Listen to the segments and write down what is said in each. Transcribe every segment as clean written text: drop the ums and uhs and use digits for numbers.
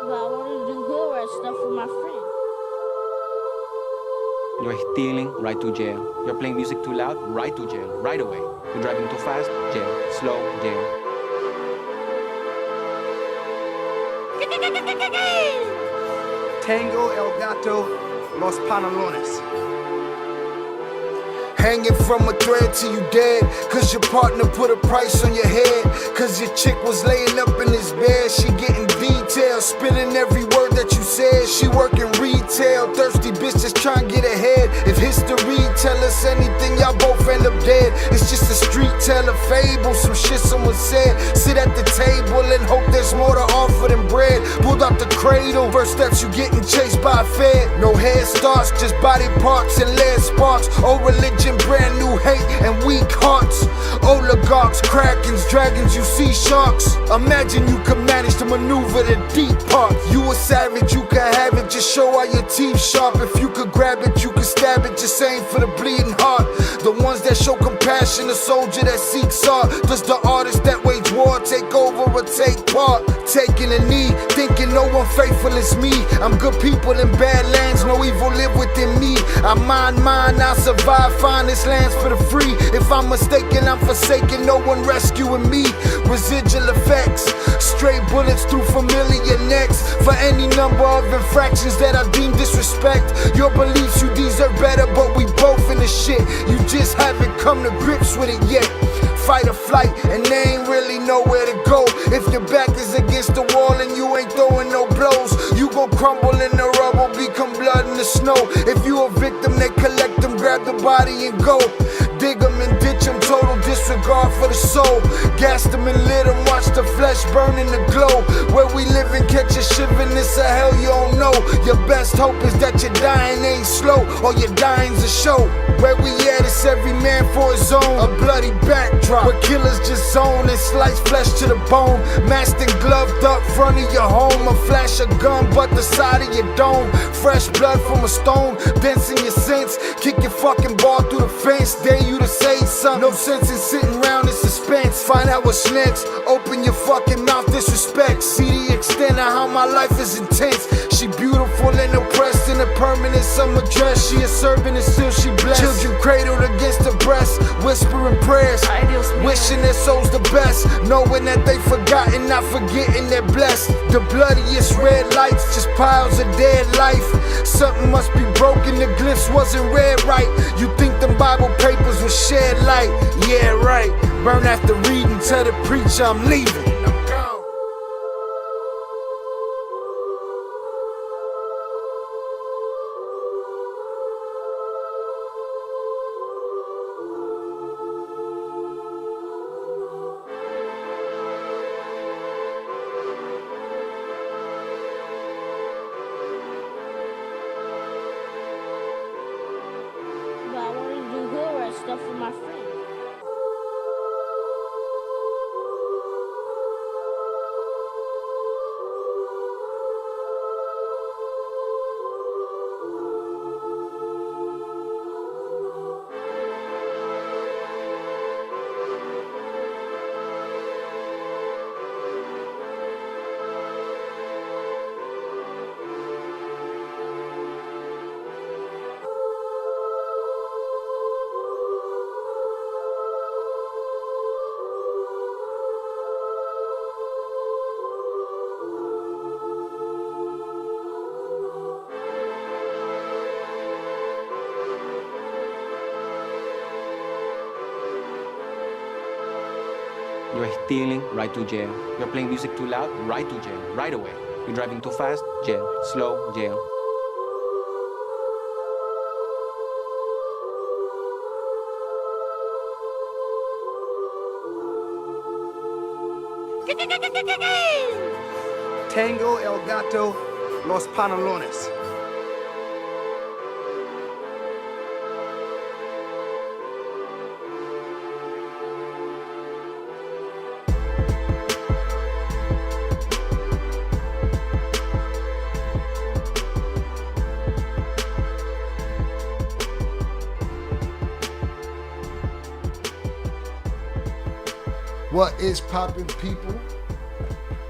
But I wanted to do hood rat stuff for my friend. You're stealing, right to jail. You're playing music too loud, right to jail, right away. You're driving too fast, jail. Slow, jail. Tango, El Gato, Los Pantalones. Hanging from a thread till you dead, cause your partner put a price on your head. Cause your chick was laying up in his bed, she getting details, spitting every word that you said. She working retail, thirsty bitch just trying to get ahead. If history tell us anything, y'all both end up dead. It's just a street tale, a fable, some shit someone said. Sit at the table and hope there's more to offer than bread. Pulled out the cradle, first steps you getting chased by a fed. No head starts, just body parts and lead sparks. Old religion, brand new hate and weak hearts. Oligarchs, krakens, dragons, you see sharks. Imagine you could manage to maneuver the deep part. You a savage, you can have it, just show how your teeth sharp. If you could grab it, you could stab it, just aim for the bleeding heart. The ones that show compassion, the soldier that seeks art. Does the artist that wage war take over or take part? Taking a knee, thinking no one faithful is me. I'm good people in bad lands, no evil live within me. I mind mine, I'll survive, find this land's for the free. If I'm mistaken, I'm forsaken, no one rescuing me. Residual effects, stray bullets through familiar necks. For any number of infractions that I deem disrespect. Your beliefs, you deserve better, but we both in the shit. You just haven't come to grips with it yet. Fight or flight, and they ain't really nowhere to go. If your back is against the wall and you ain't throwing no blows, you gon' crumble in the rubble, become blood in the snow. If you a victim, they collect them, grab the body and go. Dig them and ditch them, total disregard for the soul. Gas them and lit them, watch the flesh burn in the glow. Where we live and catch a shivering, it's a hell you don't know. Your best hope is that your dying ain't slow, or your dying's a show. Where we at, it's every man for his own. A bloody backdrop, where killers just zone and slice flesh to the bone. Masked and gloved up front of your home. A flash of gun, but the side of your dome. Fresh blood from a stone, dents in your sense. Kick your fucking ball through the fence, dare you to say something. No sense in sitting around in suspense. Find out what's next, open your fucking mouth, disrespect. See the extent of how my life is intense. She beautiful and oppressed in a permanent summer dress. She a servant and still she blessed. Children cradled against her breast, whispering prayers, wishing their souls the best, knowing that they forgotten, not forgetting they're blessed. The bloodiest red lights, just piles of dead life. Something must be broken, the glyphs wasn't read right. You think them Bible papers will shed light? Yeah, right. Burn after reading, tell the preacher I'm leaving. I'm gone. But I wanted to do hood rat stuff for my friend. You're stealing, right to jail. You're playing music too loud, right to jail, right away. You're driving too fast, jail. Slow, jail. Tango, El Gato, Los Pantalones. What is poppin', people?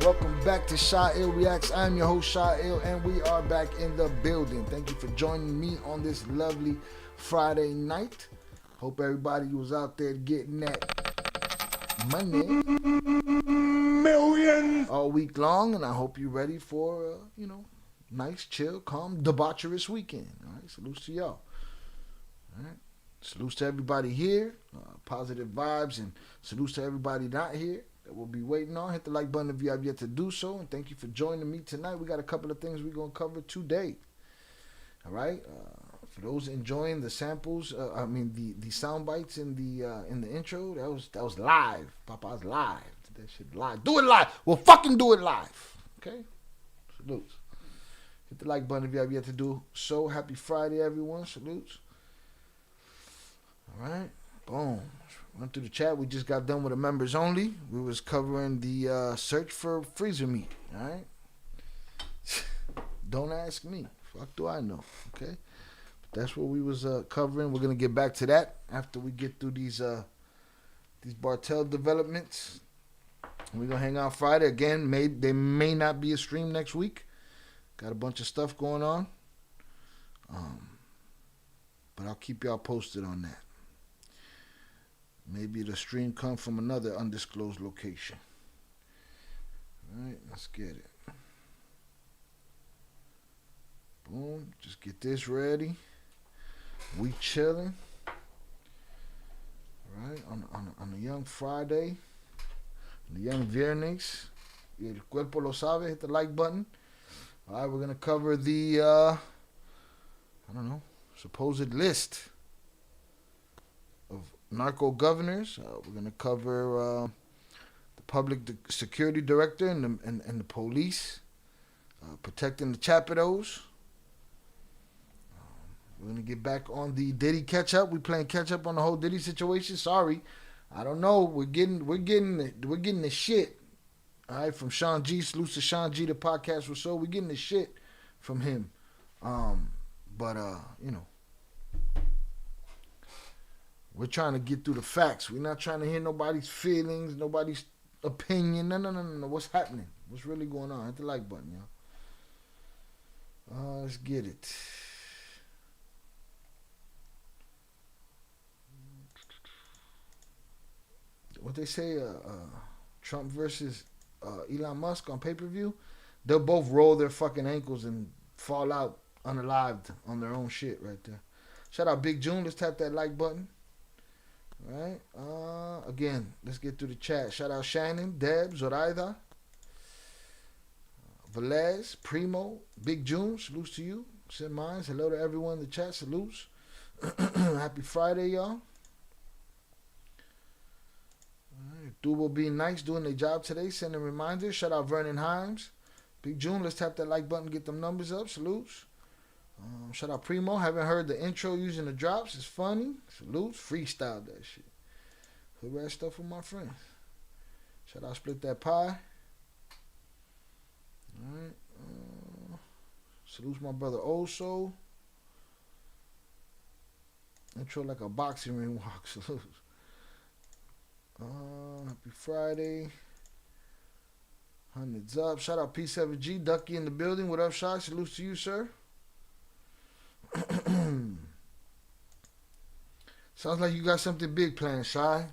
Welcome back to Shy Ill Reacts. I'm your host, Shy Ill, and we are back in the building. Thank you for joining me on this lovely Friday night. Hope everybody was out there getting that money. Millions! All week long, and I hope you're ready for, nice, chill, calm, debaucherous weekend. All right, salutes to y'all. All right, salutes to everybody here. Positive vibes, and salutes to everybody not here that we'll be waiting on. Hit the like button if you have yet to do so, and thank you for joining me tonight. We got a couple of things we're going to cover today. All right, for those enjoying the samples, the sound bites in the intro, that was live. Papa's live. That shit live. Do it live. We'll fucking do it live. Okay? Salutes. Hit the like button if you have yet to do so. Happy Friday, everyone. Salutes. All right. Boom. Run through the chat. We just got done with the members only. We was covering the search for freezer meat. All right. Don't ask me. Fuck do I know. Okay. But that's what we was covering. We're gonna get back to that after we get through these Cartel developments. We're gonna hang out Friday again. There may not be a stream next week. Got a bunch of stuff going on. But I'll keep y'all posted on that. Maybe the stream come from another undisclosed location. All right, let's get it. Boom, just get this ready. We chilling. All right, on a young Friday, the young Viernes. El cuerpo lo sabe. Hit the like button. All right, we're gonna cover the supposed list of Narco governors. We're gonna cover the public security director and the police protecting the Chapitos. We're gonna get back on the Diddy catch up. We playing catch up on the whole Diddy situation. Sorry, I don't know. We're getting the shit. All right, from Sean G. Salutes to Sean G. The podcast was so we're getting the shit from him. We're trying to get through the facts. We're not trying to hear nobody's feelings, nobody's opinion. No. What's happening? What's really going on? Hit the like button, y'all. Let's get it. What they say, Trump versus Elon Musk on pay-per-view, they'll both roll their fucking ankles and fall out unalived on their own shit right there. Shout out Big June. Let's tap that like button. All right. Again, let's get through the chat. Shout out Shannon, Deb, Zoraida, Velez, Primo, Big June. Salutes to you. Send mines. Hello to everyone in the chat. Salutes. Happy Friday, y'all. Dubo being nice, doing their job today, sending reminders. Shout out Vernon Himes. Big June, let's tap that like button, get them numbers up. Salutes. Shout out Primo. Haven't heard the intro using the drops. It's funny. Salutes. Freestyle that shit. Hood rat stuff with my friends. Shout out Split That Pie. Alright. Salutes my brother Oso. Intro like a boxing ring walk. Salutes. Happy Friday. Hundreds up. Shout out P7G. Ducky in the building. What up, Shy? Salutes to you, sir. Sounds like you got something big planned, Shy.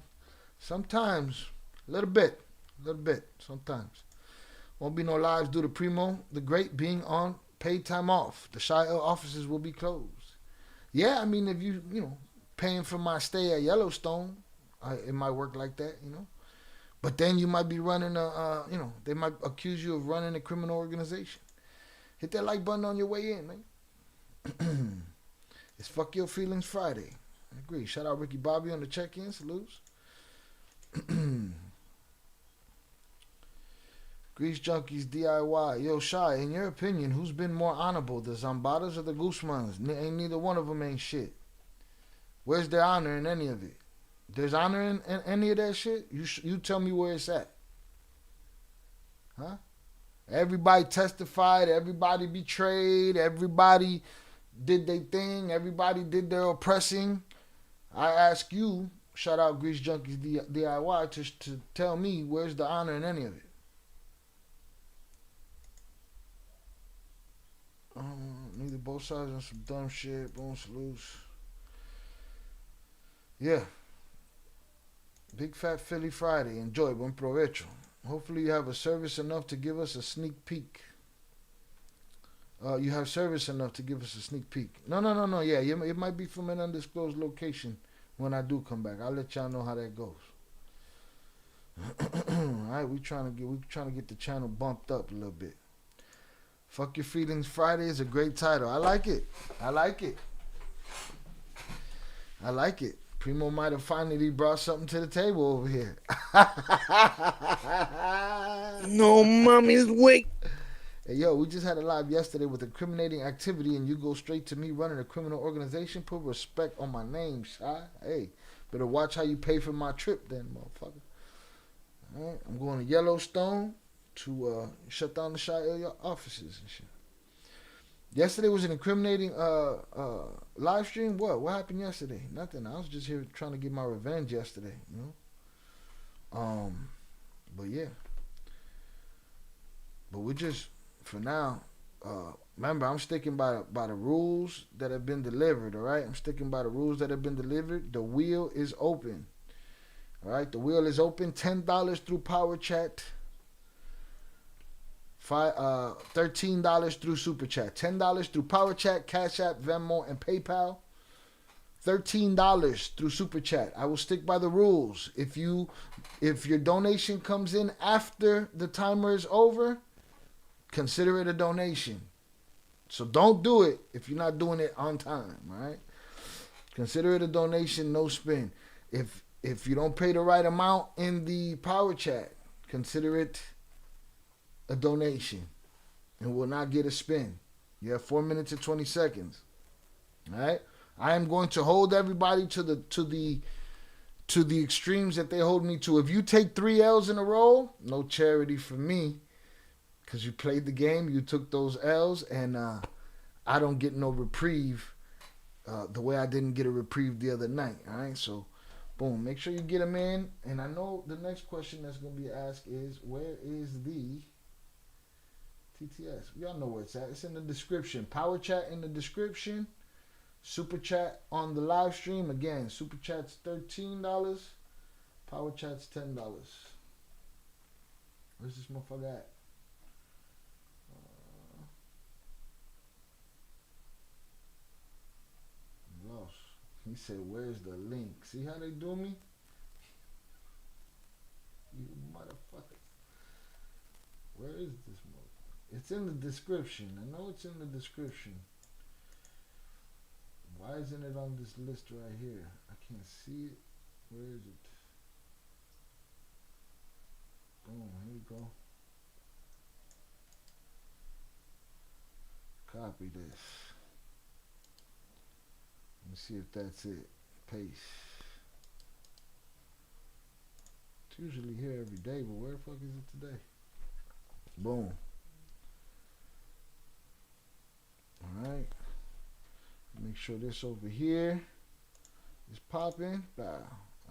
Sometimes. A little bit. Sometimes. Won't be no lives due to Primo the Great being on paid time off. The Shy offices will be closed. Yeah, I mean, if you paying for my stay at Yellowstone, it might work like that, But then you might be running they might accuse you of running a criminal organization. Hit that like button on your way in, man. It's Fuck Your Feelings Friday. I agree. Shout out Ricky Bobby on the check-in. Salutes. Grease Junkies DIY. Yo, Shy, in your opinion, who's been more honorable, the Zambatas or the Guzmans? Ain't neither one of them ain't shit. Where's their honor in any of it? There's honor in any of that shit? You tell me where it's at. Huh? Everybody testified. Everybody betrayed. Everybody did their thing. Everybody did their oppressing. I ask you, shout out Grease Junkies DIY, to tell me where's the honor in any of it. Neither both sides on some dumb shit. Boom, salutes. Yeah. Big Fat Philly Friday. Enjoy. Buen provecho. Hopefully you have a service enough to give us a sneak peek. You have service enough to give us a sneak peek. No. Yeah, it might be from an undisclosed location when I do come back. I'll let y'all know how that goes. All right, we trying to get the channel bumped up a little bit. Fuck Your Feelings Friday is a great title. I like it. Primo might have finally brought something to the table over here. No mommy's wait. Hey, yo, we just had a live yesterday with incriminating activity, and you go straight to me running a criminal organization. Put respect on my name, Shy. Hey, better watch how you pay for my trip then, motherfucker. All right, I'm going to Yellowstone to shut down the Shy area offices and shit. Yesterday was an incriminating live stream. What happened yesterday? Nothing. I was just here trying to get my revenge yesterday, you know. But yeah. But we just, for now, remember, I'm sticking by the rules that have been delivered, all right? I'm sticking by the rules that have been delivered. The wheel is open, all right? The wheel is open. $10 through Power Chat. $13 through Super Chat. $10 through Power Chat, Cash App, Venmo, and PayPal. $13 through Super Chat. I will stick by the rules. If your donation comes in after the timer is over, consider it a donation. So don't do it if you're not doing it on time, all right? Consider it a donation, no spin. If you don't pay the right amount in the Power Chat, consider it a donation and will not get a spin. You have 4 minutes and 20 seconds. All right? I am going to hold everybody to the extremes that they hold me to. If you take 3 L's in a row, no charity for me, because you played the game, you took those L's, and I don't get no reprieve the way I didn't get a reprieve the other night. All right? So, boom, make sure you get them in. And I know the next question that's going to be asked is, where is the TTS? Y'all know where it's at. It's in the description. Power Chat in the description. Super Chat on the live stream. Again, Super Chat's $13. Power Chat's $10. Where's this motherfucker at? I'm lost. He said, where's the link? See how they do me? You motherfuckers. Where is this motherfucker? It's in the description. I know it's in the description. Why isn't it on this list right here? I can't see it. Where is it? Boom, here we go. Copy this. Let me see if that's it. Paste. It's usually here every day, but where the fuck is it today? Boom. Alright. Make sure this over here is popping.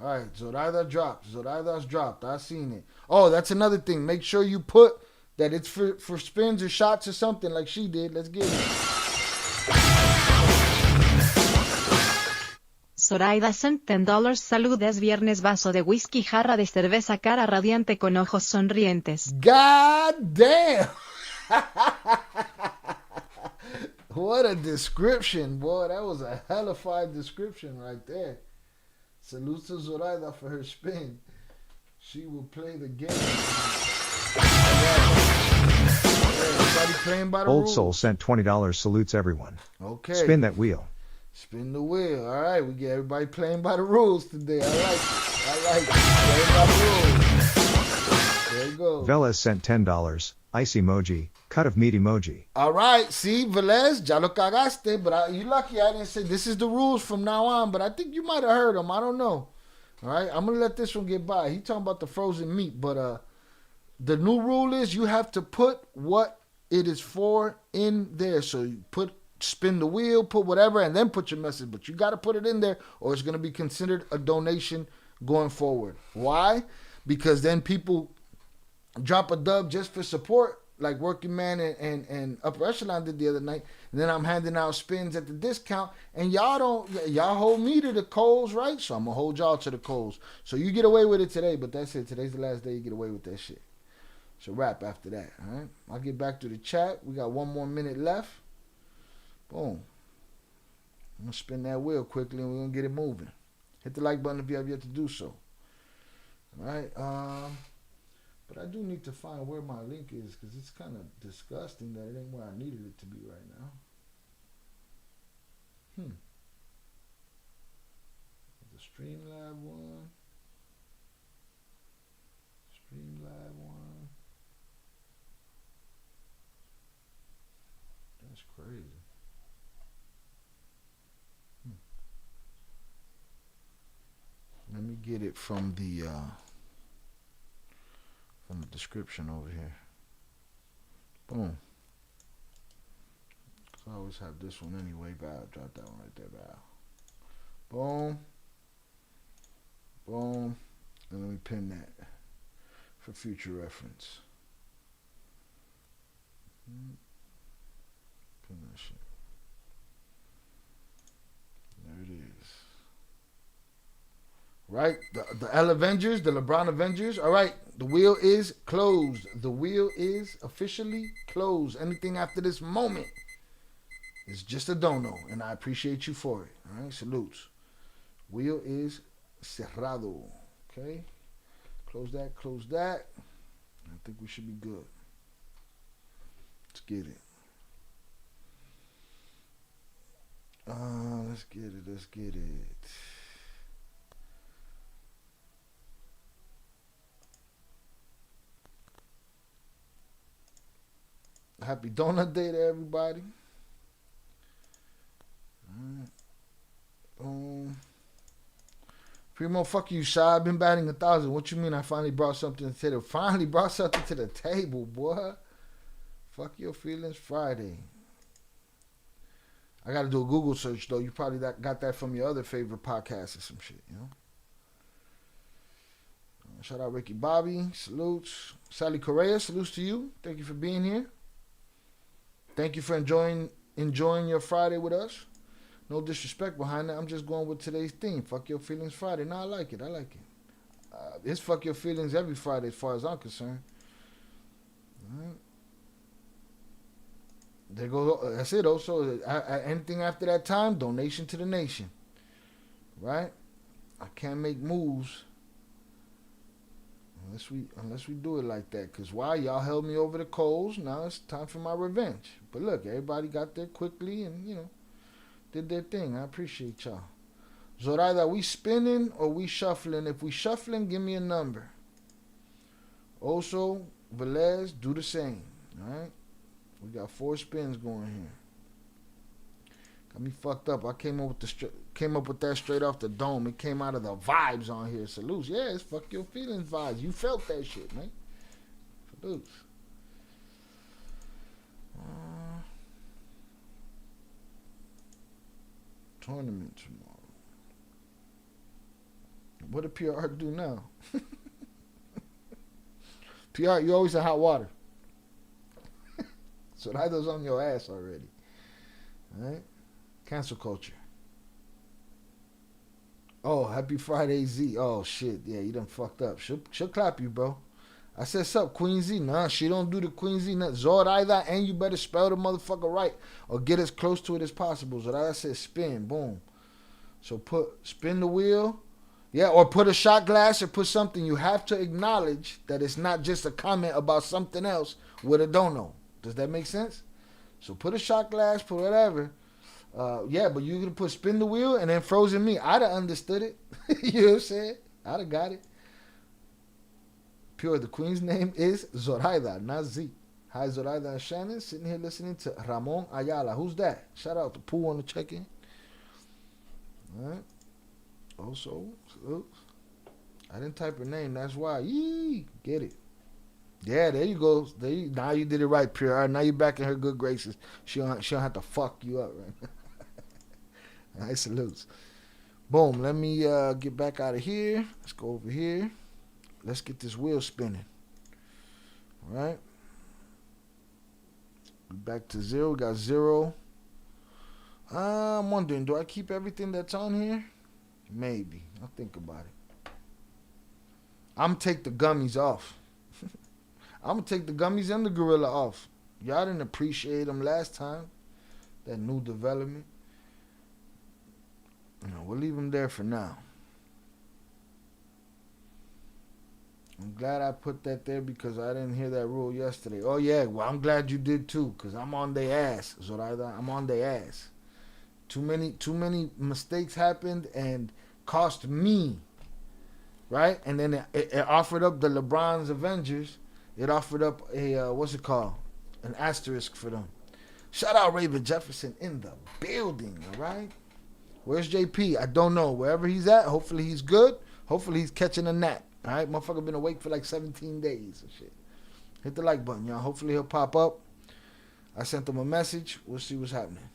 Alright, Zoraida dropped. Zoraida's dropped. I seen it. Oh, that's another thing. Make sure you put that it's for spins or shots or something like she did. Let's get it. Zoraida sent $10. Saludes viernes, vaso de whisky, jarra de cerveza, cara radiante con ojos sonrientes. God damn. What a description, boy. That was a hellified description right there. Salute to Zoraida for her spin. She will play the game. Everybody playing by the Old rules. Soul sent $20. Salutes everyone. Okay. Spin that wheel. Spin the wheel. All right, we get everybody playing by the rules today. I like it. Playing by the rules. There you go. Velez sent $10. Ice emoji. Cut of meat emoji. All right, see, Velez, ya lo cagaste, but you lucky I didn't say this is the rules from now on, but I think you might have heard him. I don't know. All right, I'm going to let this one get by. He talking about the frozen meat, but the new rule is you have to put what it is for in there. So you spin the wheel, put whatever, and then put your message. But you got to put it in there or it's going to be considered a donation going forward. Why? Because then people drop a dub just for support like Working Man and Upper Echelon did the other night. And then I'm handing out spins at the discount. And y'all hold me to the coals, right? So I'm going to hold y'all to the coals. So you get away with it today, but that's it. Today's the last day you get away with that shit. It's a wrap after that, all right? I'll get back to the chat. We got 1 more minute left. Boom. I'm going to spin that wheel quickly and we're going to get it moving. Hit the like button if you have yet to do so. All right? But I do need to find where my link is because it's kind of disgusting that it ain't where I needed it to be right now. The Streamlab one. Streamlab one. That's crazy. Let me get it from the description over here. Boom. I always have this one anyway, but I'll drop that one right there, Boom. Boom. And let me pin that for future reference. Pin that shit. There it is. Right? The L Avengers, the LeBron Avengers. All right. The wheel is closed. The wheel is officially closed. Anything after this moment is just a dono. And I appreciate you for it. All right. Salutes. Wheel is cerrado. Okay. Close that. Close that. I think we should be good. Let's get it. Let's get it. Let's get it. Happy Donut Day to everybody. Alright. Boom. Primo, fuck you, Shy. I've been batting 1,000. What you mean I finally brought something to the table? Finally brought something to the table, boy. Fuck your feelings Friday. I got to do a Google search, though. You probably got that from your other favorite podcast or some shit, you know? Shout out Ricky Bobby. Salutes. Sally Correa, salutes to you. Thank you for being here. Thank you for enjoying your Friday with us. No disrespect behind that. I'm just going with today's theme. Fuck your feelings Friday. No, I like it. I like it. It's fuck your feelings every Friday as far as I'm concerned. All right. There goes. That's it. Also, anything after that time, donation to the nation. Right? I can't make moves unless we do it like that. Because why? Y'all held me over the coals. Now it's time for my revenge. But look, everybody got there quickly and, you know, did their thing. I appreciate y'all. Zoraida, we spinning or we shuffling? If we shuffling, give me a number. Also, Velez, do the same. All right? We got 4 spins going here. Got me fucked up. I came up with that straight off the dome. It came out of the vibes on here. Salutes. Yeah, it's fuck your feelings vibes. You felt that shit, man. Salutes. Tournament tomorrow. What did PR do now? PR, you always in hot water. So that was on your ass already. All right? Cancel culture. Oh, happy Friday, Z. Oh, shit. Yeah, you done fucked up. She'll clap you, bro. I said, sup, Queen Z? Nah, she don't do the Queen Z. Zoraida, and you better spell the motherfucker right or get as close to it as possible. Zoraida said spin. Boom. So spin the wheel. Yeah, or put a shot glass or put something. You have to acknowledge that it's not just a comment about something else with a don't know. Does that make sense? So put a shot glass, put whatever. Yeah, but you're going to put spin the wheel and then frozen me. I'd have understood it. You know what I'm saying? I'd have got it. Pure, the queen's name is Zoraida, not Z. Hi, Zoraida and Shannon. Sitting here listening to Ramon Ayala. Who's that? Shout out to Pooh on the check-in. All right. Also, I didn't type her name. That's why. Yee, get it. Yeah, there you go. Now you did it right, Pure. All right, now you're back in her good graces. She don't have to fuck you up, right? Nice salutes. Boom. Let me get back out of here. Let's go over here. Let's get this wheel spinning. All right. back to 0. We got 0. I'm wondering, do I keep everything that's on here? Maybe. I'll think about it. I'm going to take the gummies off. I'm going to take the gummies and the gorilla off. Y'all didn't appreciate them last time. That new development. We'll leave them there for now. I'm glad I put that there because I didn't hear that rule yesterday. Oh, yeah. Well, I'm glad you did too because I'm on their ass. Zoraida, I'm on their ass. Too many mistakes happened and cost me. Right? And then it offered up the LeBron's Avengers. It offered up a, what's it called? An asterisk for them. Shout out Raven Jefferson in the building, all right? Where's JP? I don't know. Wherever he's at, hopefully he's good. Hopefully he's catching a nap. All right, motherfucker been awake for like 17 days and shit. Hit the like button, y'all. Hopefully he'll pop up. I sent him a message. We'll see what's happening.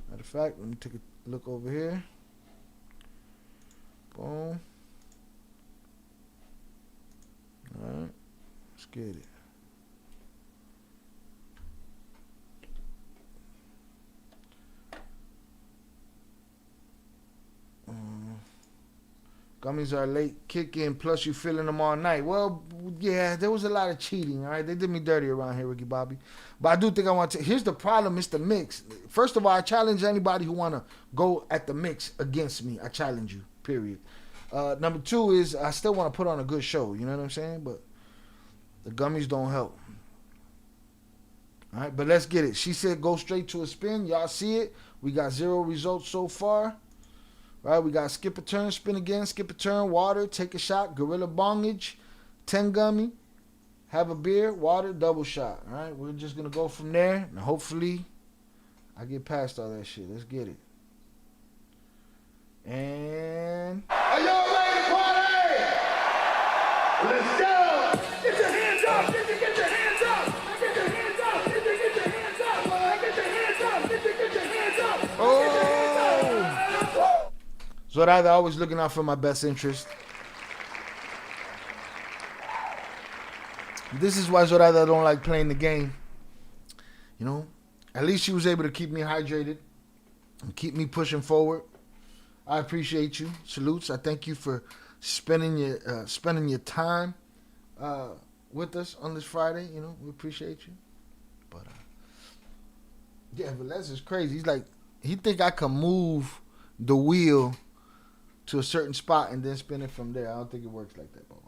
Matter of fact, let me take a look over here. Boom. All right, let's get it. Gummies are late kicking, plus you feeling them all night. Well, yeah, there was a lot of cheating, all right? They did me dirty around here, Ricky Bobby. But I do think I want to. Here's the problem, it's the mix. First of all, I challenge anybody who want to go at the mix against me. I challenge you, period. Number 2 is I still want to put on a good show, you know what I'm saying? But the gummies don't help. All right, but let's get it. She said go straight to a spin. Y'all see it. We got 0 results so far. Right, we got skip a turn, spin again, skip a turn, water, take a shot, gorilla bongage, 10 gummy, have a beer, water, double shot. All right, we're just going to go from there. And hopefully, I get past all that shit. Let's get it. And... Are y'all ready to party? Let's go! Get your hands up! Get your hands up! Get your hands up! Get your hands up! Get your hands up! Get your hands up! Oh! Zoraida always looking out for my best interest. This is why Zoraida don't like playing the game. You know, at least she was able to keep me hydrated and keep me pushing forward. I appreciate you. Salutes. I thank you for spending your time with us on this Friday. You know, we appreciate you. But yeah, but Les is crazy. He's like, he think I can move the wheel to a certain spot and then spin it from there. I don't think it works like that, Baba.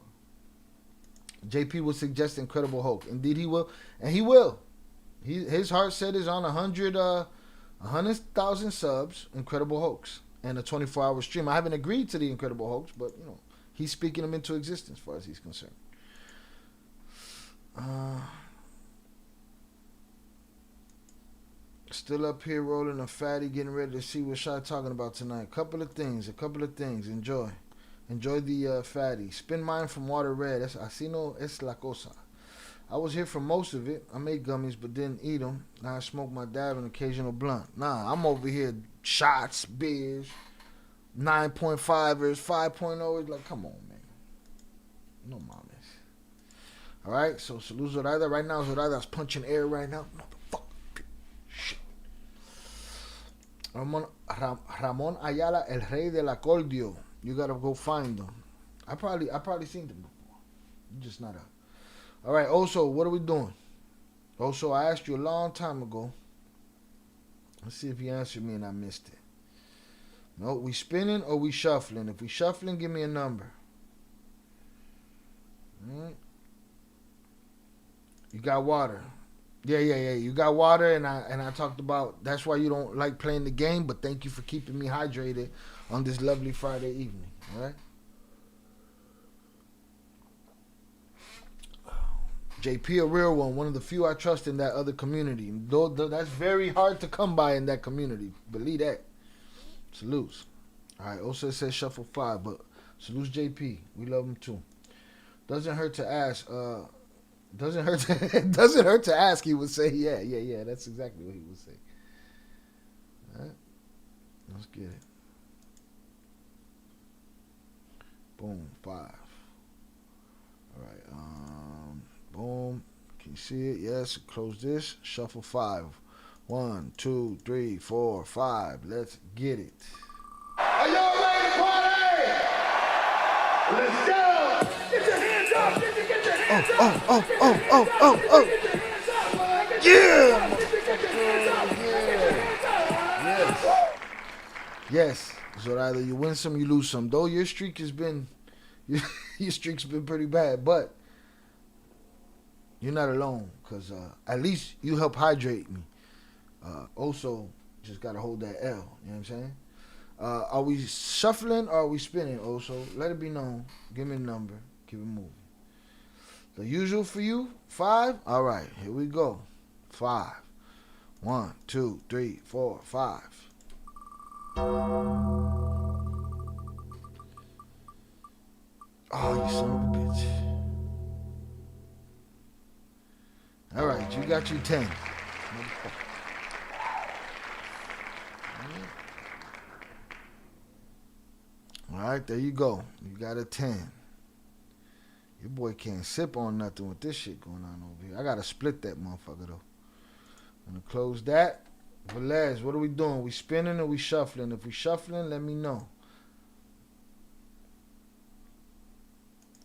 JP will suggest Incredible Hulk. Indeed, he will, and he will. His heart set is on 100,000 subs, Incredible Hulks, and a 24-hour stream. I haven't agreed to the Incredible Hulks, but you know, he's speaking them into existence, as far as he's concerned. Still up here rolling a fatty, getting ready to see what Shy talking about tonight. A couple of things. Enjoy the fatty. Spin mine from water red. That's Asino es la cosa. I was here for most of it. I made gummies but didn't eat them. Now I smoke my dab and occasional blunt. Nah, I'm over here shots, beers, 9.5ers, 5.0ers. Like, come on, man. No mames. All right, so salud Zoraida. Right now, Zoraida's punching air right now. Ramon Ayala, El Rey del Acordio. You gotta go find them. I probably seen them before. You're just not out. All right. Also, what are we doing? Also, I asked you a long time ago. Let's see if you answered me and I missed it. No, we spinning or we shuffling? If we shuffling, give me a number. All right. You got water. Yeah. You got water, and I talked about that's why you don't like playing the game. But thank you for keeping me hydrated on this lovely Friday evening. All right. JP, a real one of the few I trust in that other community. Though that's very hard to come by in that community. Believe that. Salutes. All right. Also says shuffle 5, but salutes JP. We love him too. Doesn't hurt to ask. Doesn't hurt to ask, he would say. Yeah. That's exactly what he would say. All right. Let's get it. Boom. 5. All right. Boom. Can you see it? Yes. Close this. Shuffle 5. 1, 2, 3, 4, 5. Let's get it. Are y'all ready to party? Let's go. Get your hands up. Get your hands up. Oh. Yeah. Yes. So either you win some, you lose some. Though your streak has been, your streak's been pretty bad, but you're not alone, because at least you help hydrate me. Also, just got to hold that L. You know what I'm saying? Are we shuffling or are we spinning? Also, let it be known. Give me a number. Keep it moving. The usual for you, 5? All right, here we go. 5. 1, 2, 3, 4, 5. Oh, you son of a bitch. All right, you got your 10. All right, there you go. You got a 10. Your boy can't sip on nothing with this shit going on over here. I got to split that motherfucker, though. I'm going to close that. Velez, what are we doing? We spinning or we shuffling? If we shuffling, let me know.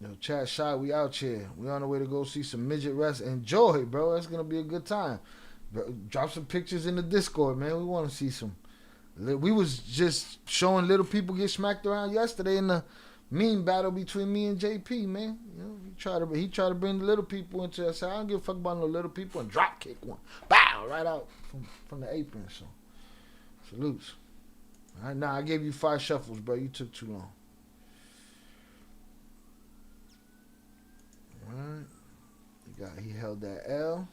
Yo, chat shot, we out here. We on the way to go see some midget rest. Enjoy, bro. That's going to be a good time. Drop some pictures in the Discord, man. We want to see some. We was just showing little people get smacked around yesterday in the meme battle between me and JP, man. You know, he tried to bring the little people into it. I said, I don't give a fuck about no little people, and drop kick one. Bow! Right out from the apron. So, salutes. All right, now I gave you 5 shuffles, bro. You took too long. All right. He held that L.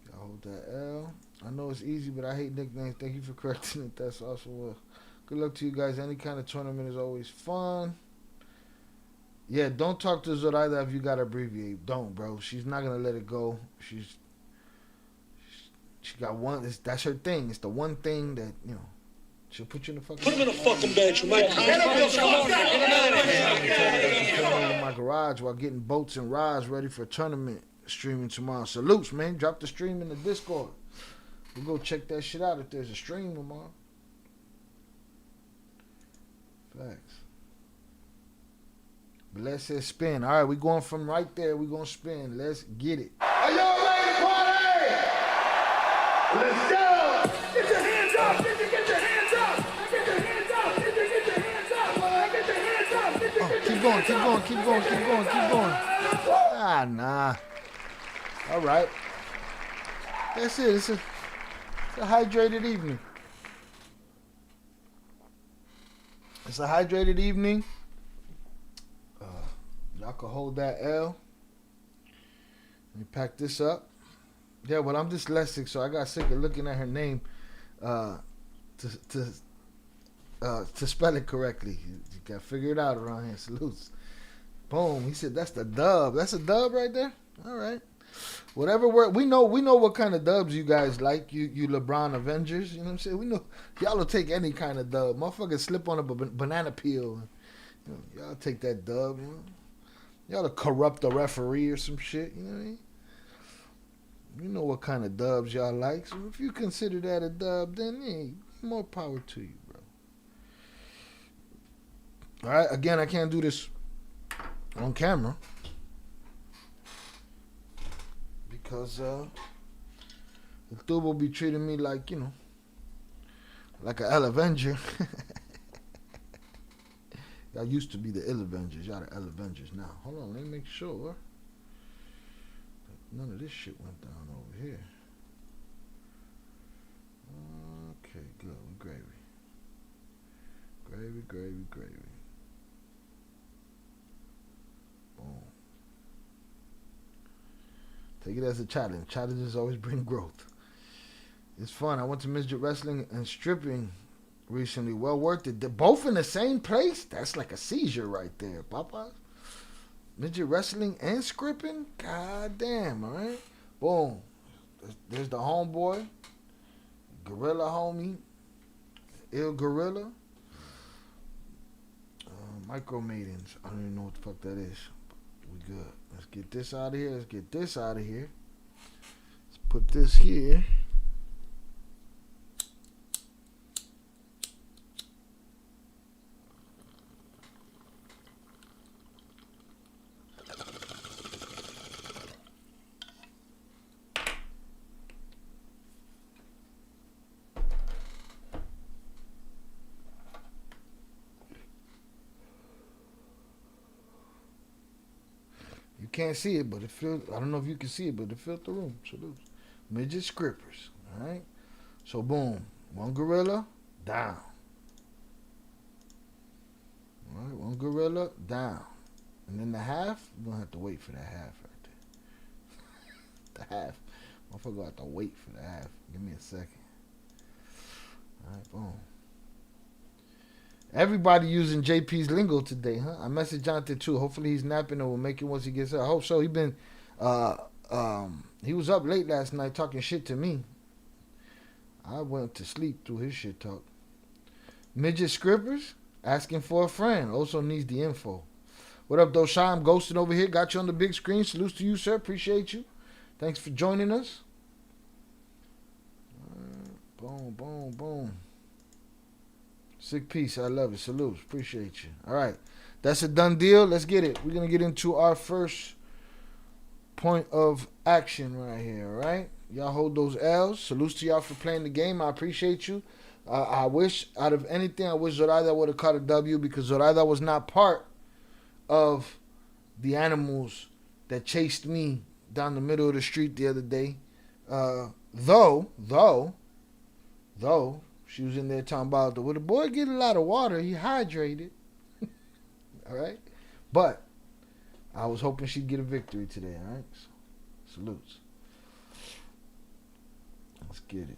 Y'all hold that L. I know it's easy, but I hate nicknames. Thank you for correcting it. That's also well. Good luck to you guys. Any kind of tournament is always fun. Yeah, don't talk to Zoraida if you got to abbreviate. Don't, bro. She's not going to let it go. She got one. That's her thing. It's the one thing that, you know, she'll put you in the fucking... Put him in a fucking bedroom. In my garage while getting boats and rides ready for a tournament streaming tomorrow. Salutes, man. Drop the stream in the Discord. We'll go check that shit out if there's a stream tomorrow. Facts. But let's say spin. All right, we going from right there. We going to spin. Let's get it. Are y'all ready to party? Let's go. Get your hands up. Get your hands up. Get your hands up. Get your hands up. Get your hands up. Keep going. Ah, nah. All right. That's it. It's a hydrated evening. It's a hydrated evening. Y'all can hold that L. Let me pack this up. Yeah, well, I'm dyslexic, so I got sick of looking at her name to spell it correctly. You got to figure it out around here. Salutes. Boom. He said that's the dub. That's a dub right there? All right. Whatever word, we know what kind of dubs you guys like. You LeBron Avengers, you know what I'm saying? We know y'all will take any kind of dub. Motherfuckers slip on a banana peel. You know, y'all take that dub, you know. Y'all to corrupt a referee or some shit, you know what I mean? You know what kind of dubs y'all like. So if you consider that a dub, then hey, more power to you, bro. All right, again, I can't do this on camera. Because the dude will be treating me like, you know, like an L Avenger. Y'all used to be the Ill Avengers. Y'all the L Avengers now. Hold on, let me make sure none of this shit went down over here. Okay, good. We gravy. Gravy. Boom. Take it as a challenge. Challenges always bring growth. It's fun. I went to midget wrestling and stripping recently. Well worth it. They're both in the same place? That's like a seizure right there, Papa. Midget wrestling and scripting? God damn, all right? Boom. There's the homeboy. Gorilla homie. Ill Gorilla. Micro maidens. I don't even know what the fuck that is. We good. Let's get this out of here. Let's get this out of here. Let's put this here. You can't see it, but it filled. I don't know if you can see it, but it filled the room. Salute. Midget scrippers. All right. So boom, one gorilla down. All right, one gorilla down, and then the half. You're gonna have to wait for that half right there. The half. Motherfucker gonna have to wait for the half. Give me a second. All right, boom. Everybody using JP's lingo today, huh? I messaged Jonathan too. Hopefully he's napping or will make it once he gets up. I hope so. He was up late last night talking shit to me. I went to sleep through his shit talk. Midget Scrippers asking for a friend. Also needs the info. What up, though, Shy? I'm ghosting over here. Got you on the big screen. Salutes to you, sir. Appreciate you. Thanks for joining us. Boom, boom, boom. Sick piece. I love it. Salutes. Appreciate you. All right. That's a done deal. Let's get it. We're going to get into our first point of action right here. All right. Y'all hold those L's. Salutes to y'all for playing the game. I appreciate you. I wish, out of anything, I wish Zoraida would have caught a W because Zoraida was not part of the animals that chased me down the middle of the street the other day. Though, she was in there talking about, well, the boy get a lot of water. He hydrated. All right? But I was hoping she'd get a victory today. All right? So, salutes. Let's get it.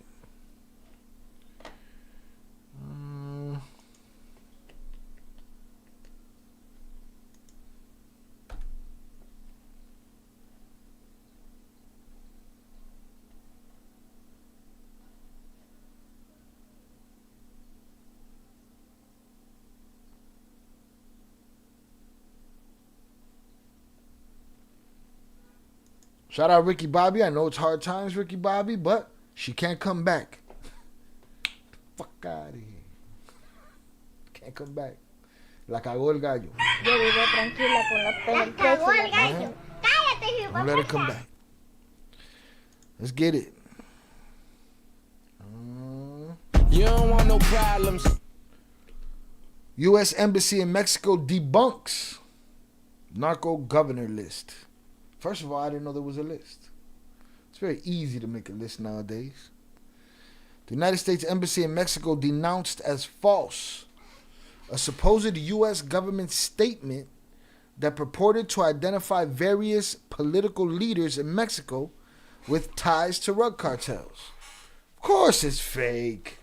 Shout out Ricky Bobby. I know it's hard times, Ricky Bobby, but she can't come back. Fuck out of here. Can't come back. La cagó el gallo. Yo vivo tranquila con los pelos. Cagó el gallo. Cállate, Don't let her come back. Let's get it. You don't want no problems. U.S. Embassy in Mexico debunks Narco governor list. First of all, I didn't know there was a list. It's very easy to make a list nowadays. The United States Embassy in Mexico denounced as false a supposed U.S. government statement that purported to identify various political leaders in Mexico with ties to drug cartels. Of course it's fake.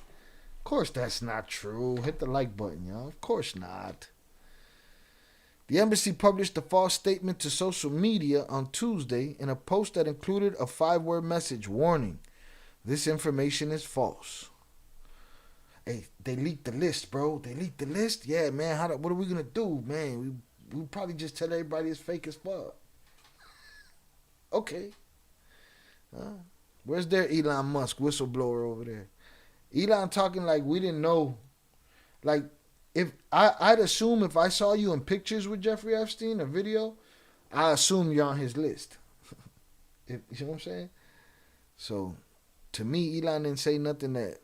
Of course that's not true. Hit the like button, y'all. Of course not. The embassy published a false statement to social media on Tuesday in a post that included a 5-word message warning. This information is false. Hey, they leaked the list, bro. They leaked the list? Yeah, man. What are we going to do, man? We'll probably just tell everybody it's fake as fuck. Okay. Where's their Elon Musk whistleblower over there? Elon talking like we didn't know. Like, if I'd assume if I saw you in pictures with Jeffrey Epstein, a video, I assume you're on his list. You know what I'm saying? So, to me, Elon didn't say nothing that.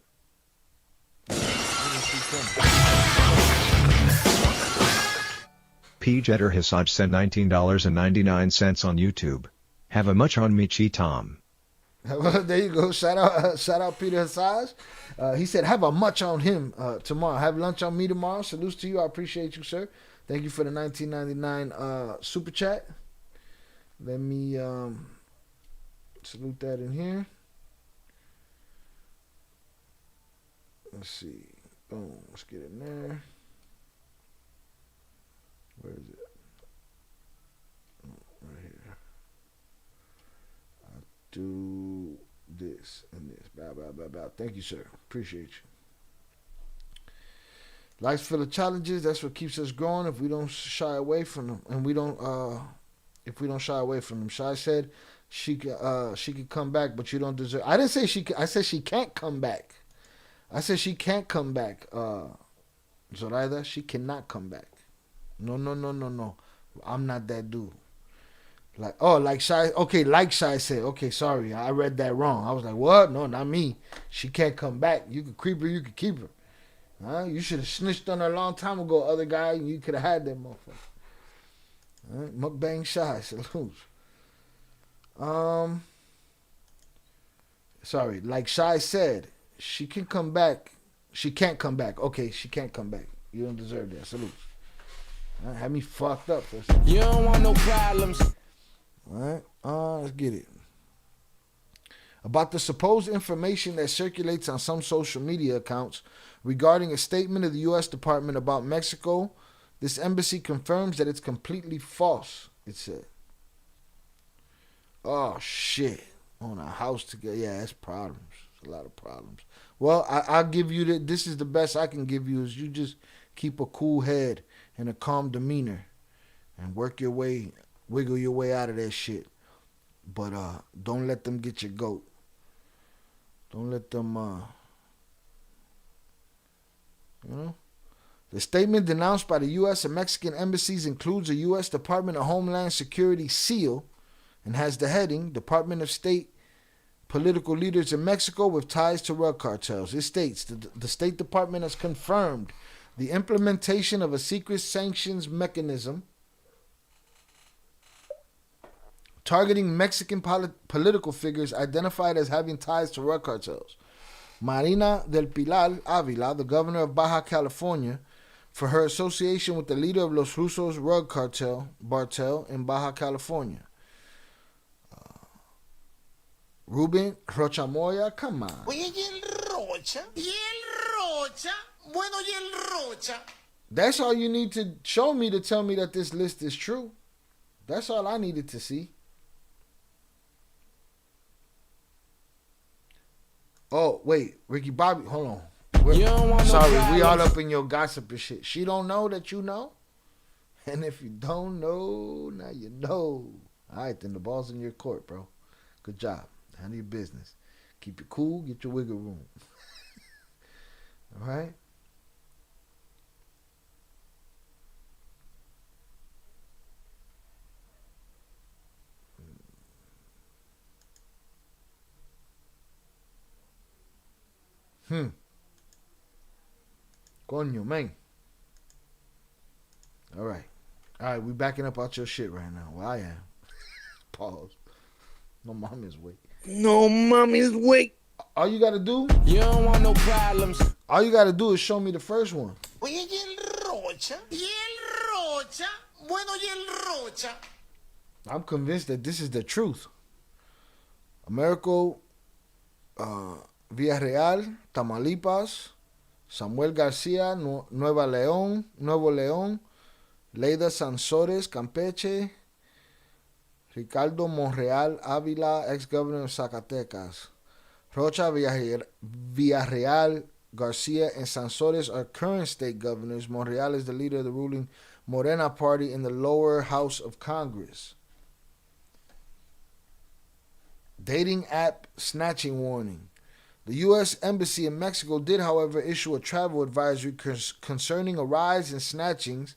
P. Jeter Hisaj sent $19.99 on YouTube. Have a much on Michi Tom. There you go. Shout out Peter Hasaj. He said, have a much on him tomorrow. Have lunch on me tomorrow. Salutes to you. I appreciate you, sir. Thank you for the $19.99 super chat. Let me salute that in here. Let's see. Boom. Let's get in there. Where is it? Oh, right here. I'll do this and this. Bow, bow, bow, bow. Thank you, sir. Appreciate you. Life's full of challenges. That's what keeps us growing. If we don't shy away from them and we don't if we don't shy away from them. Shy said she could come back, but you don't deserve. I didn't say she could. I said she can't come back. I said she can't come back. Zoraida, she cannot come back. No. I'm not that dude. Like Shy. Okay, like Shy said. Okay, sorry, I read that wrong. I was like, what? No, not me. She can't come back. You could creep her. You could keep her. Huh? You should have snitched on her a long time ago, other guy. And you could have had that motherfucker. Right? Mukbang Shy, salute. Sorry, like Shy said, she can come back. She can't come back. Okay, she can't come back. You don't deserve that. Salute. Had me fucked up for a second. You don't want no problems. Alright, let's get it. About the supposed information that circulates on some social media accounts regarding a statement of the U.S. Department about Mexico, this embassy confirms that it's completely false, it said. Oh, shit. On a house together. Yeah, that's problems. It's a lot of problems. Well, I'll give you that. This is the best I can give you is you just keep a cool head and a calm demeanor and wiggle your way out of that shit. But don't let them get your goat. Don't let them, The statement denounced by the U.S. and Mexican embassies includes a U.S. Department of Homeland Security seal and has the heading, Department of State, political leaders in Mexico with ties to drug cartels. It states, the State Department has confirmed the implementation of a secret sanctions mechanism targeting Mexican political figures identified as having ties to drug cartels. Marina del Pilar Avila, the governor of Baja California, for her association with the leader of Los Rusos drug cartel, Bartel, in Baja California. Ruben Rochamoya, come on. Oye, ¿y el Rocha? ¿Y el Rocha? Bueno, ¿y el Rocha? That's all you need to show me to tell me that this list is true. That's all I needed to see. Oh, wait. Ricky Bobby, hold on. You don't want no Sorry, we problems. all up in your gossip and shit. She don't know that you know? And if you don't know, now you know. All right, then the ball's in your court, bro. Good job. Handle your business. Keep it cool. Get your wiggle room. All right? Coño, man. All right. All right, we backing up out your shit right now. Well, I am. Pause. No mommy's wait. No mommy's wait. All you gotta do, You don't want no problems. all you gotta do is show me the first one. Oye, ¿y el Rocha? ¿Y el Rocha? Bueno, ¿y el Rocha? I'm convinced that this is the truth. Americo Villarreal, Tamaulipas, Samuel Garcia, Nuevo León, Leida Sansores, Campeche, Ricardo Monreal Ávila, ex-governor of Zacatecas. Rocha, Villarreal, Garcia, and Sansores are current state governors. Monreal is the leader of the ruling Morena party in the lower house of Congress. Dating app snatching warning. The U.S. Embassy in Mexico did, however, issue a travel advisory concerning a rise in snatchings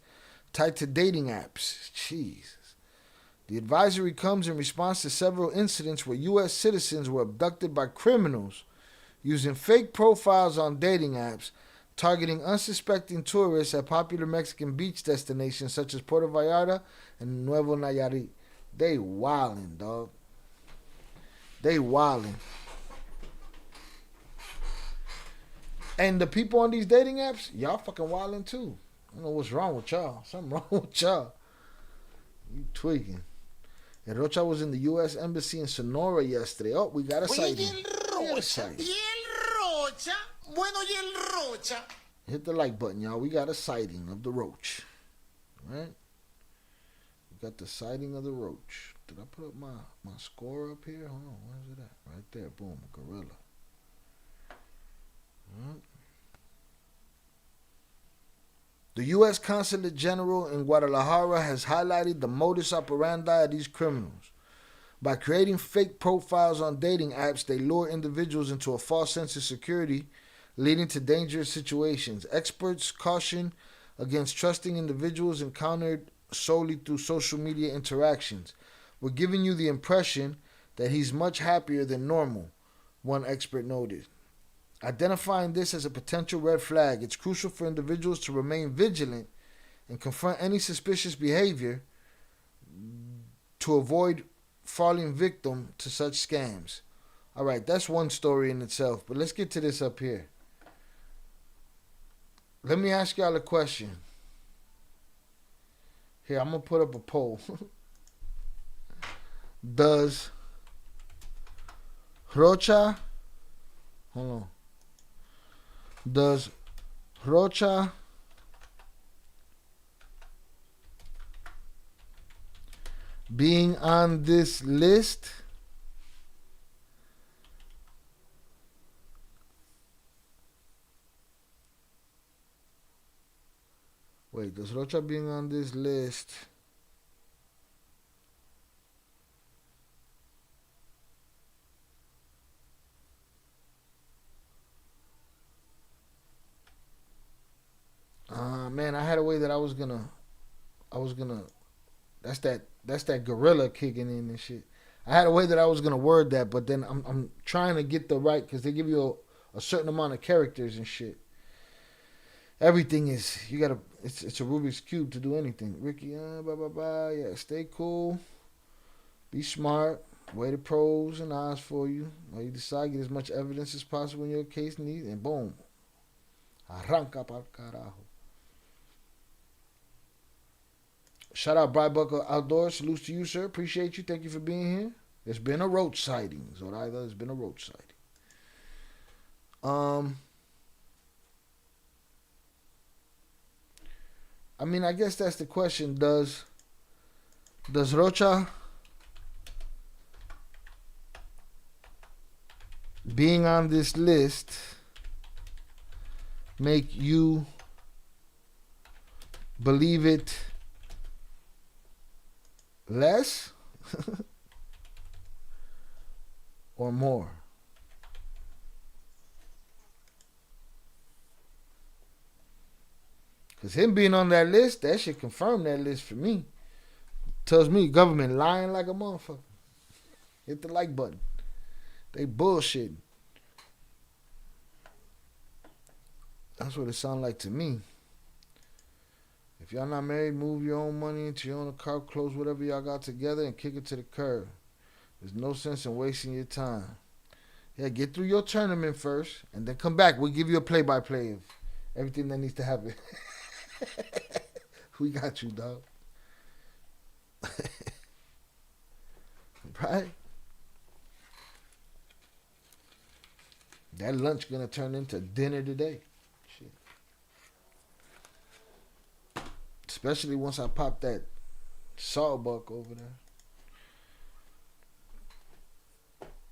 tied to dating apps. Jesus. The advisory comes in response to several incidents where U.S. citizens were abducted by criminals using fake profiles on dating apps, targeting unsuspecting tourists at popular Mexican beach destinations such as Puerto Vallarta and Nuevo Nayarit. They wildin', dog. They wildin'. And the people on these dating apps, y'all fucking wildin' too. I don't know what's wrong with y'all. Something wrong with y'all. You tweaking. And Rocha was in the U.S. Embassy in Sonora yesterday. Oh, we got a sighting. ¿Y el Rocha? Bueno, ¿y el Rocha? Hit the like button, y'all. We got a sighting of the roach. Right? We got the sighting of the roach. Did I put up my score up here? Hold on. Where's it at? Right there. Boom. Gorilla. All right. The U.S. Consulate General in Guadalajara has highlighted the modus operandi of these criminals. By creating fake profiles on dating apps, they lure individuals into a false sense of security, leading to dangerous situations. Experts caution against trusting individuals encountered solely through social media interactions. We're giving you the impression that he's much happier than normal, one expert noted. Identifying this as a potential red flag, it's crucial for individuals to remain vigilant and confront any suspicious behavior to avoid falling victim to such scams. All right, that's one story in itself, but let's get to this up here. Let me ask y'all a question. Here, I'm going to put up a poll. Does Rocha, hold on. Does Rocha being on this list does Rocha being on this list man, I had a way that I was gonna that's that gorilla kicking in and shit. I had a way that I was gonna word that, but then I'm trying to get the right, because they give you a certain amount of characters and shit. Everything is, you gotta, it's a Rubik's Cube to do anything. Ricky, yeah, stay cool, be smart, weigh the pros and cons for you. While you decide, get as much evidence as possible in your case needs, and boom, arranca pa'l carajo. Shout out Brybucker Outdoors. Salutes to you, sir. Appreciate you. Thank you for being here. There's been a roach sighting. Zoraida, there's been a roach sighting. I mean, I guess that's the question. Does Rocha being on this list make you believe it less or more? Because him being on that list, that should confirm that list for me. Tells me government lying like a motherfucker. Hit the like button. They bullshitting. That's what it sounds like to me. If y'all not married, move your own money into your own account, close whatever y'all got together, and kick it to the curb. There's no sense in wasting your time. Yeah, get through your tournament first, and then come back. We'll give you a play-by-play of everything that needs to happen. We got you, dog. Right? That lunch gonna turn into dinner today. Shit. Especially once I pop that sawbuck over there.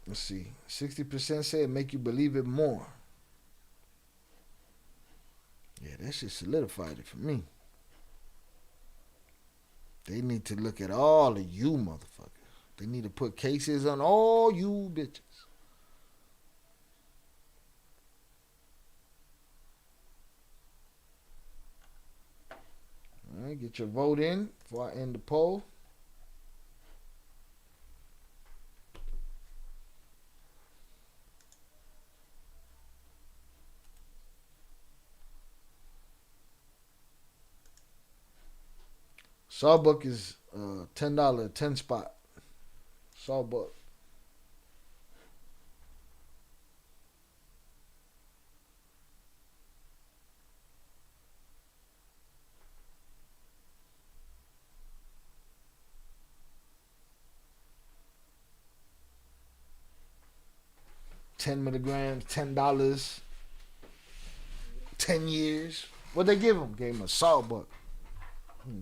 Let's see. 60% say it make you believe it more. Yeah, that shit solidified it for me. They need to look at all of you motherfuckers. They need to put cases on all you bitches. All right, get your vote in before I end the poll. Sawbuck is $10, 10 spot. Sawbuck. $10 milligrams, $10, 10 years. What they give him? Gave him a sawbuck.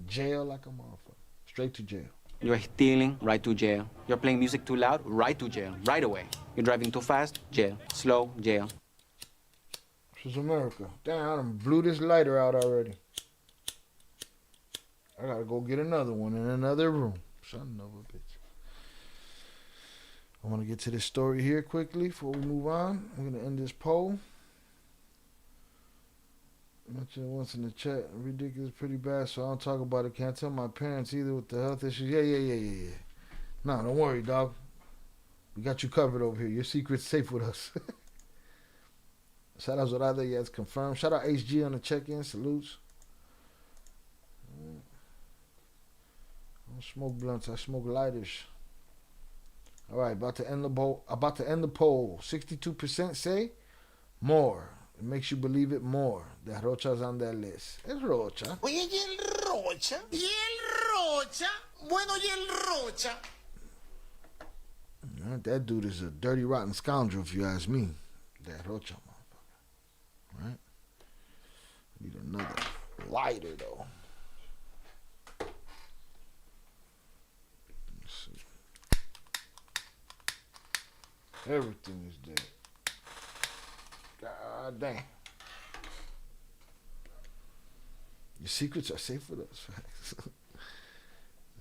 Jail like a motherfucker. Straight to jail. You're stealing, right to jail. You're playing music too loud, right to jail, right away. You're driving too fast, jail. Slow, jail. This is America. Damn, I done blew this lighter out already. I gotta go get another one in another room. Son of a bitch. I want to get to this story here quickly before we move on. I'm gonna end this poll. Mention once in the chat. Ridiculous, pretty bad, so I don't talk about it. Can't tell my parents either with the health issues. Yeah. No, don't worry, dog. We got you covered over here. Your secret's safe with us. Shout out Zorada, yeah, it's confirmed. Shout out HG on the check-in. Salutes. I don't smoke blunts. I smoke lighters. All right, about to end the poll. 62% say more. It makes you believe it more. That Rocha's on that list. Es Rocha. Oye, ¿y el Rocha? ¿Y el Rocha? Bueno, ¿y el Rocha? That dude is a dirty, rotten scoundrel, if you ask me. That Rocha, motherfucker. Right? Need another lighter, though. Let's see. Everything is dead. God damn. Your secrets are safe with us.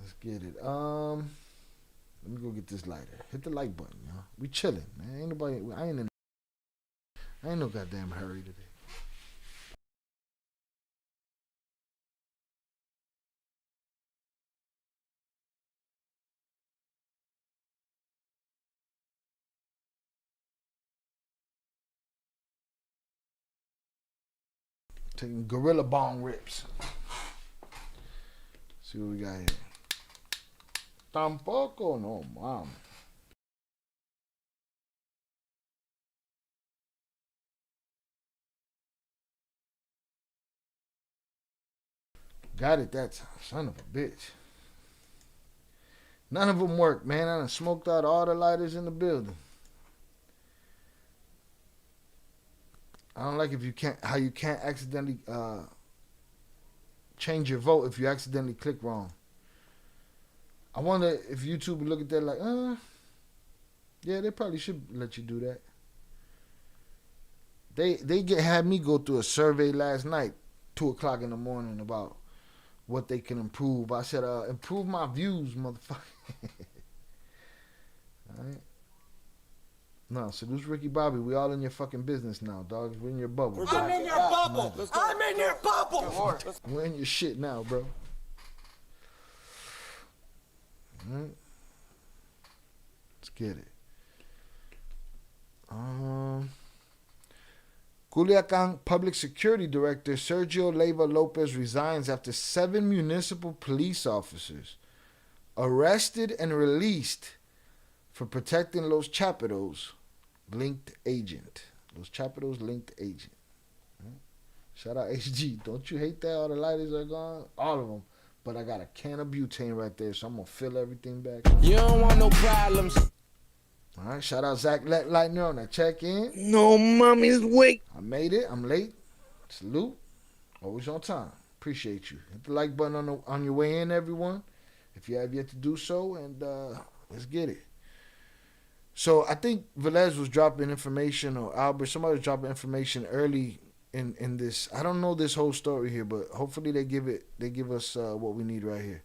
Let's get it. Let me go get this lighter. Hit the like button, y'all. We chilling, man. Ain't nobody. I ain't no goddamn hurry today. Taking gorilla bong rips. See what we got here. Tampoco, no, mom. Got it that time. Son of a bitch. None of them work, man. I done smoked out all the lighters in the building. I don't like how you can't accidentally change your vote if you accidentally click wrong. I wonder if YouTube would look at that like, yeah, they probably should let you do that. They had me go through a survey last night, 2:00 in the morning, about what they can improve. I said, improve my views, motherfucker. All right. No, so this Ricky Bobby, we all in your fucking business now, dog. We're in your bubble. I'm in your bubble. I'm in your bubble. We're in your shit now, bro. All right. Let's get it. Culiacan Public Security Director Sergio Leiva Lopez resigns after 7 municipal police officers arrested and released for protecting Los Chapitos linked agent. Los Chapitos linked agent. Right? Shout out HG. Don't you hate that all the lighters are gone? All of them. But I got a can of butane right there, so I'm going to fill everything back. You don't want no problems. All right, shout out Zach Lightner on that check-in. No mommy's wait. I made it. I'm late. Salute. Always on time. Appreciate you. Hit the like button on your way in, everyone, if you have yet to do so, and let's get it. So I think Velez was dropping information, or Albert, somebody was dropping information early in this. I don't know this whole story here, but hopefully they give us what we need right here.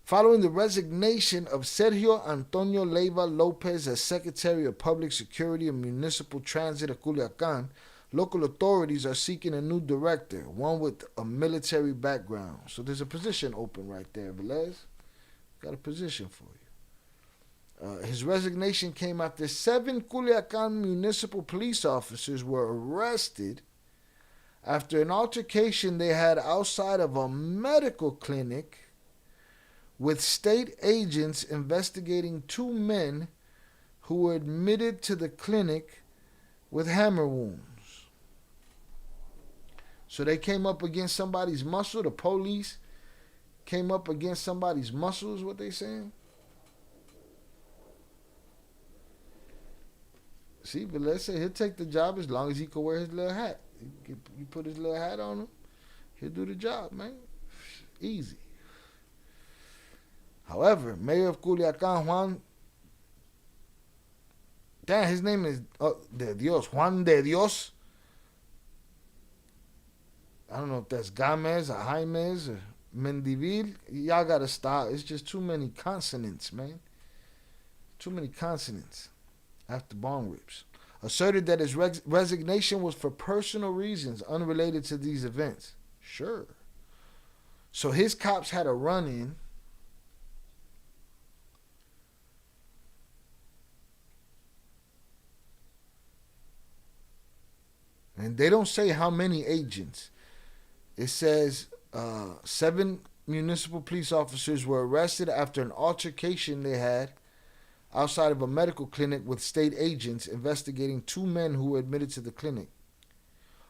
Following the resignation of Sergio Antonio Leiva Lopez as Secretary of Public Security and Municipal Transit of Culiacan, local authorities are seeking a new director, one with a military background. So there's a position open right there, Velez. Got a position for you. His resignation came after 7 Culiacan municipal police officers were arrested after an altercation they had outside of a medical clinic with state agents investigating 2 men who were admitted to the clinic with hammer wounds. So they came up against somebody's muscle. The police came up against somebody's muscle, is what they saying. See, but let's say he'll take the job as long as he can wear his little hat. You put his little hat on him, he'll do the job, man. Easy. However, Mayor of Culiacan, his name is Juan de Dios. I don't know if that's Gamez or Jaimez or Mendivil, y'all gotta stop. It's just too many consonants, man. Too many consonants after bong rips. Asserted that his resignation was for personal reasons unrelated to these events. Sure. So his cops had a run-in. And they don't say how many agents. It says 7 municipal police officers were arrested after an altercation they had outside of a medical clinic with state agents investigating 2 men who were admitted to the clinic.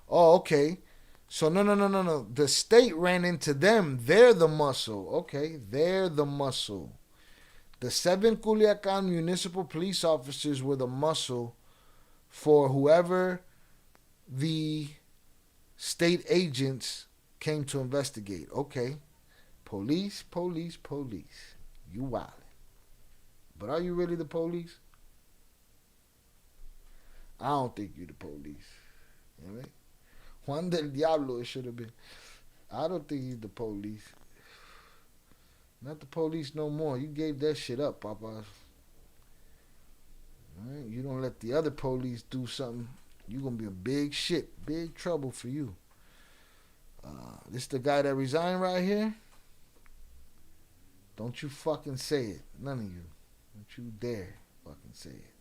Oh, okay. So no. The state ran into them. They're the muscle. Okay, they're the muscle. The 7 Culiacan municipal police officers were the muscle for whoever the state agents came to investigate. Okay. Police. You wildin'. But are you really the police? I don't think you're the police. You know what I mean? Juan del Diablo, it should have been. I don't think he's the police. Not the police no more. You gave that shit up, Papa. Right? You don't let the other police do something, you're going to be a big shit. Big trouble for you. This the guy that resigned right here? Don't you fucking say it. None of you. Don't you dare fucking say it.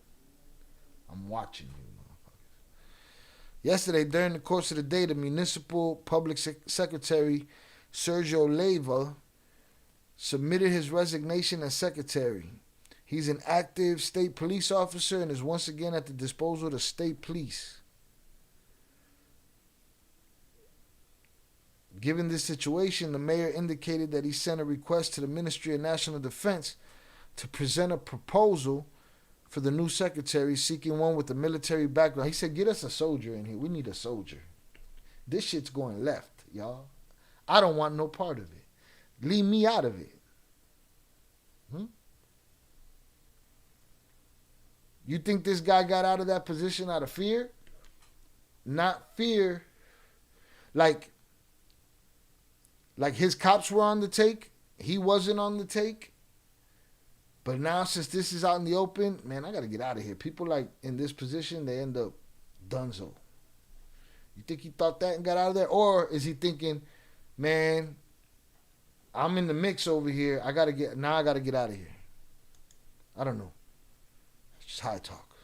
I'm watching you, motherfuckers. Yesterday, during the course of the day, the Municipal Public Secretary, Sergio Leiva, submitted his resignation as secretary. He's an active state police officer and is once again at the disposal of the state police. Given this situation, the mayor indicated that he sent a request to the Ministry of National Defense to present a proposal for the new secretary, seeking one with a military background. He said, get us a soldier in here. We need a soldier. This shit's going left, y'all. I don't want no part of it. Leave me out of it. You think this guy got out of that position out of fear? Not fear. Like his cops were on the take. He wasn't on the take. But now, since this is out in the open, man, I got to get out of here. People like in this position, they end up dunzo. You think he thought that and got out of there? Or is he thinking, man, I'm in the mix over here. I got to get out of here. I don't know. It's just high talk.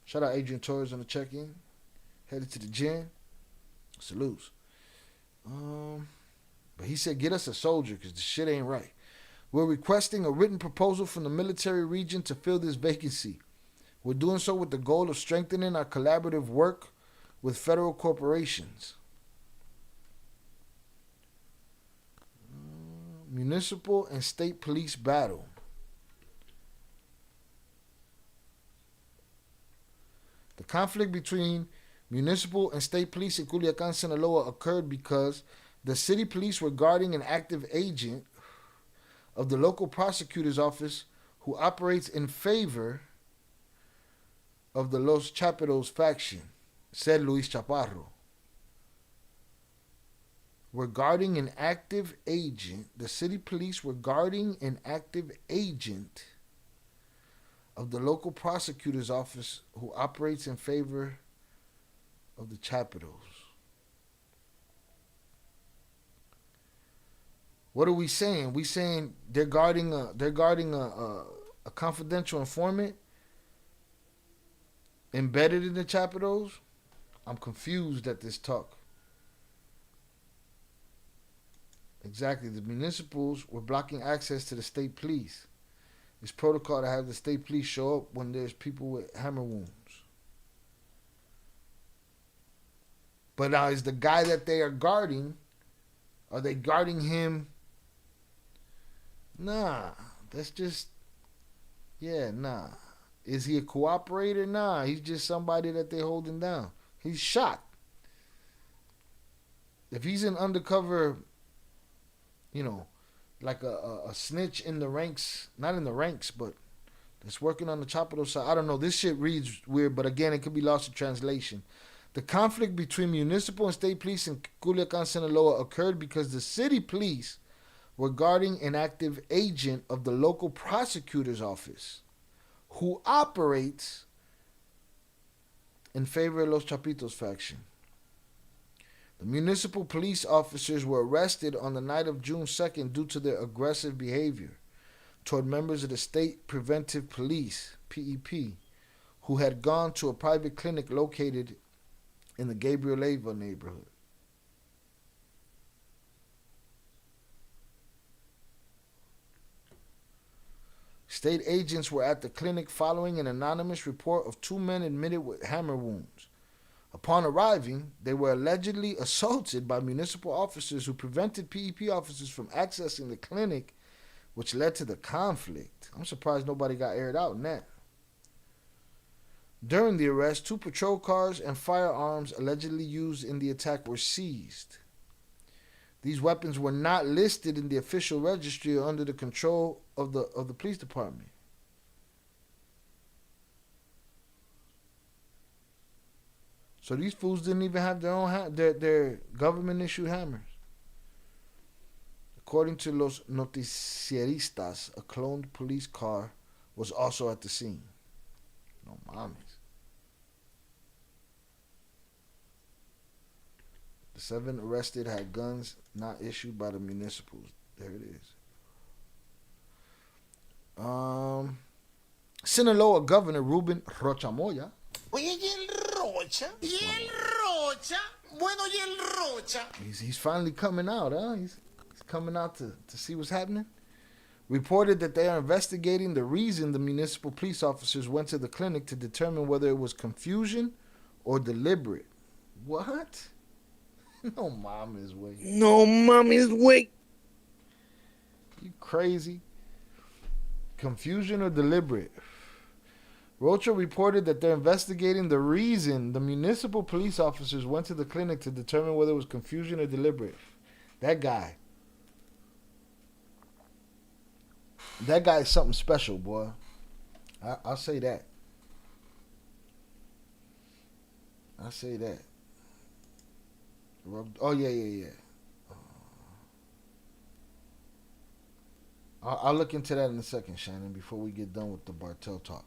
Shout out Adrian Torres on the check-in. Headed to the gym. Salutes. But he said, get us a soldier because the shit ain't right. We're requesting a written proposal from the military region to fill this vacancy. We're doing so with the goal of strengthening our collaborative work with federal corporations. Municipal and state police battle. The conflict between municipal and state police in Culiacan, Sinaloa occurred because the city police were guarding an active agent of the local prosecutor's office who operates in favor of the Los Chapitos faction, said Luis Chaparro. We're guarding an active agent. The city police were guarding an active agent of the local prosecutor's office who operates in favor of the Chapitos. What are we saying? We saying they're guarding a confidential informant embedded in the Chapitos? I'm confused at this talk. Exactly. The municipals were blocking access to the state police. It's protocol to have the state police show up when there's people with hammer wounds. But now is the guy that they are guarding, are they guarding him? Nah, that's just, nah. Is he a cooperator? Nah, he's just somebody that they're holding down. He's shot. If he's an undercover, like a snitch in the ranks, not in the ranks, but that's working on the Chapitos side. I don't know. This shit reads weird, but again, it could be lost in translation. The conflict between municipal and state police in Culiacan, Sinaloa occurred because the city police were guarding an active agent of the local prosecutor's office who operates in favor of Los Chapitos faction. The municipal police officers were arrested on the night of June 2nd due to their aggressive behavior toward members of the State Preventive Police, PEP, who had gone to a private clinic located in the Gabriel Leyva neighborhood. State agents were at the clinic following an anonymous report of 2 men admitted with hammer wounds. Upon arriving, they were allegedly assaulted by municipal officers who prevented PEP officers from accessing the clinic, which led to the conflict. I'm surprised nobody got aired out in that. During the arrest, 2 patrol cars and firearms allegedly used in the attack were seized. These weapons were not listed in the official registry or under the control of the police department. So these fools didn't even have their own their government issued hammers. According to Los Noticieristas, a cloned police car was also at the scene. No mames. The 7 arrested had guns not issued by the municipals. There it is. Sinaloa Governor Ruben Rochamoya. Oye, ¿y el Rocha? ¿Y el Rocha? Bueno, ¿y el Rocha? He's finally coming out, huh? He's coming out to see what's happening. Reported that they are investigating the reason the municipal police officers went to the clinic to determine whether it was confusion or deliberate. What? No mama's way. No mami's way. You crazy? Confusion or deliberate? Rocha reported that they're investigating the reason the municipal police officers went to the clinic to determine whether it was confusion or deliberate. That guy is something special, boy. I'll say that. I'll say that. Oh, yeah. I'll look into that in a second, Shannon, before we get done with the Bartel talk.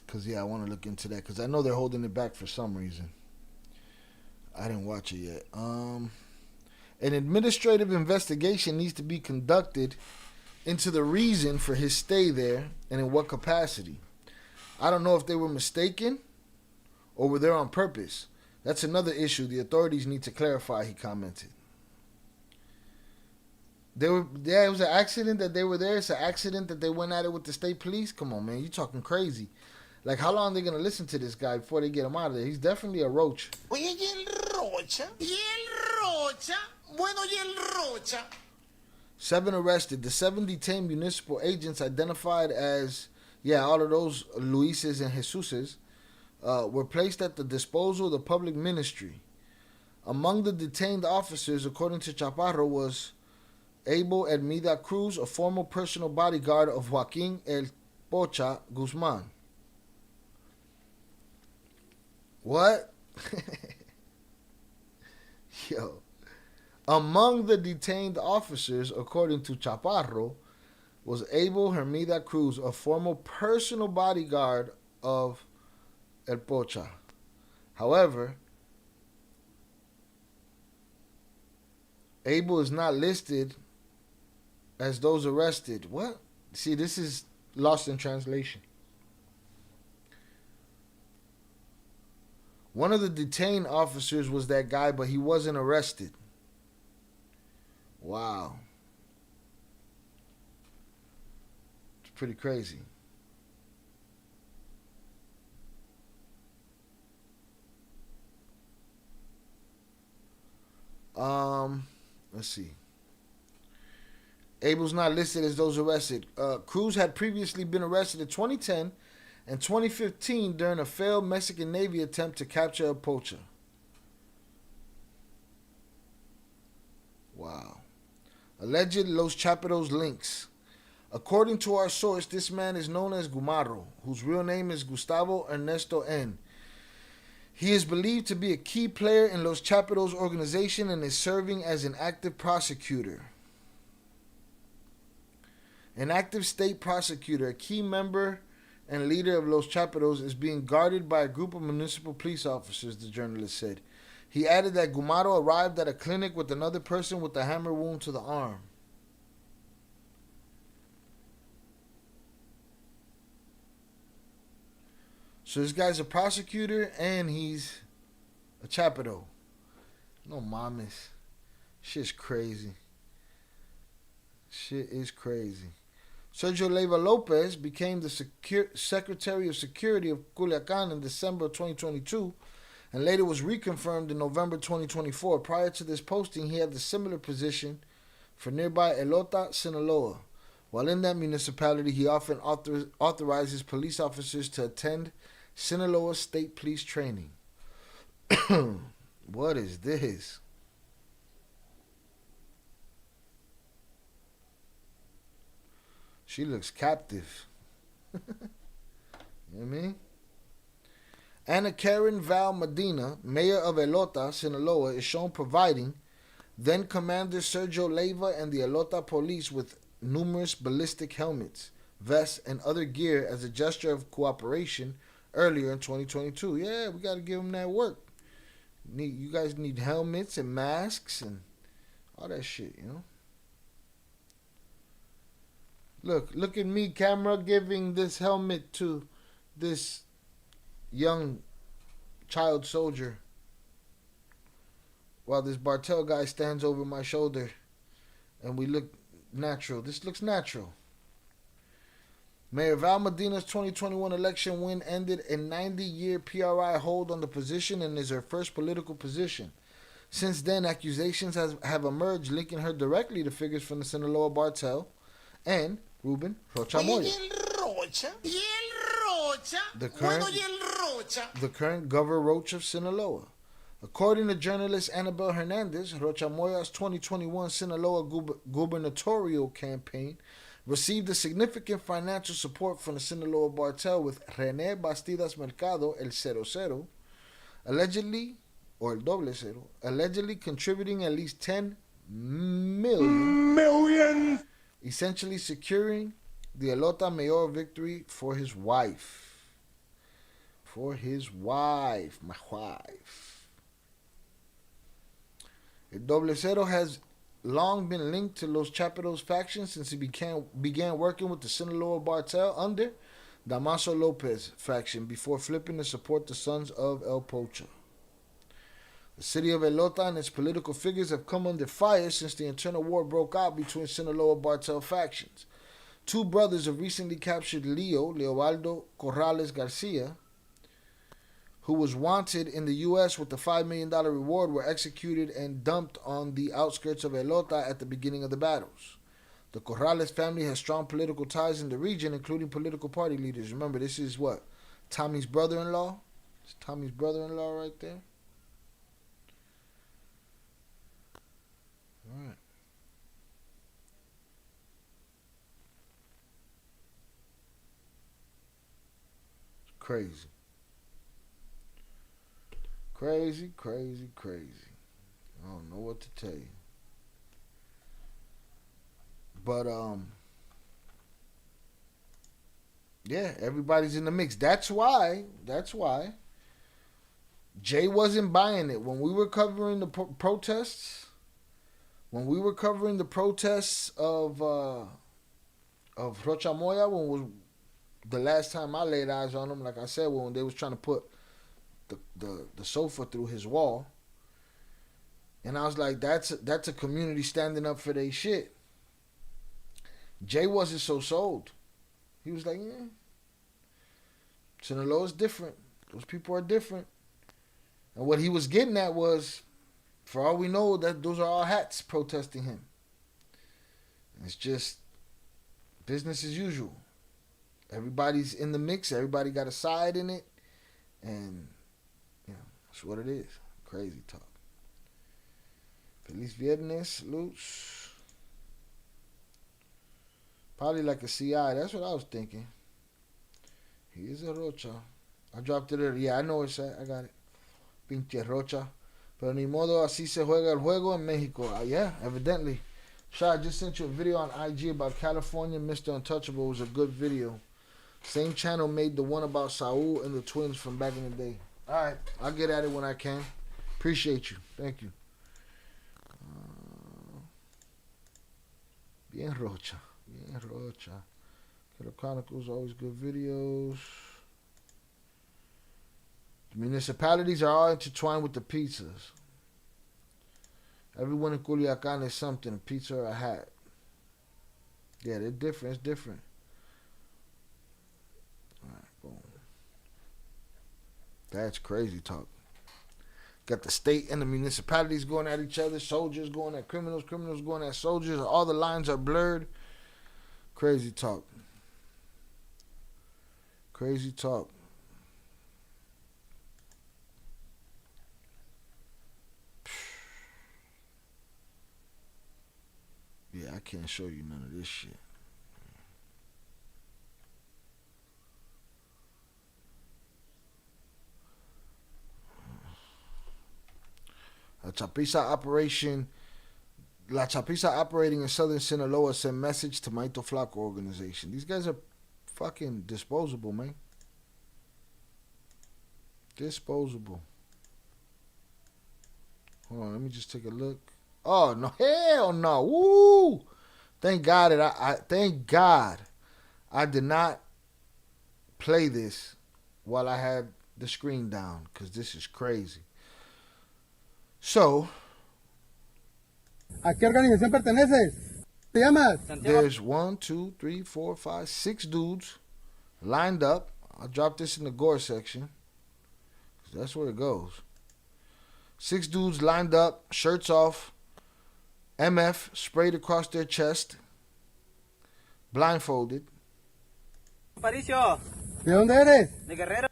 Because, I want to look into that. Because I know they're holding it back for some reason. I didn't watch it yet. An administrative investigation needs to be conducted into the reason for his stay there and in what capacity. I don't know if they were mistaken or were there on purpose. That's another issue the authorities need to clarify, he commented. It was an accident that they were there. It's an accident that they went at it with the state police. Come on, man, you talking crazy. Like, how long are they going to listen to this guy before they get him out of there? He's definitely a roach. Oye, ¿y el Rocha? ¿Y el Rocha? Bueno, ¿y el Rocha? 7 arrested. The 7 detained municipal agents identified as, all of those Luises and Jesuses, were placed at the disposal of the public ministry. Among the detained officers, according to Chaparro, was Abel Hermida Cruz, a former personal bodyguard of Joaquin El Pocha Guzman. What? Yo. Among the detained officers, according to Chaparro, was Abel Hermida Cruz, a former personal bodyguard of El Pocha. However, Abel is not listed as those arrested. What? See, this is lost in translation. One of the detained officers was that guy, but he wasn't arrested. Wow. It's pretty crazy. Let's see. Abel's not listed as those arrested. Cruz had previously been arrested in 2010 and 2015 during a failed Mexican Navy attempt to capture a poacher. Wow. Alleged Los Chapitos links. According to our source, this man is known as Gumaro, whose real name is Gustavo Ernesto N. He is believed to be a key player in Los Chapitos organization and is serving as an active prosecutor. An active state prosecutor, a key member and leader of Los Chapitos, is being guarded by a group of municipal police officers, the journalist said. He added that Gumaro arrived at a clinic with another person with a hammer wound to the arm. So this guy's a prosecutor and he's a Chapito. No mames. Shit's crazy. Shit is crazy. Sergio Leiva Lopez became the Secretary of Security of Culiacan in December 2022 and later was reconfirmed in November 2024. Prior to this posting, he had the similar position for nearby Elota, Sinaloa. While in that municipality, he often authorizes police officers to attend Sinaloa State Police training. What is this? She looks captive. You know what I mean? Ana Karen Val Medina, mayor of Elota, Sinaloa, is shown providing then Commander Sergio Leiva and the Elota police with numerous ballistic helmets, vests, and other gear as a gesture of cooperation earlier in 2022. Yeah, we got to give them that work. You guys need helmets and masks and all that shit, you know? Look at me, camera, giving this helmet to this young child soldier while this Bartel guy stands over my shoulder and we look natural. This looks natural. Mayor Val Medina's 2021 election win ended a 90-year PRI hold on the position and is her first political position. Since then, accusations have emerged linking her directly to figures from the Sinaloa Bartel and Ruben Rocha Moya, the current Governor Roach of Sinaloa. According to journalist Annabelle Hernandez, Rocha Moya's 2021 Sinaloa gubernatorial campaign received a significant financial support from the Sinaloa Bartel, with René Bastidas Mercado, el 00, allegedly, or el doble cero, allegedly contributing at least 10 million, essentially securing the Elota mayor victory for his wife. For his wife, my wife. El doble cero has long been linked to Los Chapitos faction since he began working with the Sinaloa Bartel under Damaso Lopez faction before flipping to support the Sons of El Pocha. The city of Elota and its political figures have come under fire since the internal war broke out between Sinaloa Bartel factions. Two brothers of recently captured Leobaldo Corrales Garcia, who was wanted in the U.S. with the $5 million reward, were executed and dumped on the outskirts of Elota at the beginning of the battles. The Corrales family has strong political ties in the region, including political party leaders. Remember, this is what? Tommy's brother-in-law? It's Tommy's brother-in-law right there. All right. It's crazy. Crazy, crazy, crazy. I don't know what to tell you. But, yeah, everybody's in the mix. That's why Jay wasn't buying it. When we were covering the protests, of Rocha Moya, when was the last time I laid eyes on him, like I said, when they was trying to put the sofa through his wall, and I was like, that's a community standing up for their shit. Jay wasn't so sold. He was like, Sinaloa's different. Those people are different. And what he was getting at was, for all we know, that those are all hats protesting him. It's just business as usual. Everybody's in the mix. Everybody got a side in it, and that's what it is. Crazy talk. Feliz Viernes, Luz. Probably like a CI. That's what I was thinking. He is a Rocha. I dropped it there. Yeah, I know it's at. I got it. Pinche Rocha. Pero ni modo, así se juega el juego en Mexico. Yeah, evidently. Sha, I just sent you a video on IG about California. Mr. Untouchable was a good video. Same channel made the one about Saul and the twins from back in the day. Alright, I'll get at it when I can. Appreciate you. Thank you. Bien Rocha. Bien Rocha. Cartel Chronicles, always good videos. The municipalities are all intertwined with the pizzas. Everyone in Culiacan is something, a pizza or a hat. Yeah, they're different. It's different. Alright, boom. That's crazy talk. Got the state and the municipalities going at each other, soldiers going at criminals, criminals going at soldiers. All the lines are blurred. Crazy talk. Crazy talk. Yeah, I can't show you none of this shit. La Chapiza operating in southern Sinaloa sent message to Maito Flaco organization. These guys are fucking disposable, man. Disposable. Hold on, let me just take a look. Oh no, hell no. Woo! Thank God that thank God I did not play this while I had the screen down, because this is crazy. So, ¿a qué organización perteneces? ¿Te llamas? There's 1, 2, 3, 4, 5, 6 dudes lined up. I'll drop this in the gore section, 'cause that's where it goes. 6 dudes lined up, shirts off, MF sprayed across their chest, blindfolded. Aparicio. ¿De dónde eres? De Guerrero.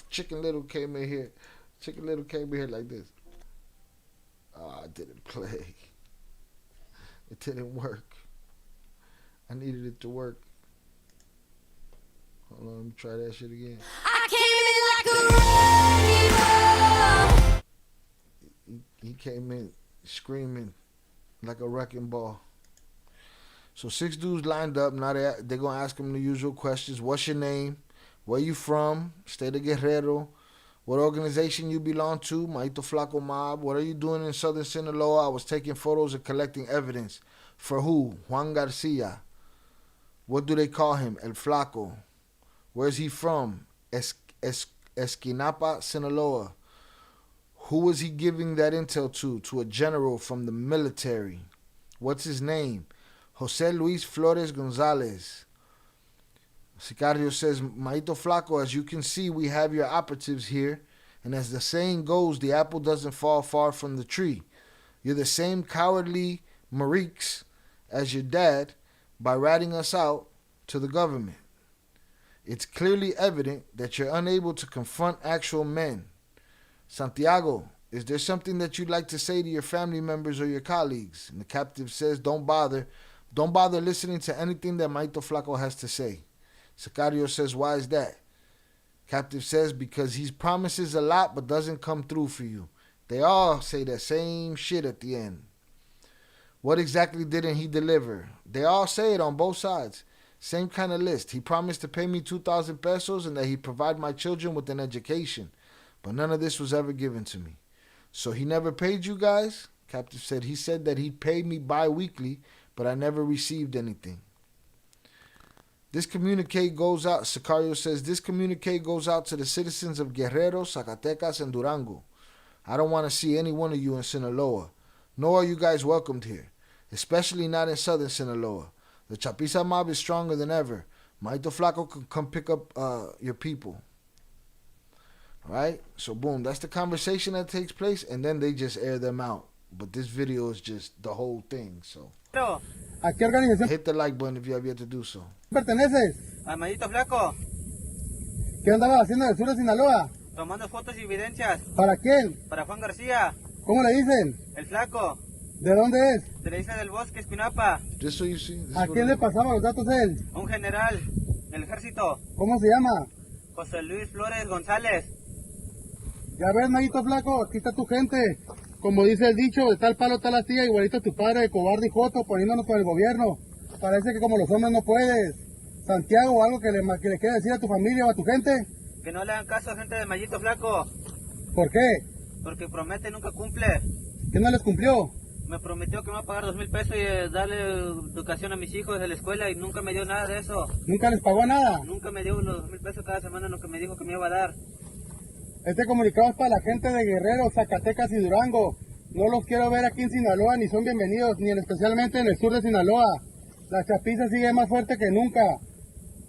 Chicken Little came in here. Chicken Little came in here like this. Oh, it didn't play. It didn't work. I needed it to work. Hold on, let me try that shit again. I came in like a wrecking ball. He came in screaming like a wrecking ball. So 6 dudes lined up. Now they're going to ask him the usual questions. What's your name? Where you from? State of Guerrero. What organization you belong to? Maito Flaco Mob. What are you doing in southern Sinaloa? I was taking photos and collecting evidence. For who? Juan Garcia. What do they call him? El Flaco. Where's he from? Esquinapa, Sinaloa. Who was he giving that intel to? To a general from the military. What's his name? Jose Luis Flores Gonzalez. Sicario says, Maito Flaco, as you can see, we have your operatives here. And as the saying goes, the apple doesn't fall far from the tree. You're the same cowardly mariks as your dad by ratting us out to the government. It's clearly evident that you're unable to confront actual men. Santiago, is there something that you'd like to say to your family members or your colleagues? And the captive says, don't bother listening to anything that Maito Flaco has to say. Sicario says, why is that? Captive says, because he promises a lot but doesn't come through for you. They all say that same shit at the end. What exactly didn't he deliver? They all say it on both sides. Same kind of list. He promised to pay me 2,000 pesos and that he'd provide my children with an education. But none of this was ever given to me. So he never paid you guys? Captive said, he said that he'd pay me bi-weekly, but I never received anything. This communique goes out, Sicario says, this communique goes out to the citizens of Guerrero, Zacatecas, and Durango. I don't want to see any one of you in Sinaloa. Nor are you guys welcomed here, especially not in southern Sinaloa. The Chapiza mob is stronger than ever. Maito Flaco can come pick up your people. Alright? So boom, that's the conversation that takes place, and then they just air them out. But this video is just the whole thing, so. ¿A qué organización Hit the like button if you have yet to do so. perteneces? A Maito Flaco. ¿Qué andabas haciendo en el sur de Sinaloa? Tomando fotos y evidencias. ¿Para quién? Para Juan García. ¿Cómo le dicen? El Flaco. ¿De dónde es? De la isla del Bosque, Espinapa. Just so you see. ¿A quién le pasaba los datos él? A un general del ejército. ¿Cómo se llama? José Luis Flores González. Ya ves, maguito flaco, aquí está tu gente. Como dice el dicho, de tal palo tal astilla, igualito tu padre, de cobarde y joto, poniéndonos por el gobierno. Parece que como los hombres no puedes. Santiago, algo que le quiera decir a tu familia o a tu gente. Que no le hagan caso a gente de Mallito Flaco. ¿Por qué? Porque promete y nunca cumple. ¿Qué no les cumplió? Me prometió que me va a pagar 2,000 pesos y darle educación a mis hijos de la escuela y nunca me dio nada de eso. ¿Nunca les pagó nada? Nunca me dio los 2,000 pesos cada semana en lo que me dijo que me iba a dar. Este comunicado es para la gente de Guerrero, Zacatecas y Durango. No los quiero ver aquí en Sinaloa, ni son bienvenidos, ni especialmente en el sur de Sinaloa. La chapiza sigue más fuerte que nunca.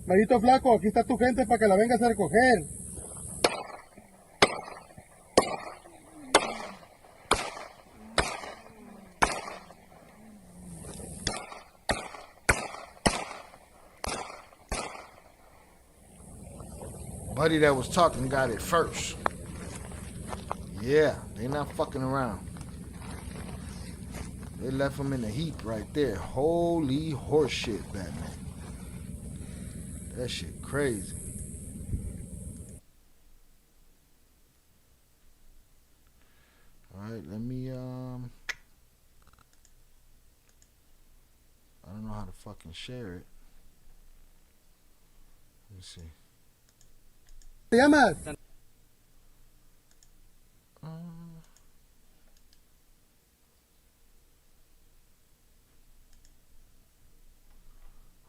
Marito flaco, aquí está tu gente para que la vengas a recoger. Buddy that was talking got it first. Yeah, they not fucking around. They left him in the heap right there. Holy horse shit, Batman. That shit crazy. Alright, let me I don't know how to fucking share it. Let me see. ¿Te llamas?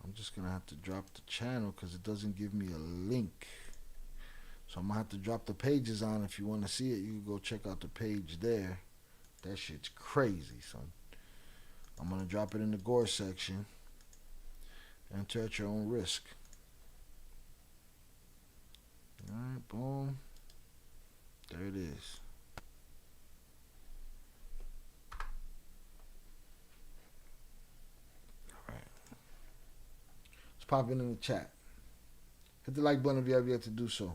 I'm just gonna have to drop the channel because it doesn't give me a link. So I'm gonna have to drop the pages on. If you want to see it, you can go check out the page there. That shit's crazy, son. I'm gonna drop it in the gore section. Enter at your own risk. Alright, boom. There it is. Alright. Let's pop it in the chat. Hit the like button if you have yet to do so.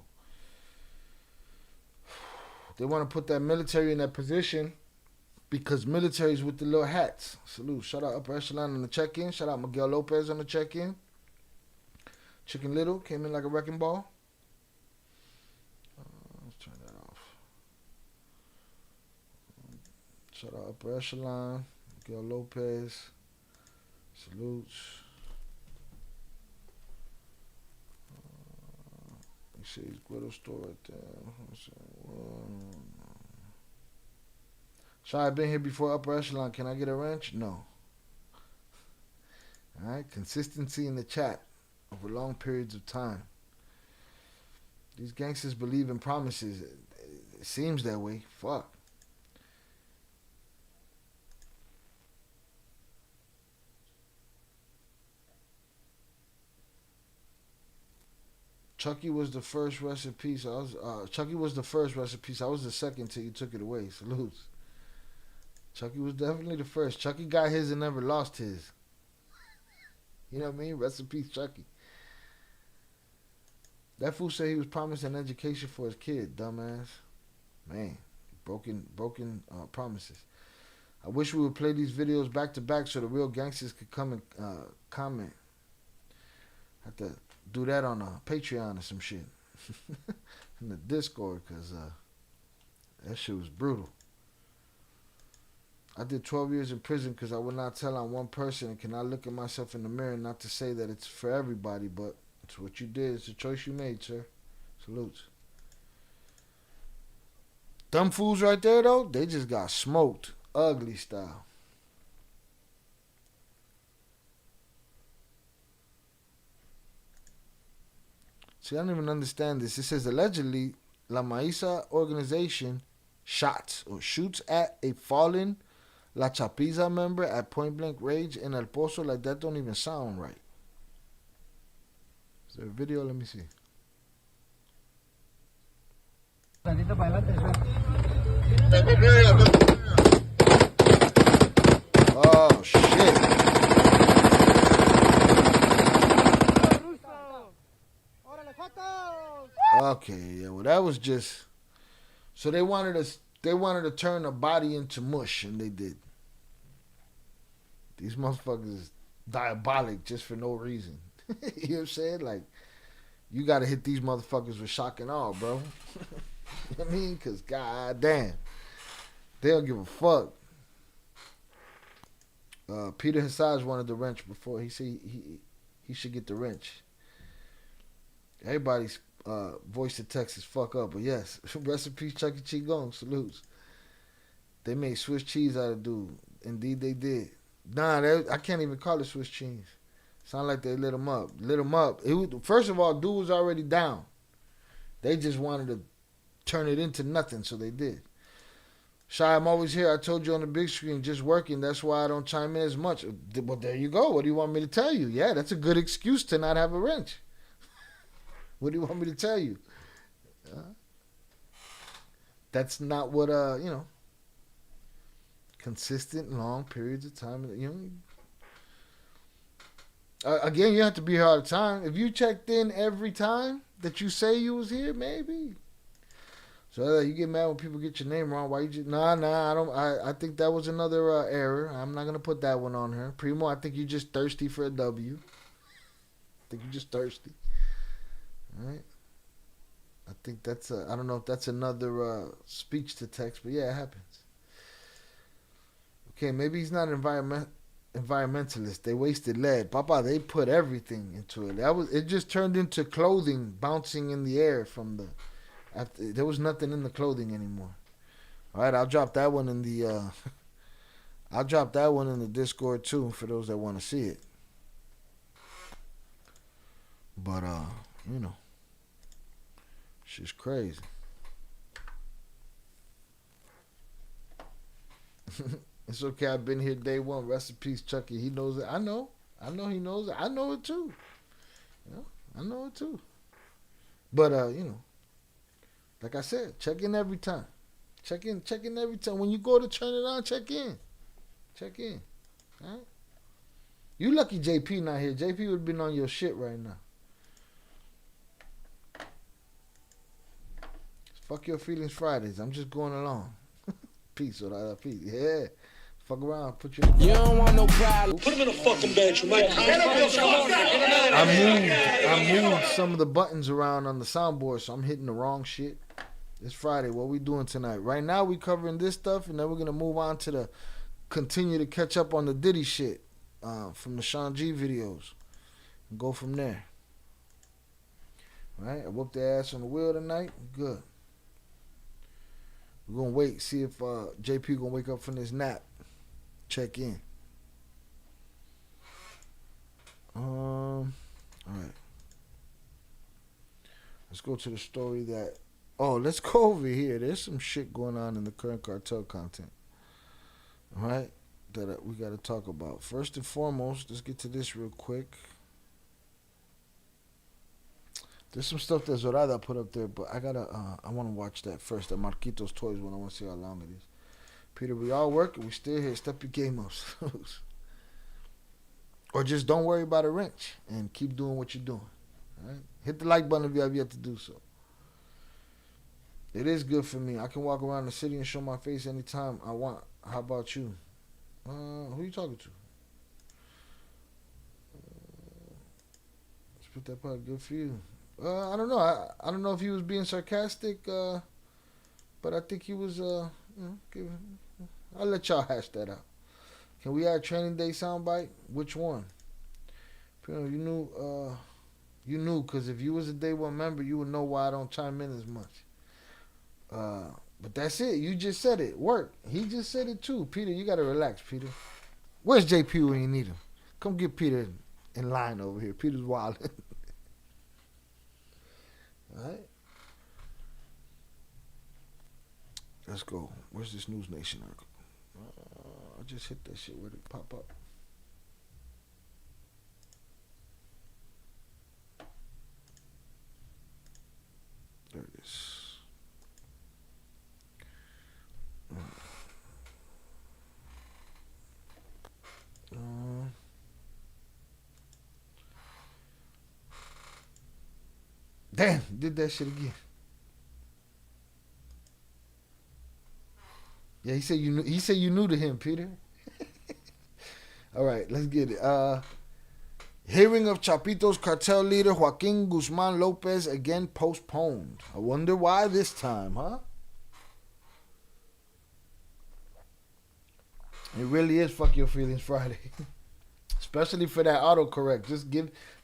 They want to put that military in that position because military's with the little hats. Salute. Shout out Upper Echelon on the check-in. Shout out Miguel Lopez on the check-in. Chicken Little came in like a wrecking ball. Let's turn that off. Shout out Upper Echelon. Miguel Lopez. Salutes. You see his Guido store right there. So I've been here before Upper Echelon. Can I get a wrench? No. Alright, consistency in the chat over long periods of time. These gangsters believe in promises. It seems that way. Fuck. Chucky was the first recipe. So I was Chucky was the first recipe. So I was the second till you took it away. Salutes. Chucky was definitely the first. Chucky got his and never lost his. You know what I mean? Recipes Chucky. That fool said he was promised an education for his kid, dumbass. Man, broken promises. I wish we would play these videos back to back so the real gangsters could come and comment. Have to do that on a Patreon or some shit. In the Discord, because that shit was brutal. I did 12 years in prison because I would not tell on one person and cannot look at myself in the mirror, not to say that it's for everybody, but it's what you did. It's a choice you made, sir. Salutes. Dumb fools right there, though, they just got smoked. Ugly style. See, I don't even understand this. It says, allegedly, La Maíza organization shoots at a fallen La Chapiza member at point-blank range in El Pozo. Like, that don't even sound right. Is there a video? Let me see. Oh, shit. Okay, yeah, well, that was just... So they wanted to turn a body into mush, and they did. These motherfuckers is diabolic just for no reason. You know what I'm saying? Like, you gotta hit these motherfuckers with shock and awe, bro. You know what I mean? Because, goddamn, they don't give a fuck. Peter Hassaj wanted the wrench before. He said he should get the wrench. Everybody's voice to text is fuck up, but yes. Rest in peace, Chuck E. Cheese Gong. Salutes. They made Swiss cheese out of dude. Indeed, they did. Nah, I can't even call it Swiss cheese. Sound like they lit him up. Lit him up. First of all, dude was already down. They just wanted to turn it into nothing, so they did. Shy, I'm always here. I told you on the big screen, just working. That's why I don't chime in as much. Well, there you go. What do you want me to tell you? Yeah, that's a good excuse to not have a wrench. What do you want me to tell you? That's not what, consistent long periods of time, again, you have to be here all the time. If you checked in every time that you say you was here, maybe. So you get mad when people get your name wrong. Why you just I think that was another error. I'm not gonna put that one on her. Primo, I think you're just thirsty for a W. I think you're just thirsty. All right. I think that's I don't know if that's another speech to text, but yeah, it happens. Okay, maybe he's not an environmentalist. They wasted lead. Papa, they put everything into it. It just turned into clothing bouncing in the air from there was nothing in the clothing anymore. All right, I'll drop that one in the Discord too for those that want to see it. But shit's crazy. It's okay. I've been here day one. Rest in peace, Chucky. He knows it. I know he knows it. I know it too. I know it too. But like I said, check in every time. Check in every time. When you go to turn it on, check in. Check in. All right? You lucky JP not here. JP would have been on your shit right now. Fuck your feelings Fridays. I'm just going along. Peace, peace. Yeah. Fuck around. Put your. You don't want no problem. Put him in a fucking bench, man. I moved some of the buttons around on the soundboard, so I'm hitting the wrong shit. It's Friday. What we doing tonight? Right now, we covering this stuff, and then we're gonna move on to continue to catch up on the Diddy shit from the Sean G videos, and go from there. All right. I whooped their ass on the wheel tonight. Good. We're gonna wait, see if JP gonna wake up from this nap. Check in. All right. Let's go to the story that. Oh, let's go over here. There's some shit going on in the current cartel content. All right, that we got to talk about. First and foremost, let's get to this real quick. There's some stuff that Zorada put up there, but I want to watch that first. That Marquitos Toys one. I want to see how long it is. Peter, we all working. We still here. Step your game up. Or just don't worry about a wrench and keep doing what you're doing. All right? Hit the like button if you have yet to do so. It is good for me. I can walk around the city and show my face anytime I want. How about you? Who are you talking to? Let's put that part. Good for you. I don't know. I don't know if he was being sarcastic, but I think he was. I'll let y'all hash that out. Can we add training day soundbite? Which one? You knew, because if you was a day one member, you would know why I don't chime in as much. But that's it. You just said it. Work. He just said it too. Peter, you gotta relax, Peter. Where's JP when you need him? Come get Peter in line over here. Peter's wild. Alright. Let's go. Where's this News Nation article? I just hit that shit. Where'd it pop up? There it is. Damn, did that shit again. Yeah, he said you knew to him, Peter. All right, let's get it. Hearing of Chapito's cartel leader Joaquin Guzman Lopez again postponed. I wonder why this time, huh? It really is Fuck Your Feelings Friday. Especially for that autocorrect.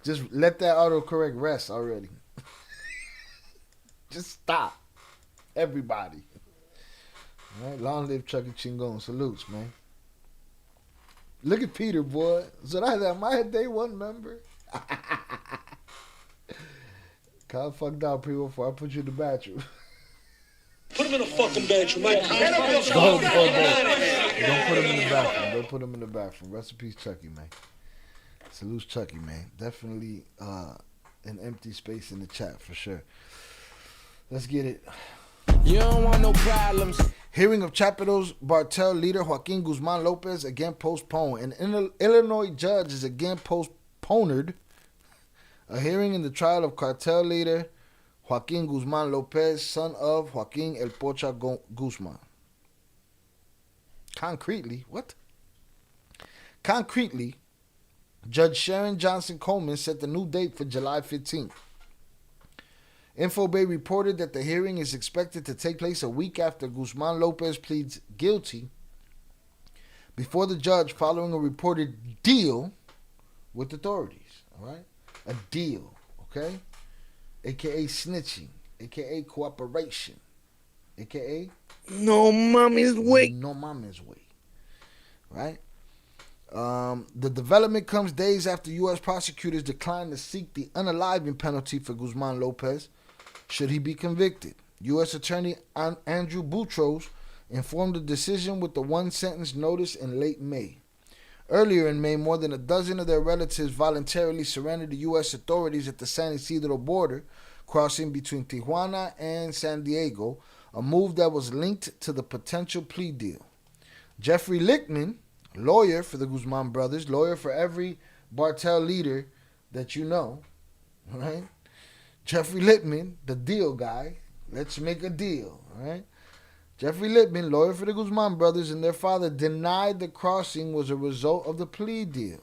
Just let that autocorrect rest already. Just stop. Everybody. All right, long live Chucky Chingon. Salutes, man. Look at Peter, boy. So that's my day one member. Kyle fucked out people before I put you in the bathroom. Put him in a fucking bedroom, Mike. Don't put him in the bathroom. Don't put him in the bathroom. Rest in peace, Chucky, man. Salute Chucky, man. Definitely an empty space in the chat for sure. Let's get it. You don't want no problems. Hearing of Chapito's cartel leader Joaquin Guzman Lopez again postponed. An Illinois judge is again postponed a hearing in the trial of cartel leader Joaquin Guzman Lopez, son of Joaquin El Pocha Guzman. Concretely, Judge Sharon Johnson Coleman set the new date for July 15th. Infobay reported that the hearing is expected to take place a week after Guzman Lopez pleads guilty before the judge following a reported deal with authorities. All right? A deal, okay? AKA snitching, AKA cooperation, AKA No mommy's way. No mommy's way. Right? The development comes days after U.S. prosecutors declined to seek the unaliving penalty for Guzman Lopez should he be convicted. U.S. Attorney Andrew Boutros informed the decision with the one-sentence notice in late May. Earlier in May, more than a dozen of their relatives voluntarily surrendered to U.S. authorities at the San Isidro border, crossing between Tijuana and San Diego, a move that was linked to the potential plea deal. Jeffrey Lichtman, lawyer for the Guzman brothers, lawyer for every cartel leader that you know, right? Jeffrey Lichtman, the deal guy. Let's make a deal, right? Jeffrey Lichtman, lawyer for the Guzman brothers and their father, denied the crossing was a result of the plea deal.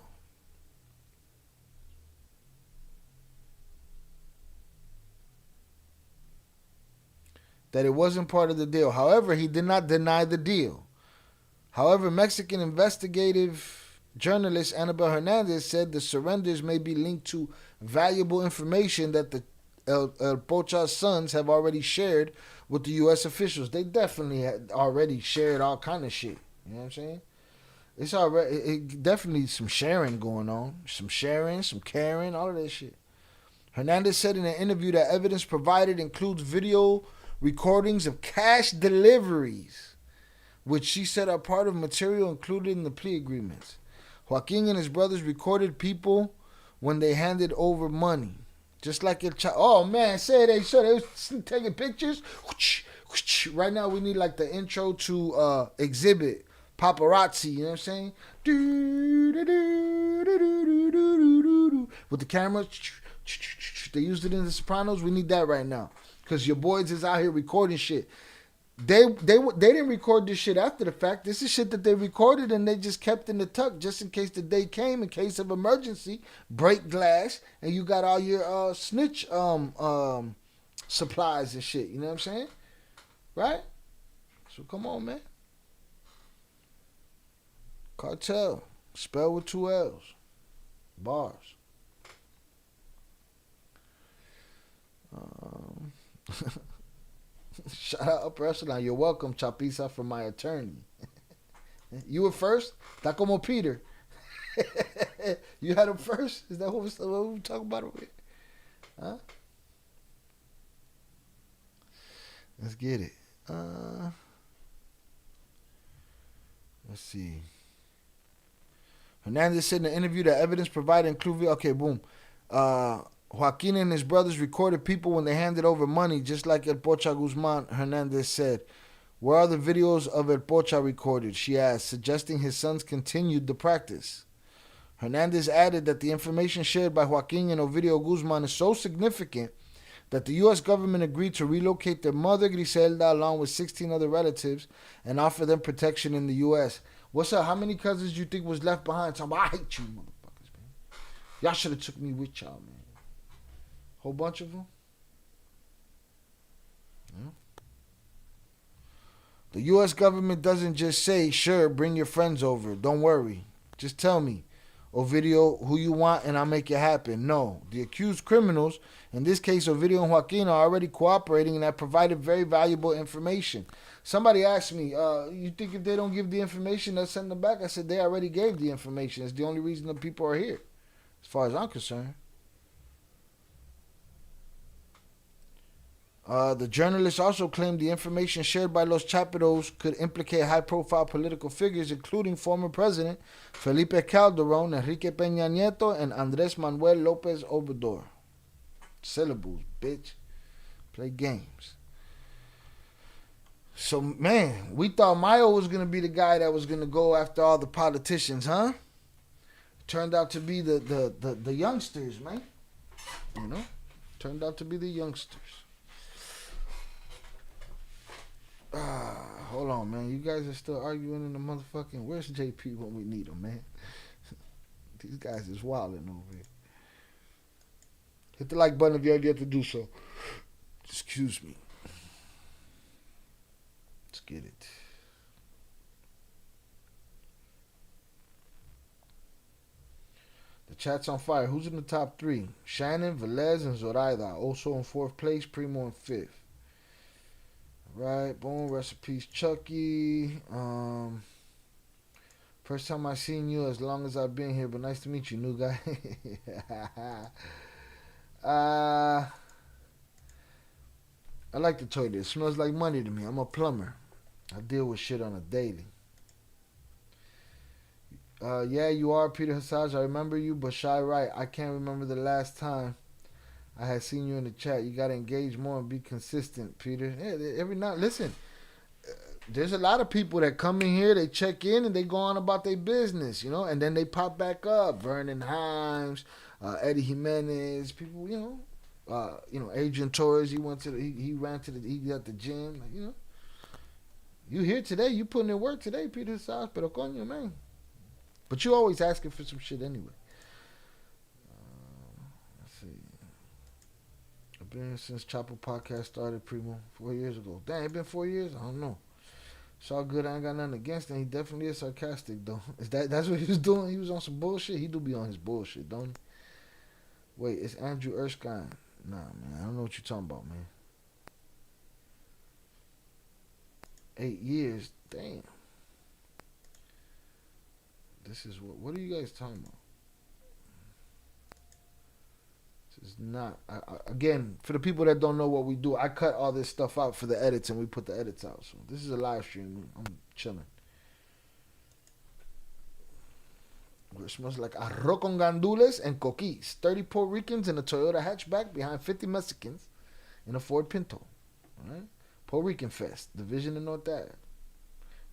That it wasn't part of the deal. However, he did not deny the deal. However, Mexican investigative journalist Anabel Hernandez said the surrenders may be linked to valuable information that the El Pocha's sons have already shared with the U.S. officials. They definitely had already shared all kind of shit. You know what I'm saying? It's already definitely some sharing going on. Some sharing, some caring, all of that shit. Hernandez said in an interview that evidence provided includes video recordings of cash deliveries, which she said are part of material included in the plea agreements. Joaquin and his brothers recorded people when they handed over money. Just like your child. Oh, man, they was taking pictures. Right now, we need like the intro to Exhibit, Paparazzi, you know what I'm saying? With the camera. They used it in The Sopranos. We need that right now. Because your boys is out here recording shit. They didn't record this shit after the fact. This is shit that they recorded and they just kept in the tuck just in case the day came, in case of emergency, break glass, and you got all your snitch supplies and shit. You know what I'm saying? Right? So come on, man. Cartel. Spelled with 2 L's. Bars. Shout out Upper Echelon. You're welcome, Chapisa, from my attorney. You were first? Está como Peter. You had him first? Is that what we're talking about over here? Huh? Let's get it. Let's see. Hernandez said in an interview that evidence provided included... Okay, boom. Joaquin and his brothers recorded people when they handed over money, just like El Pocha Guzman, Hernandez said. Where are the videos of El Pocha recorded? She asked, suggesting his sons continued the practice. Hernandez added that the information shared by Joaquin and Ovidio Guzman is so significant that the U.S. government agreed to relocate their mother, Griselda, along with 16 other relatives, and offer them protection in the U.S. What's up? How many cousins you think was left behind? Talking about, I hate you, motherfuckers, man. Y'all should have took me with y'all, man. Whole bunch of them. Yeah. The U.S. government doesn't just say, sure, bring your friends over. Don't worry. Just tell me, Ovidio, who you want, and I'll make it happen. No. The accused criminals, in this case, Ovidio and Joaquin, are already cooperating and have provided very valuable information. Somebody asked me, you think if they don't give the information, they'll send them back? I said, they already gave the information. It's the only reason the people are here, as far as I'm concerned. The journalist also claimed the information shared by Los Chapitos could implicate high-profile political figures, including former President Felipe Calderón, Enrique Peña Nieto, and Andrés Manuel López Obrador. Syllables, bitch. Play games. So, man, we thought Mayo was going to be the guy that was going to go after all the politicians, huh? Turned out to be the youngsters, man. You know? Turned out to be the youngsters. Hold on, man. You guys are still arguing in the motherfucking... Where's JP when we need him, man? These guys is wilding over here. Hit the like button if you have yet to do so. Excuse me. Let's get it. The chat's on fire. Who's in the top three? Shannon, Velez, and Zoraida. Also in fourth place. Primo in fifth. Right, boom, rest in peace, Chucky. First time I seen you as long as I've been here, but nice to meet you, new guy. I like the toilet. It smells like money to me. I'm a plumber. I deal with shit on a daily. Yeah, you are Peter Hassaj. I remember you, but shy right. I can't remember the last time I had seen you in the chat. You gotta engage more and be consistent, Peter. Yeah, every night. Listen, there's a lot of people that come in here, they check in, and they go on about their business, you know, and then they pop back up. Vernon Himes, Eddie Jimenez, people, you know, Adrian Torres. He went to he got the gym, like, you know. You here today? You putting in work today, Peter Sauce, pero coño, man. But you always asking for some shit anyway. Been since Chopper Podcast started, Primo, 4 years ago. Damn, it been 4 years? I don't know. It's all good. I ain't got nothing against him. He definitely is sarcastic, though. That's what he was doing? He was on some bullshit? He do be on his bullshit, don't he? Wait, it's Andrew Erskine. Nah, man. I don't know what you're talking about, man. 8 years? Damn. This is what are you guys talking about? It's not. Again, for the people that don't know what we do, I cut all this stuff out for the edits and we put the edits out. So this is a live stream. I'm chilling. It smells like arroz con gandules and coquis. 30 Puerto Ricans in a Toyota hatchback behind 50 Mexicans in a Ford Pinto. All right? Puerto Rican Fest. Division in North Ave.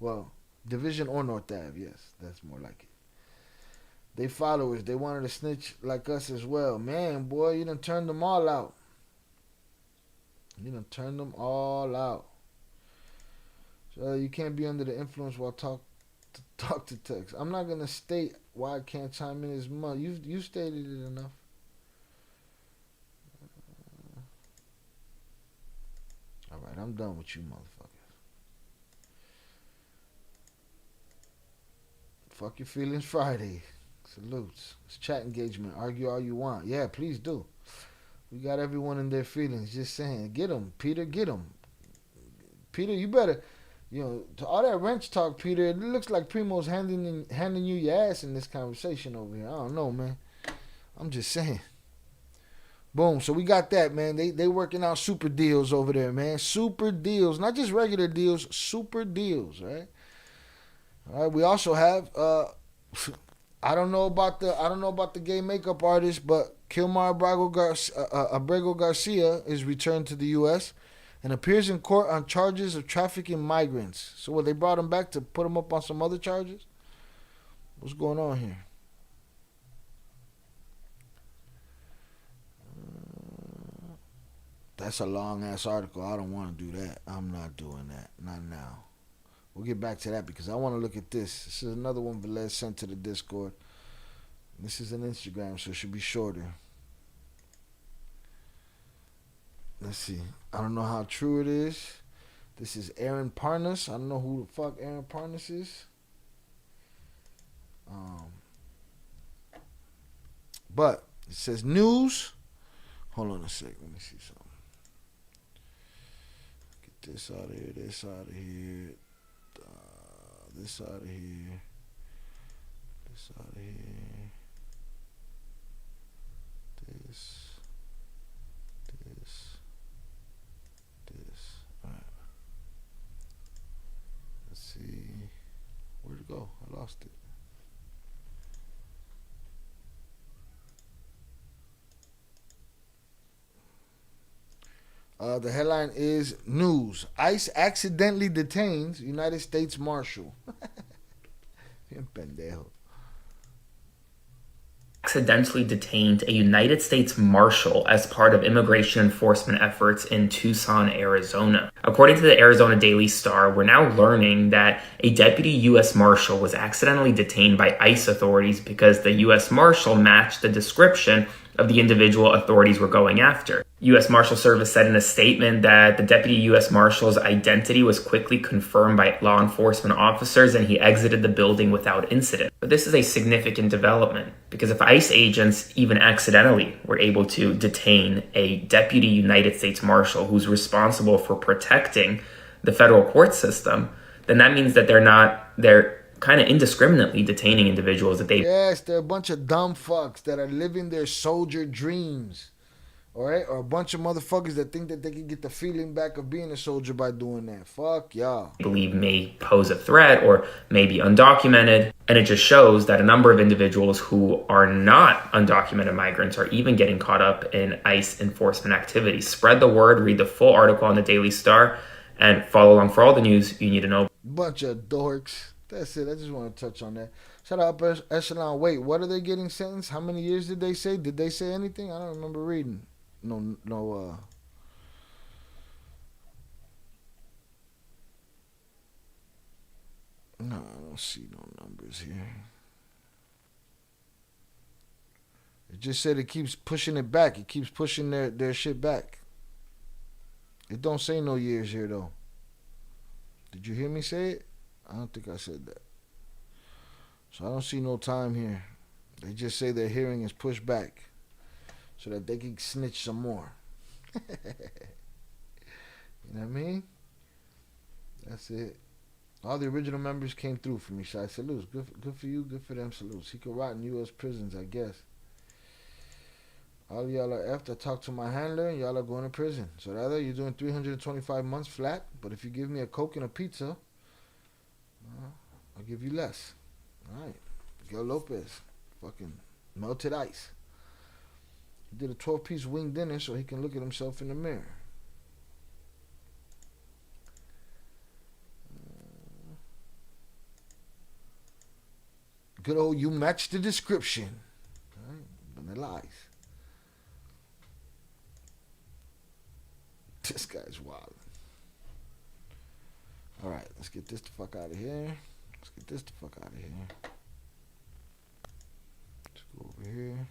Well, Division or North Ave, yes. That's more like it. They followers, they wanted to snitch like us as well. Man, boy, you done turned them all out. You done turned them all out. So you can't be under the influence while talk to text. I'm not gonna state why I can't chime in as much. You stated it enough. All right, I'm done with you, motherfuckers. Fuck your feelings Friday. Salutes. It's chat engagement. Argue all you want. Yeah, please do. We got everyone in their feelings. Just saying. Get them, Peter. Get them. Peter, you better, you know, to all that wrench talk, Peter, it looks like Primo's handing you your ass in this conversation over here. I don't know, man. I'm just saying. Boom. So we got that, man. They working out super deals over there, man. Super deals. Not just regular deals, super deals, right? All right. We also have I don't know about the gay makeup artist, but Kilmar Abrego Garcia is returned to the U.S. and appears in court on charges of trafficking migrants. So what, they brought him back to put him up on some other charges? What's going on here? That's a long ass article. I don't want to do that. I'm not doing that. Not now. We'll get back to that because I want to look at this. This is another one Velez sent to the Discord. This is an Instagram, so it should be shorter. Let's see. I don't know how true it is. This is Aaron Parnas. I don't know who the fuck Aaron Parnas is. But it says news. Hold on a sec. Let me see something. Get this out of here. This out of here. This out of here. This out of here. This. All right. Let's see. Where'd it go? I lost it. The headline is news. ICE accidentally detains United States Marshal. Bien pendejo. Accidentally detained a United States Marshal as part of immigration enforcement efforts in Tucson, Arizona. According to the Arizona Daily Star, we're now learning that a deputy U.S. Marshal was accidentally detained by ICE authorities because the U.S. Marshal matched the description of the individual authorities were going after. U.S. Marshal Service said in a statement that the deputy U.S. Marshal's identity was quickly confirmed by law enforcement officers and he exited the building without incident. But this is a significant development because if ICE agents even accidentally were able to detain a deputy United States Marshal who's responsible for protecting the federal court system, then that means that they're kind of indiscriminately detaining individuals that they... Yes, they're a bunch of dumb fucks that are living their soldier dreams. Alright? Or a bunch of motherfuckers that think that they can get the feeling back of being a soldier by doing that. Fuck y'all. believe may pose a threat or may be undocumented. And it just shows that a number of individuals who are not undocumented migrants are even getting caught up in ICE enforcement activities. Spread the word, read the full article on the Daily Star, and follow along for all the news you need to know. Bunch of dorks. That's it. I just want to touch on that. Shout out Upper Echelon. Wait, what are they getting sentenced? How many years did they say? Did they say anything? I don't remember reading. No, I don't see no numbers here. It just said it keeps pushing it back. It keeps pushing their shit back. It don't say no years here, though. Did you hear me say it? I don't think I said that. So I don't see no time here. They just say their hearing is pushed back so that they can snitch some more. You know what I mean? That's it. All the original members came through for me. Shai, salutes. Good for you. Good for them. Salutes. He could rot in U.S. prisons, I guess. All of y'all are effed. I talked to my handler, and y'all are going to prison. So rather, you're doing 325 months flat, but if you give me a Coke and a pizza, I'll give you less. All right. Miguel Lopez. Fucking melted ice. He did a 12-piece wing dinner so he can look at himself in the mirror. Good old, you match the description. All right. Vanilla ice. This guy's wild. All right, let's get this the fuck out of here. Let's get this the fuck out of here. Let's go over here.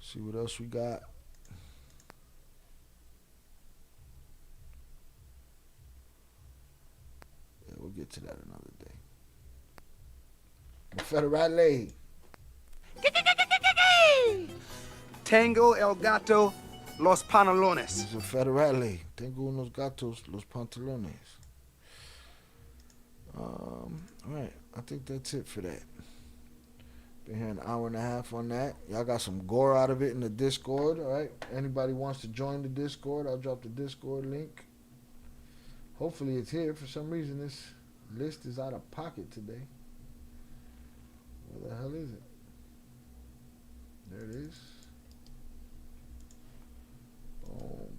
See what else we got. Yeah, we'll get to that another day. Federale. Tango el gato los pantalones. It's a Federale. Tengo unos gatos los pantalones. All right, I think that's it for that. Been here an hour and a half on that. Y'all got some gore out of it in the Discord. All right, anybody wants to join the Discord, I'll drop the Discord link. Hopefully it's here. For some reason this list is out of pocket today. Where the hell is it? There it is. Boom.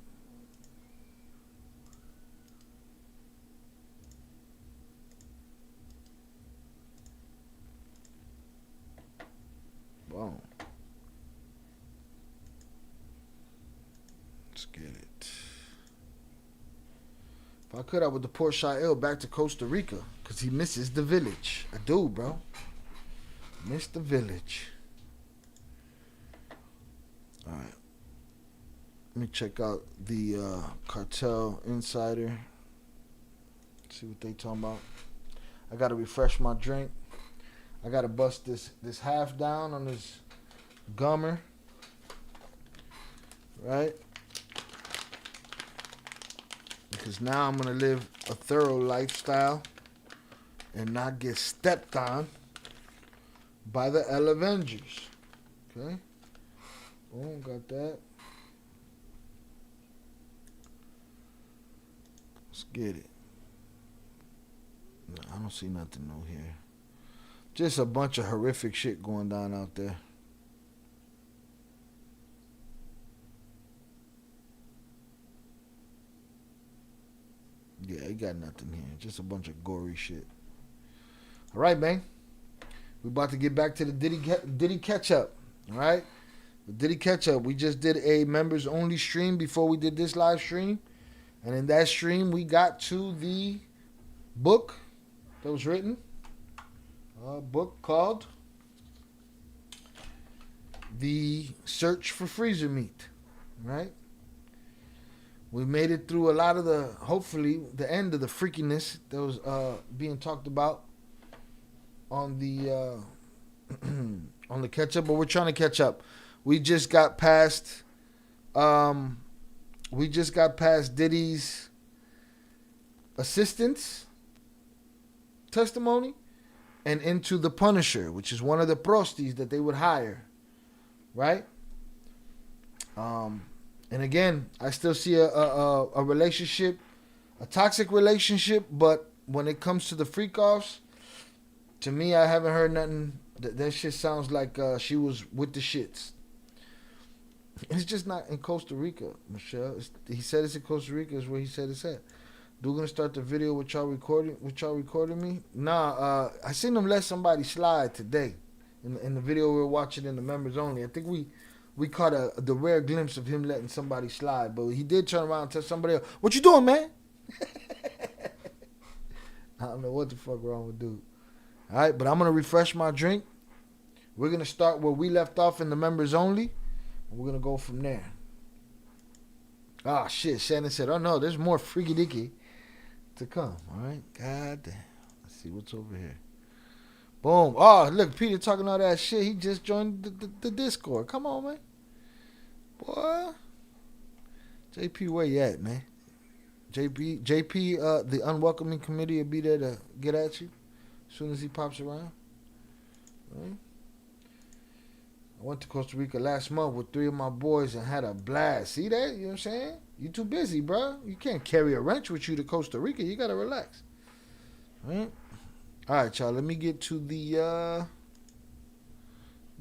Boom. Let's get it. If I could, I would deport Shael back to Costa Rica because he misses the village. I do, bro. Miss the village. All right. Let me check out the Cartel Insider. See what they talking about. I gotta refresh my drink. I gotta bust this half down on this gummer. Right? Because now I'm gonna live a thorough lifestyle and not get stepped on by the L Avengers. Okay? Boom, got that. Let's get it. No, I don't see nothing new here. Just a bunch of horrific shit going down out there. Yeah, he got nothing here. Just a bunch of gory shit. All right, man. We about to get back to the Diddy catch-up. All right? The Diddy catch-up. We just did a members-only stream before we did this live stream. And in that stream, we got to the book that was written. A book called The Search for Freezer Meat. Right? We made it through a lot of hopefully, the end of the freakiness that was being talked about on the on the catch up, but we're trying to catch up. We just got past Diddy's assistant's testimony and into the Punisher, which is one of the prosties that they would hire, right? And again, I still see a relationship, a toxic relationship, but when it comes to the freak-offs, to me, I haven't heard nothing. That shit sounds like she was with the shits. It's just not in Costa Rica, Michelle. He said it's in Costa Rica. Is where he said it's at. Dude, gonna start the video with y'all recording me? Nah, I seen him let somebody slide today in the video we were watching in the members only. I think we caught the rare glimpse of him letting somebody slide, but he did turn around and tell somebody else, "What you doing, man?" I don't know what the fuck wrong with dude. All right, but I'm gonna refresh my drink. We're gonna start where we left off in the members only, and we're gonna go from there. Ah, shit. Shannon said, "Oh no, there's more freaky dicky to come." All right, god damn. Let's see what's over here. Boom. Oh, look, Peter talking all that shit. He just joined the Discord. Come on, man. Boy. JP, where you at, man? JP, the unwelcoming committee will be there to get at you as soon as he pops around. Right? I went to Costa Rica last month with 3 of my boys and had a blast. See that? You know what I'm saying? You too busy, bro. You can't carry a wrench with you to Costa Rica. You got to relax. Right? All right, y'all. Let me get to the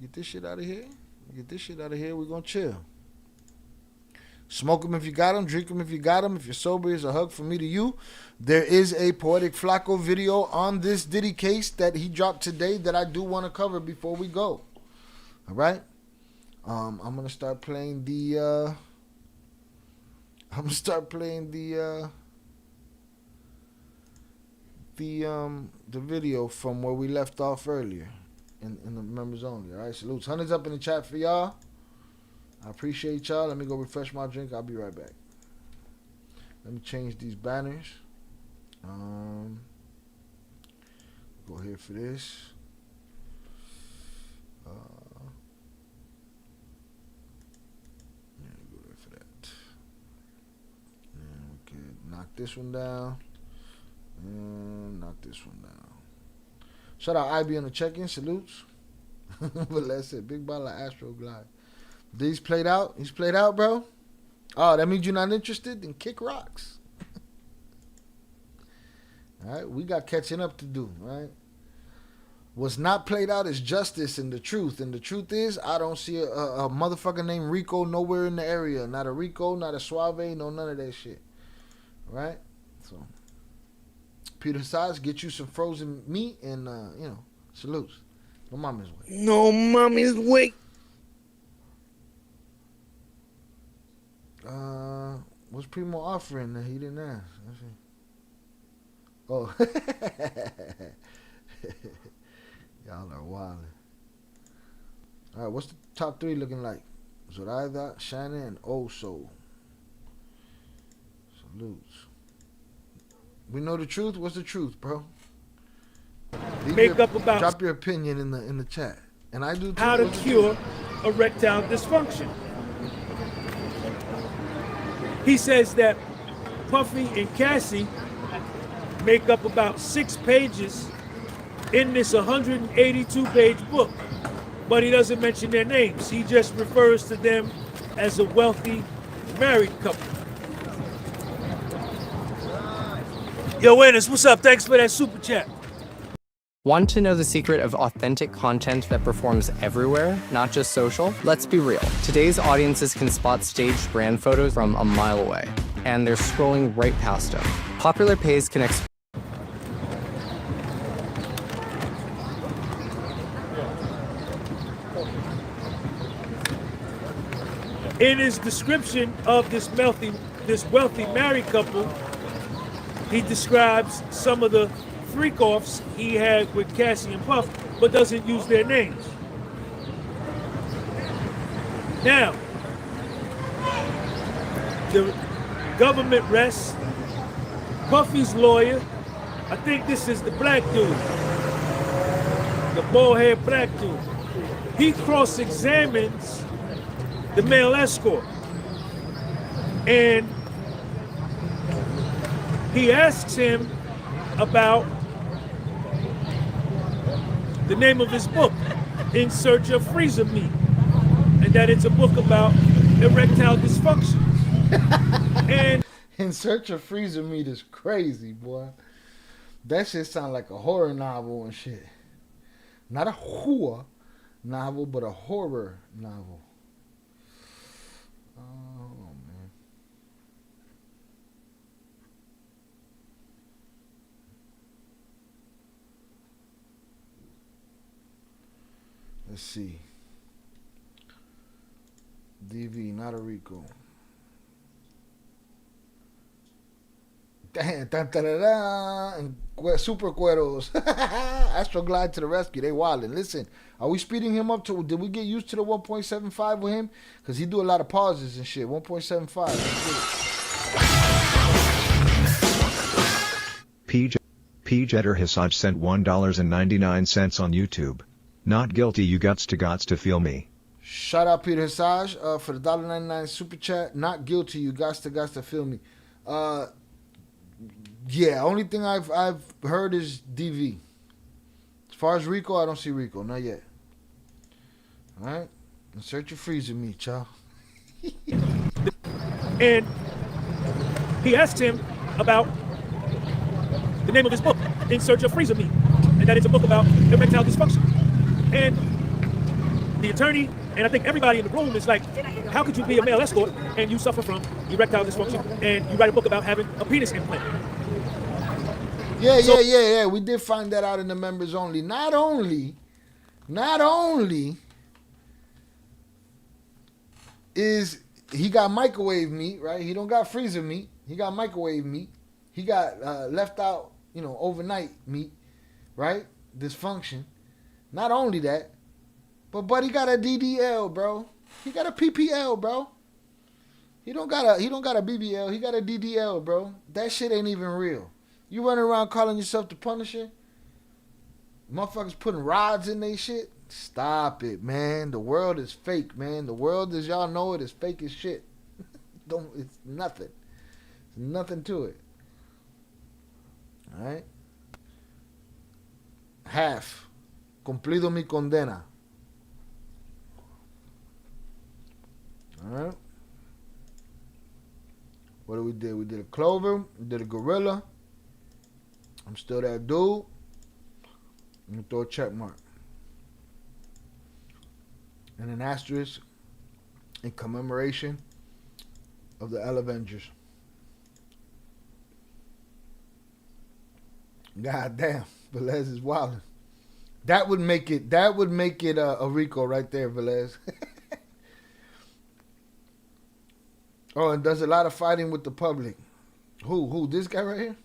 get this shit out of here. Get this shit out of here. We're gonna chill. Smoke them if you got them. Drink them if you got them. If you're sober, it's a hug from me to you. There is a Poetic Flacco video on this Diddy case that he dropped today that I do want to cover before we go. All right. I'm gonna start playing the. The video from where we left off earlier in the members only. All right, salutes. Hundreds up in the chat for y'all. I appreciate y'all. Let me go refresh my drink. I'll be right back. Let me change these banners. Go here for this. Yeah, go there for that. And we can knock this one down. And knock this one down. Shout out IB on the check-in. Salutes. But that's it. Big bottle of Astro Glide. He's played out? He's played out, bro? Oh, that means you're not interested? Then kick rocks. All right? We got catching up to do, right? What's not played out is justice and the truth. And the truth is, I don't see a motherfucker named Rico nowhere in the area. Not a Rico, not a Suave, no none of that shit. All right? So... Peter Size, get you some frozen meat and, salutes. No mama's way. No mommy's way. What's Primo offering that he didn't ask? Oh. Y'all are wild. All right, what's the top 3 looking like? Zoraida, Shannon, and Oso. Salutes. We know the truth. What's the truth, bro? Drop your opinion in the chat, and I do too. How to cure erectile dysfunction. He says that Puffy and Cassie make up about 6 pages in this 182-page book, but he doesn't mention their names. He just refers to them as a wealthy married couple. Yo, Winners, what's up? Thanks for that super chat. Want to know the secret of authentic content that performs everywhere, not just social? Let's be real. Today's audiences can spot staged brand photos from a mile away, and they're scrolling right past them. Popular Pays connects. In his description of this wealthy married couple, he describes some of the freak-offs he had with Cassie and Puff, but doesn't use their names. Now, the government rests. Puffy's lawyer, I think this is the black dude, the bald-haired black dude. He cross-examines the male escort, and he asks him about the name of his book, In Search of Freezer Meat, and that it's a book about erectile dysfunction. And In Search of Freezer Meat is crazy, boy. That shit sound like a horror novel and shit. Not a horror novel, but a horror novel. Oh, man. Let's see. DV, not a Rico. Damn, and super cueros. Astro Glide to the rescue. They wildin'. Listen, are we speeding him up to? Did we get used to the 1.75 with him? Because he do a lot of pauses and shit. 1.75. P. Jetter Hisaj sent $1.99 on YouTube. Not guilty, you gots to feel me. Shout out Peter Hisaj for the $1.99 super chat. Not guilty, you gots to feel me. Yeah, only thing I've heard is DV. As far as Rico, I don't see Rico, not yet. All right, insert your freezer meat, y'all. And he asked him about the name of his book, In Search of Freezer Meat, and that it's a book about erectile dysfunction. And the attorney, and I think everybody in the room is like, how could you be a male escort and you suffer from erectile dysfunction and you write a book about having a penis implant? Yeah. We did find that out in the members only. Not only is he got microwave meat, right? He don't got freezer meat. He got microwave meat. He got left out, overnight meat, right? Dysfunction. Not only that, but Buddy got a DDL, bro. He got a PPL, bro. He don't got a BBL. He got a DDL, bro. That shit ain't even real. You running around calling yourself the Punisher? Motherfuckers putting rods in they shit? Stop it, man. The world is fake, man. The world, as y'all know it, is fake as shit. It's nothing. There's nothing to it. All right? Half. Cumplido mi condena. All right? What did we do? We did a clover. We did a gorilla. I'm still that dude. I'm going to throw a check mark. And an asterisk in commemoration of the L Avengers. God damn, Velez is wilding. That would make it a Rico right there, Velez. Oh, and does a lot of fighting with the public. Who? This guy right here?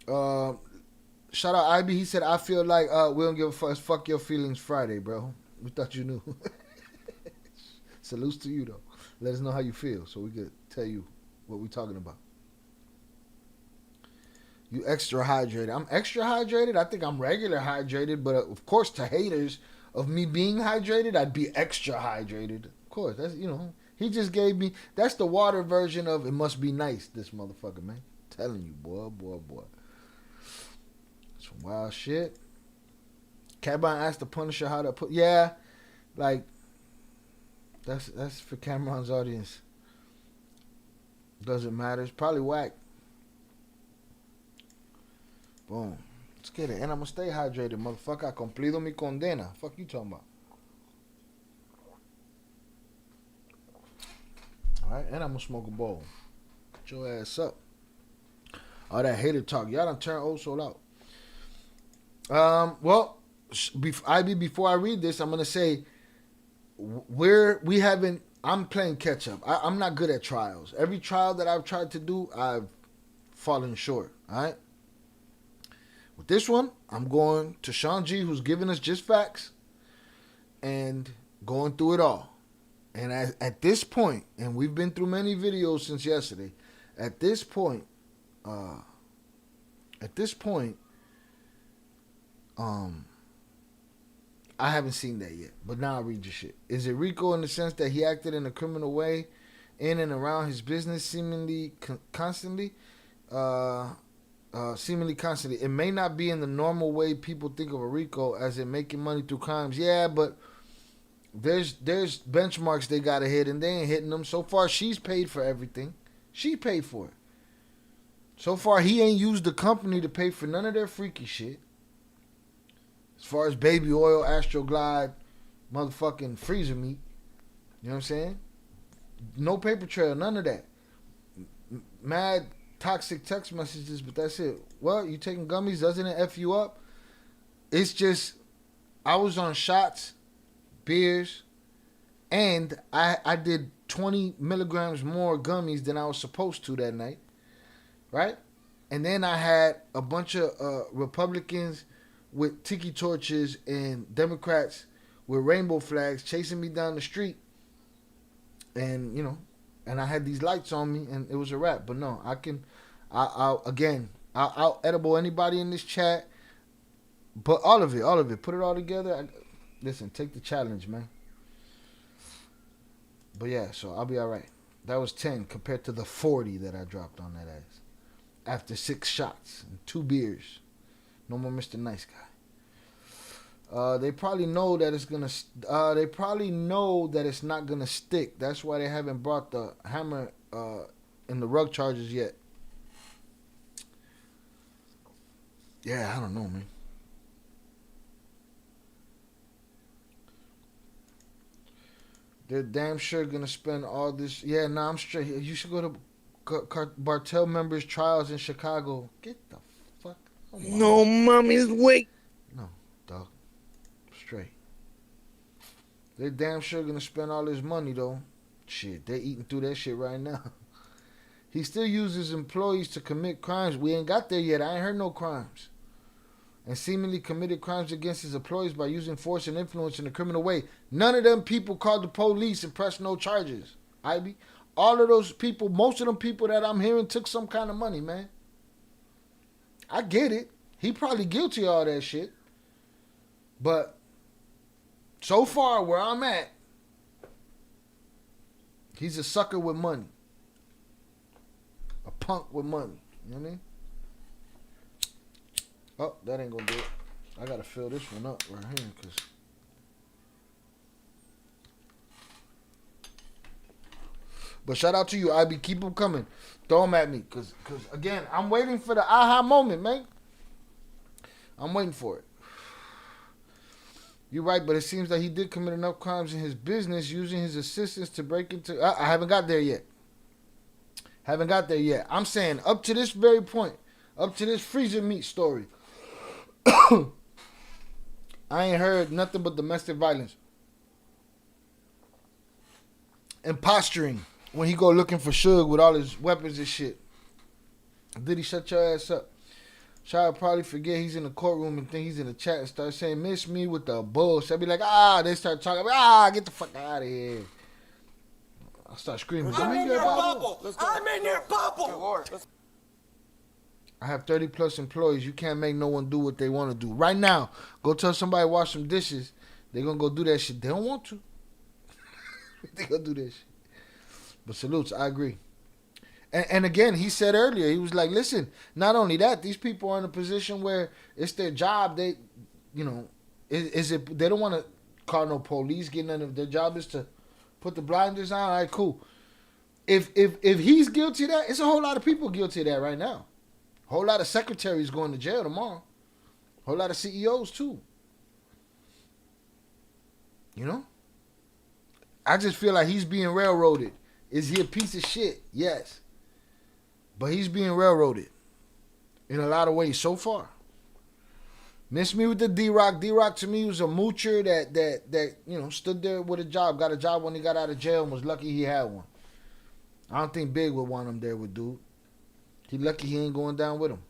Shout out IB. He said, I feel like we don't give a fuck. It's Fuck Your Feelings Friday, bro. We thought you knew. Salutes to you, though. Let us know how you feel so we could tell you what we're talking about. You extra hydrated. I'm extra hydrated. I think I'm regular hydrated, but of course, to haters of me being hydrated, I'd be extra hydrated. Of course, that's, you know, he just gave me, that's the water version of it must be nice, this motherfucker, man. Telling you, boy. Some wild shit. Cameron asked the Punisher how to put, yeah, like, that's for Cameron's audience. Doesn't matter. It's probably whack. Boom. Let's get it. And I'm gonna stay hydrated, motherfucker. I cumplido mi condena. Fuck you talking about. Alright, and I'm gonna smoke a bowl. Get your ass up. All that hater talk. Y'all done turn old soul out. Well, before I read this, I'm gonna say I'm playing catch up. I'm not good at trials. Every trial that I've tried to do, I've fallen short. Alright? With this one, I'm going to Sean G, who's giving us just facts, and going through it all. And at this point, and we've been through many videos since yesterday, at this point, I haven't seen that yet. But now I'll read your shit. Is it Rico in the sense that he acted in a criminal way in and around his business seemingly constantly? Seemingly constantly. It may not be in the normal way people think of a Rico, as in making money through crimes. Yeah, but there's benchmarks they gotta hit, and they ain't hitting them. So far, she's paid for everything. She paid for it. So far, he ain't used the company to pay for none of their freaky shit. As far as baby oil, Astroglide, motherfucking freezer meat. You know what I'm saying? No paper trail, none of that. Mad toxic text messages, but that's it. Well, you taking gummies, doesn't it F you up? It's just, I was on shots, beers, and I did 20 milligrams more gummies than I was supposed to that night, right? And then I had a bunch of Republicans with tiki torches and Democrats with rainbow flags chasing me down the street, and, you know, and I had these lights on me, and it was a wrap. But no, I'll edible anybody in this chat. But all of it. Put it all together. Listen, take the challenge, man. But yeah, so I'll be all right. That was 10 compared to the 40 that I dropped on that ass. After 6 shots and 2 beers. No more Mr. Nice Guy. They probably know that it's gonna. They probably know that it's not gonna stick. That's why they haven't brought the hammer in the rug charges yet. Yeah, I don't know, man. They're damn sure gonna spend all this. Yeah, nah, I'm straight. You should go to Cartel members' trials in Chicago. Get the fuck. No, mommy's wait. No, dog. Straight. They're damn sure gonna spend all this money though. Shit, they're eating through that shit right now. He still uses employees to commit crimes. We ain't got there yet. I ain't heard no crimes. And seemingly committed crimes against his employees by using force and influence in a criminal way. None of them people called the police and pressed no charges. Ivy. All of those people, most of them people that I'm hearing took some kind of money, man. I get it. He probably guilty of all that shit. But so far where I'm at, he's a sucker with money. A punk with money. You know what I mean? Oh, that ain't gonna do it. I gotta fill this one up right here, cause but shout out to you, IB. Keep them coming. Throw them at me, cause again, I'm waiting for the aha moment, man. I'm waiting for it. You're right, but it seems that he did commit enough crimes in his business using his assistants to break into. I haven't got there yet. I'm saying up to this very point, up to this freezer meat story, I ain't heard nothing but domestic violence and posturing when he go looking for Suge with all his weapons and shit. Diddy, shut your ass up. Child probably forget he's in the courtroom and think he's in the chat and start saying, miss me with the bullshit. I'd be like, they start talking, get the fuck out of here. I'll start screaming. I'm in your bubble. I'm in your bubble. I have 30 plus employees. You can't make no one do what they want to do. Right now, go tell somebody to wash some dishes. They're going to go do that shit. They don't want to. They're going to do that shit. But salutes, I agree. And again, he said earlier, he was like, listen, not only that, these people are in a position where it's their job. They, they don't want to call no police, get none of their job is to put the blinders on. All right, cool. If he's guilty of that, it's a whole lot of people guilty of that right now. A whole lot of secretaries going to jail tomorrow. A whole lot of CEOs too. You know? I just feel like he's being railroaded. Is he a piece of shit? Yes. But he's being railroaded in a lot of ways so far. Miss me with the D-Rock. D-Rock to me was a moocher that stood there with a job, got a job when he got out of jail and was lucky he had one. I don't think Big would want him there with dude. He lucky he ain't going down with him.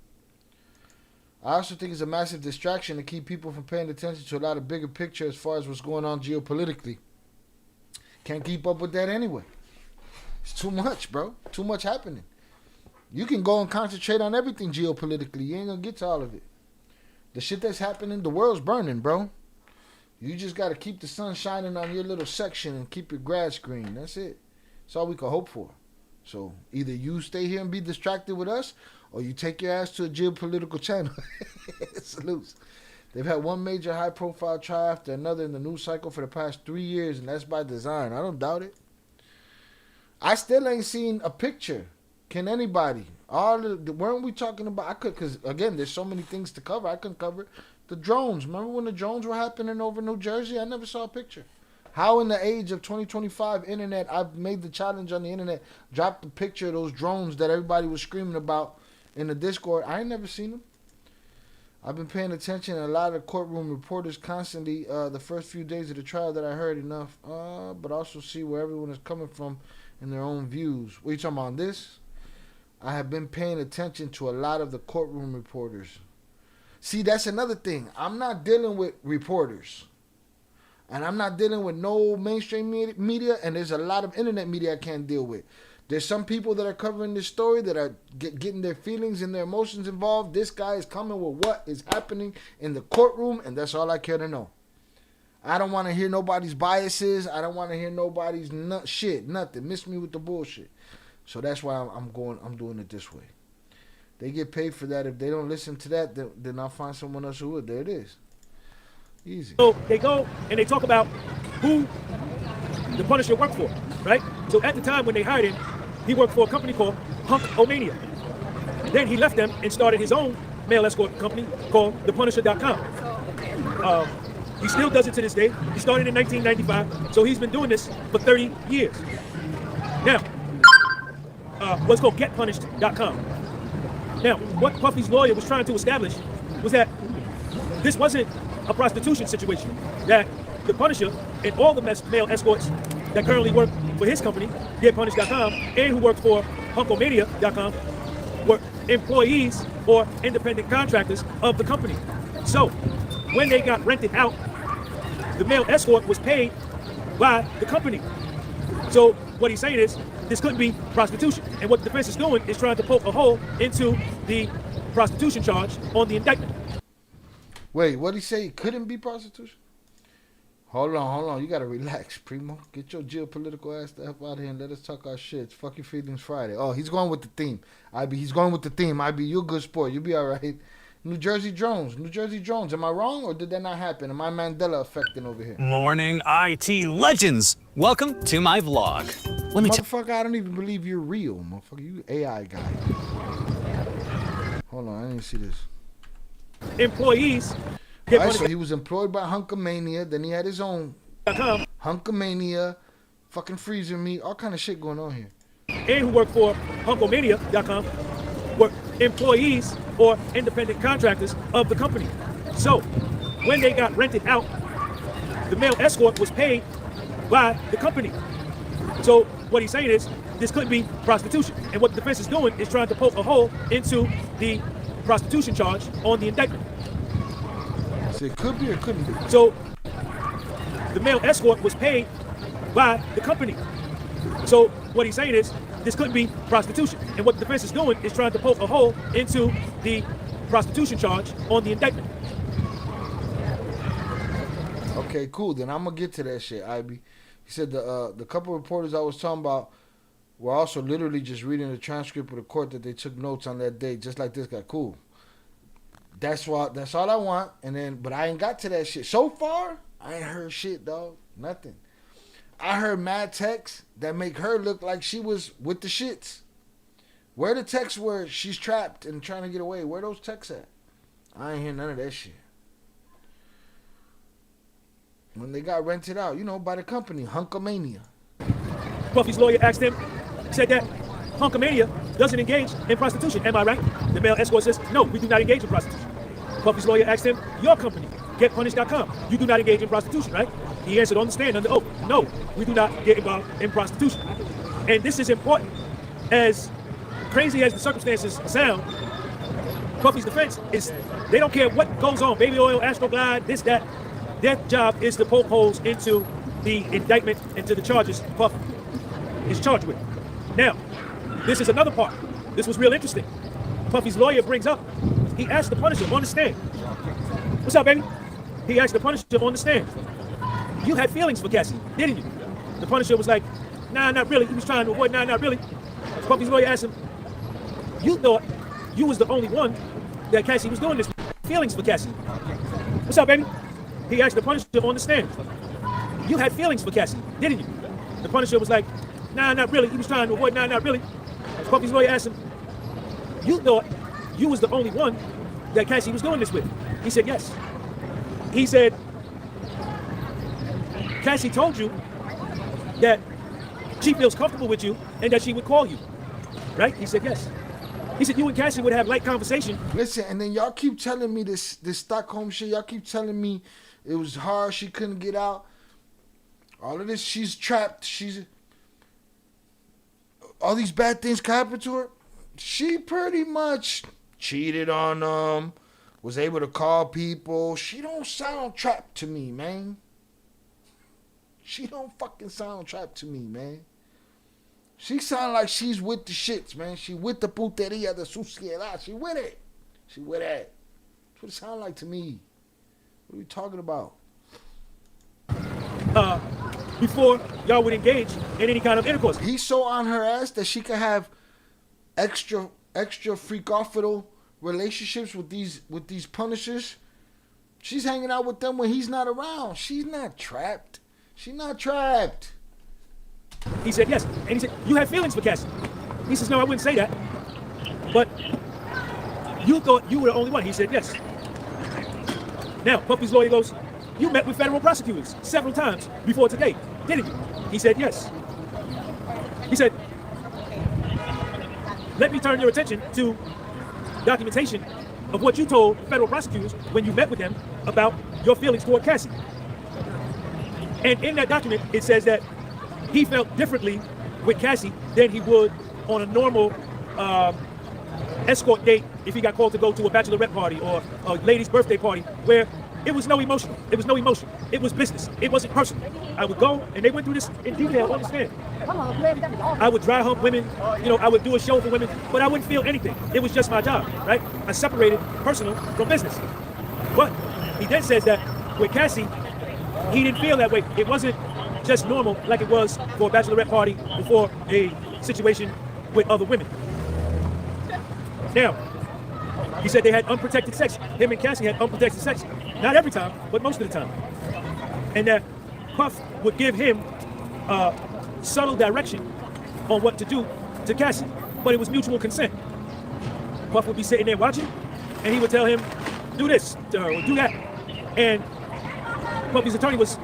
I also think it's a massive distraction to keep people from paying attention to a lot of bigger picture as far as what's going on geopolitically. Can't keep up with that anyway. It's too much, bro. Too much happening. You can go and concentrate on everything geopolitically. You ain't gonna get to all of it. The shit that's happening, the world's burning, bro. You just gotta keep the sun shining on your little section and keep your grass green. That's it. That's all we can hope for. So either you stay here and be distracted with us, or you take your ass to a geopolitical channel. Salutes. They've had one major high-profile trial after another in the news cycle for the past 3 years, and that's by design. I don't doubt it. I still ain't seen a picture. Can anybody? Weren't we talking about? Because again, there's so many things to cover. I couldn't cover the drones. Remember when the drones were happening over New Jersey? I never saw a picture. How in the age of 2025 internet, I've made the challenge on the internet, dropped the picture of those drones that everybody was screaming about in the Discord. I ain't never seen them. I've been paying attention to a lot of courtroom reporters constantly the first few days of the trial that I heard enough, but also see where everyone is coming from in their own views. What are you talking about this? I have been paying attention to a lot of the courtroom reporters. See, that's another thing. I'm not dealing with reporters. And I'm not dealing with no mainstream media, and there's a lot of internet media I can't deal with. There's some people that are covering this story that are getting their feelings and their emotions involved. This guy is coming with what is happening in the courtroom, and that's all I care to know. I don't want to hear nobody's biases. I don't want to hear nobody's nothing. Miss me with the bullshit. So that's why I'm doing it this way. They get paid for that. If they don't listen to that, then I'll find someone else who would. There it is. Easy. So they go and they talk about who the Punisher worked for, right? So at the time when they hired him, he worked for a company called Hunkomania. Then he left them and started his own male escort company called thepunisher.com. He still does it to this day. He started in 1995, so he's been doing this for 30 years. Now, what's called getpunished.com. Now, what Puffy's lawyer was trying to establish was that this wasn't a prostitution situation, that the Punisher and all the male escorts that currently work for his company, getpunished.com, and who work for hunkomania.com, were employees or independent contractors of the company. So, when they got rented out, the male escort was paid by the company. So, what he's saying is, this couldn't be prostitution. And what the defense is doing is trying to poke a hole into the prostitution charge on the indictment. Wait, what did he say? It couldn't be prostitution? Hold on. You gotta relax, Primo. Get your geopolitical ass the F out of here and let us talk our shit. It's Fuck Your Feelings Friday. Oh, he's going with the theme. He's going with the theme. You a good sport. You'll be all right. New Jersey drones. Am I wrong or did that not happen? Am I Mandela affecting over here? Morning, IT legends. Welcome to my vlog. Motherfucker, I don't even believe you're real, motherfucker. You AI guy. Hold on, I didn't see this. Employees. Right, so he was employed by Hunkomania, then he had his own Hunkomania, fucking freezer meat, all kind of shit going on here. And who work for hunkomania.com were employees or independent contractors of the company. So, when they got rented out, the male escort was paid by the company. So, what he's saying is, this couldn't be prostitution. And what the defense is doing is trying to poke a hole into the prostitution charge on the indictment. So it could be or couldn't be. So the male escort was paid by the company. So what he's saying is this couldn't be prostitution. And what the defense is doing is trying to poke a hole into the prostitution charge on the indictment. Okay, cool. Then I'm gonna get to that shit, Ivy. He said the couple reporters I was talking about were also literally just reading the transcript of the court that they took notes on that day, just like this guy. Cool. That's all I want. And then, but I ain't got to that shit so far. I ain't heard shit, dog. Nothing. I heard mad texts that make her look like she was with the shits. Where the texts where she's trapped and trying to get away? Where those texts at? I ain't hear none of that shit. When they got rented out, by the company, Hunkamania. Puffy's lawyer asked him, said that Hunkamania doesn't engage in prostitution. Am I right? The male escort says, no, we do not engage in prostitution. Puffy's lawyer asked him, your company, GetPunished.com, you do not engage in prostitution, right? He answered on the stand under oath, no, we do not get involved in prostitution. And this is important. As crazy as the circumstances sound, Puffy's defense is they don't care what goes on, baby oil, Astroglide, this, that. Their job is to poke holes into the indictment, into the charges Puff is charged with. Now, this is another part. This was real interesting. Puffy's lawyer brings up, he asked the Punisher on the stand. What's up, baby? He asked the Punisher on the stand. You had feelings for Cassie, didn't you? The Punisher was like, nah, not really. He was trying to avoid, nah, not really. Puffy's lawyer asked him, you thought you was the only one that Cassie was doing this with. Feelings for Cassie. What's up, baby? He asked the Punisher on the stand. You had feelings for Cassie, didn't you? The Punisher was like, nah, not really. He was trying to avoid, nah, not really. Puffy's lawyer asked him, you thought you was the only one that Cassie was doing this with. He said, yes. He said, Cassie told you that she feels comfortable with you and that she would call you, right? He said, yes. He said, you and Cassie would have light conversation. Listen, and then y'all keep telling me this Stockholm shit. Y'all keep telling me it was hard. She couldn't get out. All of this, she's trapped. All these bad things can happen to her. She pretty much cheated on them, was able to call people. She don't sound trapped to me, man. She don't fucking sound trapped to me, man. She sound like she's with the shits, man. She with the puteria, the suciedad. She with it. She with it. That's what it sound like to me. What are we talking about? Before y'all would engage in any kind of intercourse. He's so on her ass that she could have extra freak-offidal relationships with these punishers. She's hanging out with them when he's not around. She's not trapped. She's not trapped. He said yes. And he said, you had feelings for Cassie. He says, no, I wouldn't say that. But you thought you were the only one. He said yes. Now, Puffy's lawyer goes, you met with federal prosecutors several times before today, didn't you? He said yes. He said, let me turn your attention to documentation of what you told federal prosecutors when you met with them about your feelings toward Cassie. And in that document, it says that he felt differently with Cassie than he would on a normal escort date if he got called to go to a bachelorette party or a lady's birthday party where it was no emotion. It was no emotion. It was business. It wasn't personal. I would go, and they went through this in detail, understand. I would dry hump women, I would do a show for women, but I wouldn't feel anything. It was just my job, right? I separated personal from business. But he then says that with Cassie, he didn't feel that way. It wasn't just normal like it was for a bachelorette party before a situation with other women. Now, he said they had unprotected sex. Him and Cassie had unprotected sex. Not every time, but most of the time. And that Puff would give him subtle direction on what to do to Cassie, but it was mutual consent. Puff would be sitting there watching, and he would tell him, do this to her, or do that. And Puffy's attorney was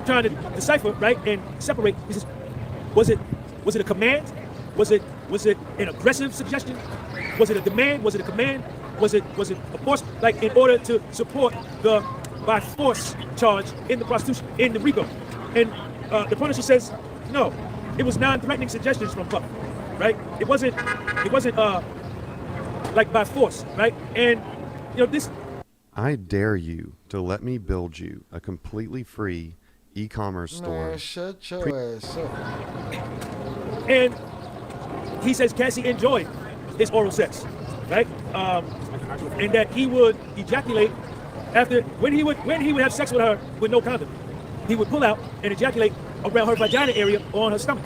trying to decipher, right, and separate. He says, was it a command? Was it an aggressive suggestion? Was it a demand? Was it a command? Was it a force? Like in order to support the by force charge in the prostitution, in the RICO. And the Punisher says, no, it was non-threatening suggestions from Puff, right? It wasn't like by force, right? And you know this. I dare you to let me build you a completely free e-commerce store. Man, shut your ass up. And he says Cassie enjoyed his oral sex, right? And that he would ejaculate after when he would have sex with her with no condom. He would pull out and ejaculate around her vagina area or on her stomach.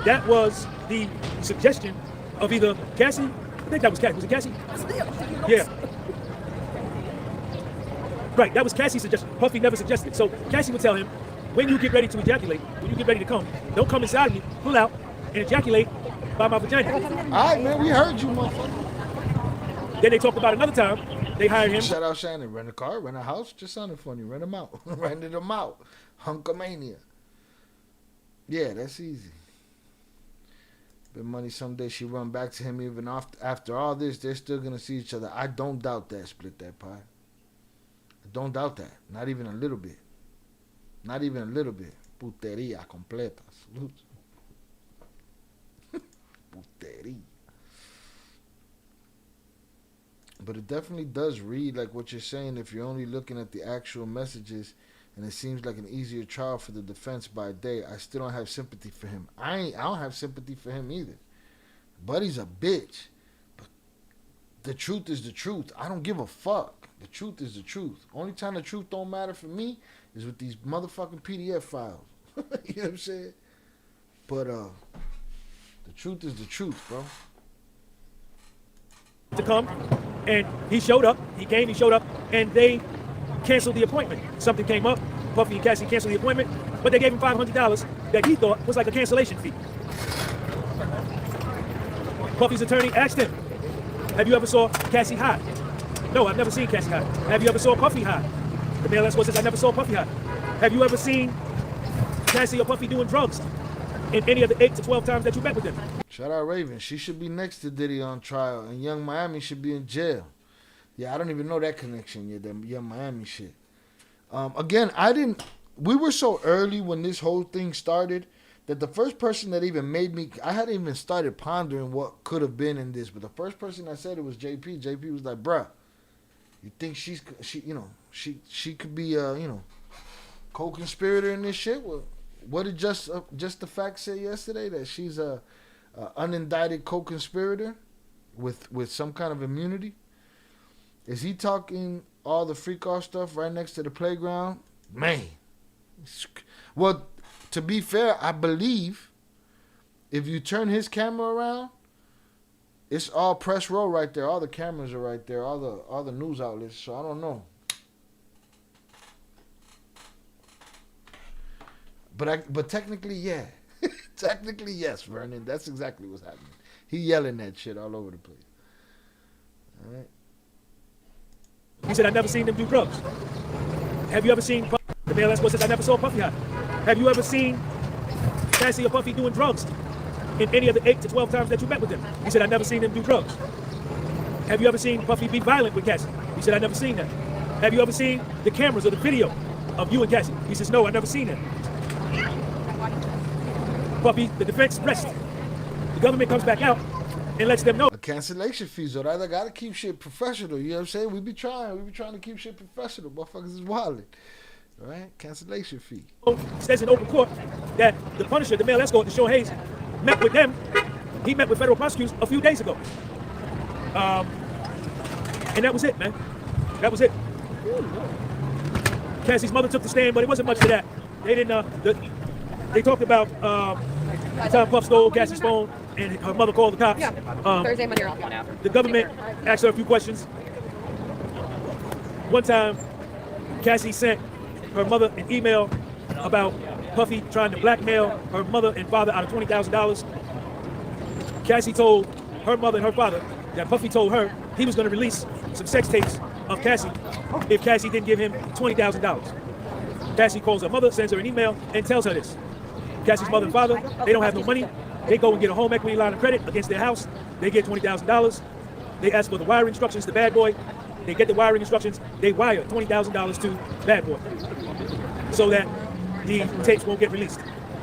That was the suggestion of either Cassie. I think that was Cassie. Was it Cassie? Yeah. Right, that was Cassie's suggestion. Puffy never suggested it. So Cassie would tell him, when you get ready to ejaculate, when you get ready to come, don't come inside of me, pull out and ejaculate by my vagina. All right, man, we heard you, motherfucker. Then they talked about another time. They hired him. Shout out Shannon. Rent a car, rent a house, just sounded funny. Rent them out. Rented them out. Hunkamania. Yeah, that's easy. But money someday she run back to him even after all this. They're still going to see each other. I don't doubt that. Split that pie. I don't doubt that. Not even a little bit. Not even a little bit. Puteria completa. Salute. Puteria. But it definitely does read like what you're saying if you're only looking at the actual messages, and it seems like an easier trial for the defense by day. I still don't have sympathy for him. I don't have sympathy for him either. Buddy's a bitch. But the truth is the truth. I don't give a fuck. The truth is the truth. Only time the truth don't matter for me is with these motherfucking PDF files. You know what I'm saying? But the truth is the truth, bro. To come, and he showed up. He came, he showed up, and they canceled the appointment. Something came up. Puffy and Cassie canceled the appointment, but they gave him $500 that he thought was like a cancellation fee. Puffy's attorney asked him, have you ever saw Cassie high? No, I've never seen Cassie high. Have you ever saw Puffy high? The male escort says, I never saw Puffy high. Have you ever seen Cassie or Puffy doing drugs in any of the 8 to 12 times that you met with them? Shout out Raven. She should be next to Diddy on trial, and Young Miami should be in jail. Yeah, I don't even know that connection yet, that Young Miami shit. Again, we were so early when this whole thing started that the first person that even made me, I hadn't even started pondering what could have been in this, but the first person that said it was JP. JP was like, bruh, you think she could be co-conspirator in this shit? Well, what did just the fact say yesterday, that she's a unindicted co-conspirator with some kind of immunity? Is he talking all the freak off stuff right next to the playground? Man. Well, to be fair, I believe if you turn his camera around, it's all press row right there. All the cameras are right there. All the news outlets. So I don't know. But technically, yeah. Technically, yes, Vernon. That's exactly what's happening. He yelling that shit all over the place. All right. He said, I've never seen them do drugs. Have you ever seen Puffy? The male escort says, I never saw Puffy high. Have you ever seen Cassie or Puffy doing drugs in any of the 8 to 12 times that you met with them? He said, I've never seen them do drugs. Have you ever seen Puffy be violent with Cassie? He said, I've never seen that. Have you ever seen the cameras or the video of you and Cassie? He says, no, I've never seen that. Puffy, the defense rests. The government comes back out and lets them know. A cancellation fee, so I gotta keep shit professional. You know what I'm saying? We be trying to keep shit professional. Motherfuckers is wildin'. All right? Cancellation fee. Says in open court that the Punisher, the male escort, Deshaun Hayes, met with them. He met with federal prosecutors a few days ago. And that was it, man. That was it. Cassie's mother took the stand, but it wasn't much to that. They didn't. They talked about the time Puff stole Cassie's phone and her mother called the cops. Yeah. Thursday, Monday, off now. The government asked her a few questions. One time, Cassie sent her mother an email about Puffy trying to blackmail her mother and father out of $20,000. Cassie told her mother and her father that Puffy told her he was going to release some sex tapes of Cassie if Cassie didn't give him $20,000. Cassie calls her mother, sends her an email, and tells her this. Cassie's mother and father, they don't have no money. They go and get a home equity line of credit against their house. They get $20,000. They ask for the wiring instructions to Bad Boy. They get the wiring instructions. They wire $20,000 to Bad Boy so that the tapes won't get released.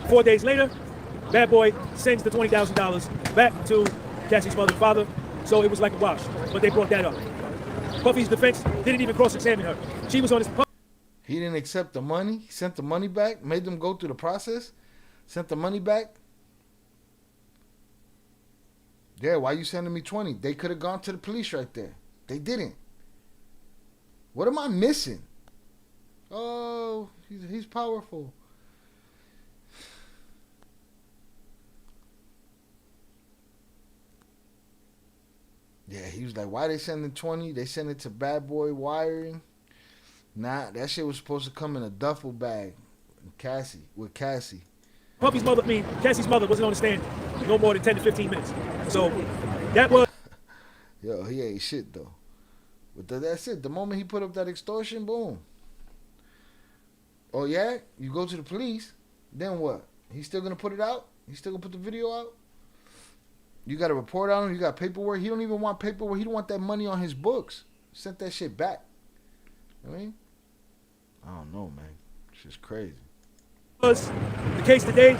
4 days later, Bad Boy sends the $20,000 back to Cassie's mother and father. so it was like a wash. But they brought that up. Puffy's defense didn't even cross-examine her. She was on his. He didn't accept the money. He sent the money back. Made them go through the process. Sent the money back. Yeah, why you sending me 20? They could have gone to the police right there. They didn't. What am I missing? Oh, he's powerful. Yeah, he was like, why they sending 20? They sent it to Bad Boy Wiring. Nah, that shit was supposed to come in a duffel bag. With Cassie. Puffy's mother, Cassie's mother wasn't on the stand no more than 10 to 15 minutes. So that was. Yo, he ain't shit though. But that's it. The moment he put up that extortion, boom. Oh yeah, you go to the police, then what? He's still gonna put it out? He's still gonna put the video out? You got a report on him, you got paperwork. He don't even want paperwork. He don't want that money on his books. Sent that shit back. I mean, I don't know, man. It's just crazy. Was the case today.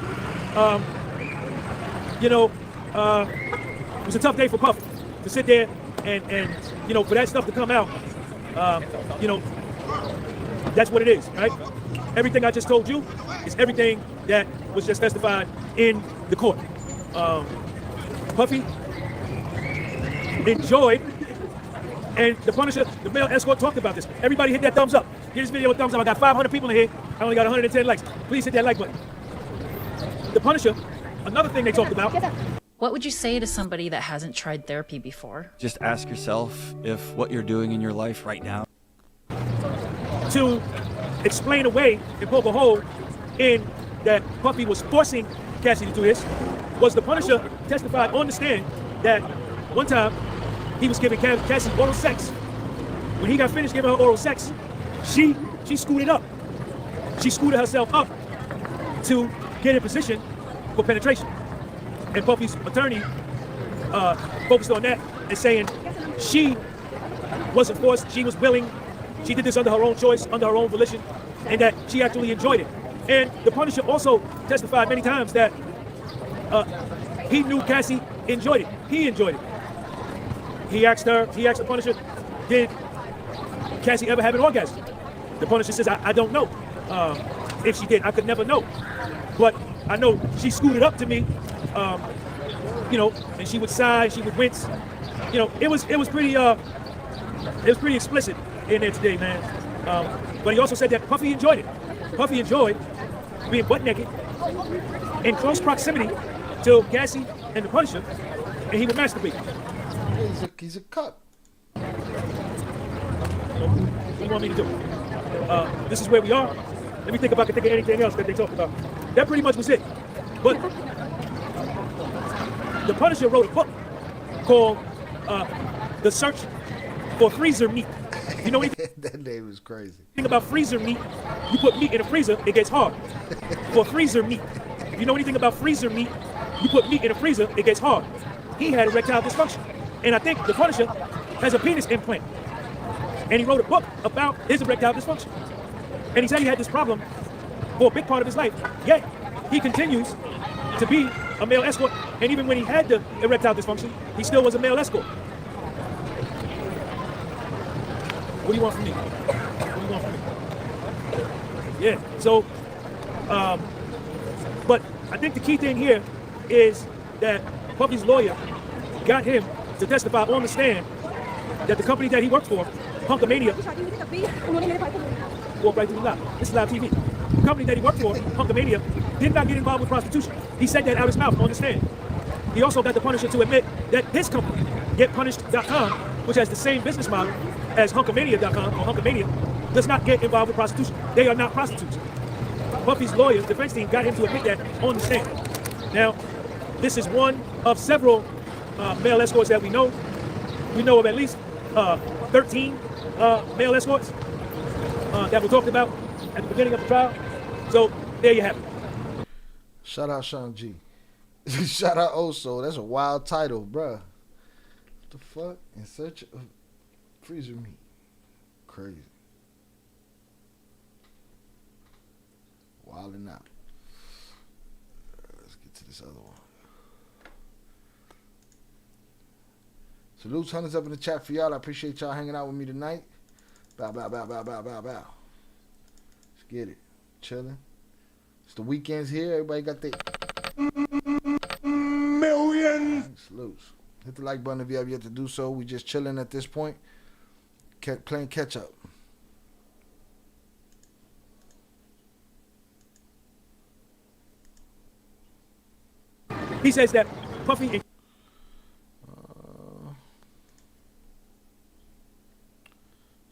It was a tough day for Puffy to sit there and for that stuff to come out. That's what it is, right? Everything I just told you is everything that was just testified in the court. Puffy enjoyed, and the Punisher, the male escort, talked about this. Everybody hit that thumbs up. Give this video a thumbs up. I got 500 people in here. I only got 110 likes. Please hit that like button. The Punisher, another thing they talked about. What would you say to somebody that hasn't tried therapy before? Just ask yourself if what you're doing in your life right now. To explain away and poke a hole in that Puffy was forcing Cassie to do this, was the Punisher testified on the stand that one time he was giving Cassie oral sex. When he got finished giving her oral sex, she scooted up. She scooted herself up to get in position for penetration. And Puffy's attorney focused on that and saying she wasn't forced, she was willing, she did this under her own choice, under her own volition, and that she actually enjoyed it. And the Punisher also testified many times that he knew Cassie enjoyed it. He enjoyed it. He asked the Punisher, did Cassie ever have an orgasm? The Punisher says, I don't know. If she did, I could never know. But I know she scooted up to me, and she would sigh, she would wince. It was pretty explicit in there today, man. But he also said that Puffy enjoyed it. Puffy enjoyed being butt naked in close proximity to Cassie and the Punisher, and he would masturbate. He's a cuck. What do you want me to do? This is where we are. Let me think if I can think of anything else that they talked about. That pretty much was it. But the Punisher wrote a book called The Search for Freezer Meat. You know anything? That name is crazy. Thing about freezer meat, you put meat in a freezer, it gets hard. For freezer meat. If you know anything about freezer meat, you put meat in a freezer, it gets hard. He had erectile dysfunction. And I think the Punisher has a penis implant. And he wrote a book about his erectile dysfunction. And he said he had this problem for a big part of his life. Yet, he continues to be a male escort. And even when he had the erectile dysfunction, he still was a male escort. What do you want from me? What do you want from me? Yeah, so, but I think the key thing here is that Puffy's lawyer got him to testify on the stand that the company that he worked for, Punkamania, walk right through the live. This is live TV. The company that he worked for, Punkamania, did not get involved with prostitution. He said that out his mouth on the stand. He also got the Punisher to admit that his company, GetPunished.com, which has the same business model as Hunkamania.com or Hunkamania, does not get involved with prostitution. They are not prostitutes. Puffy's lawyers, defense team, got him to admit that on the stand. Now, this is one of several male escorts that we know. We know of at least 13 male escorts that were talked about at the beginning of the trial. So there you have it. Shout out Sean G. Shout out Oso. That's a wild title, bruh. What the fuck? In search of freezer meat. Crazy. Wilding out. Let's get to this other one. Salutes, hunters up in the chat for y'all. I appreciate y'all hanging out with me tonight. Bow, bow, bow, bow, bow, bow, bow. Let's get it. Chilling. It's the weekends here. Everybody got their millions. Salutes. Hit the like button if you have yet to do so. We just chilling at this point. Playing catch up. He says that Puffy. Let's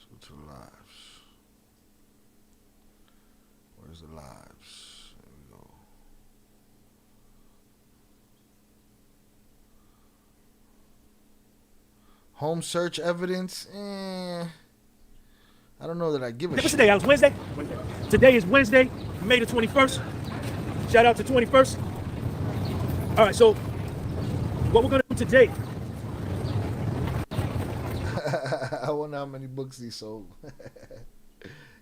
go to the lives. Where's the lives? There we go. Home search evidence? I don't know that I give a shit. What's today, Alex? Wednesday? Today is Wednesday, May the 21st. Shout out to 21st. All right, so what we're going to do today. I wonder how many books he sold.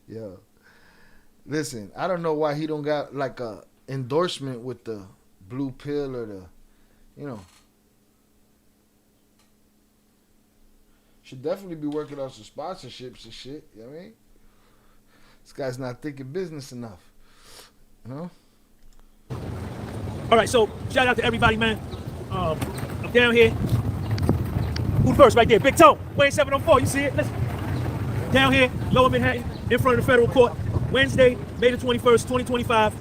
Yo. Listen, I don't know why he don't got like a endorsement with the blue pill or the, you know. Should definitely be working on some sponsorships and shit. You know what I mean? This guy's not thinking business enough. You know? All right, so shout out to everybody, man. I'm down here. Who's first right there? Big Toe, Wayne 704. You see it? Listen. Down here, Lower Manhattan, in front of the federal court. Wednesday, May the 21st, 2025.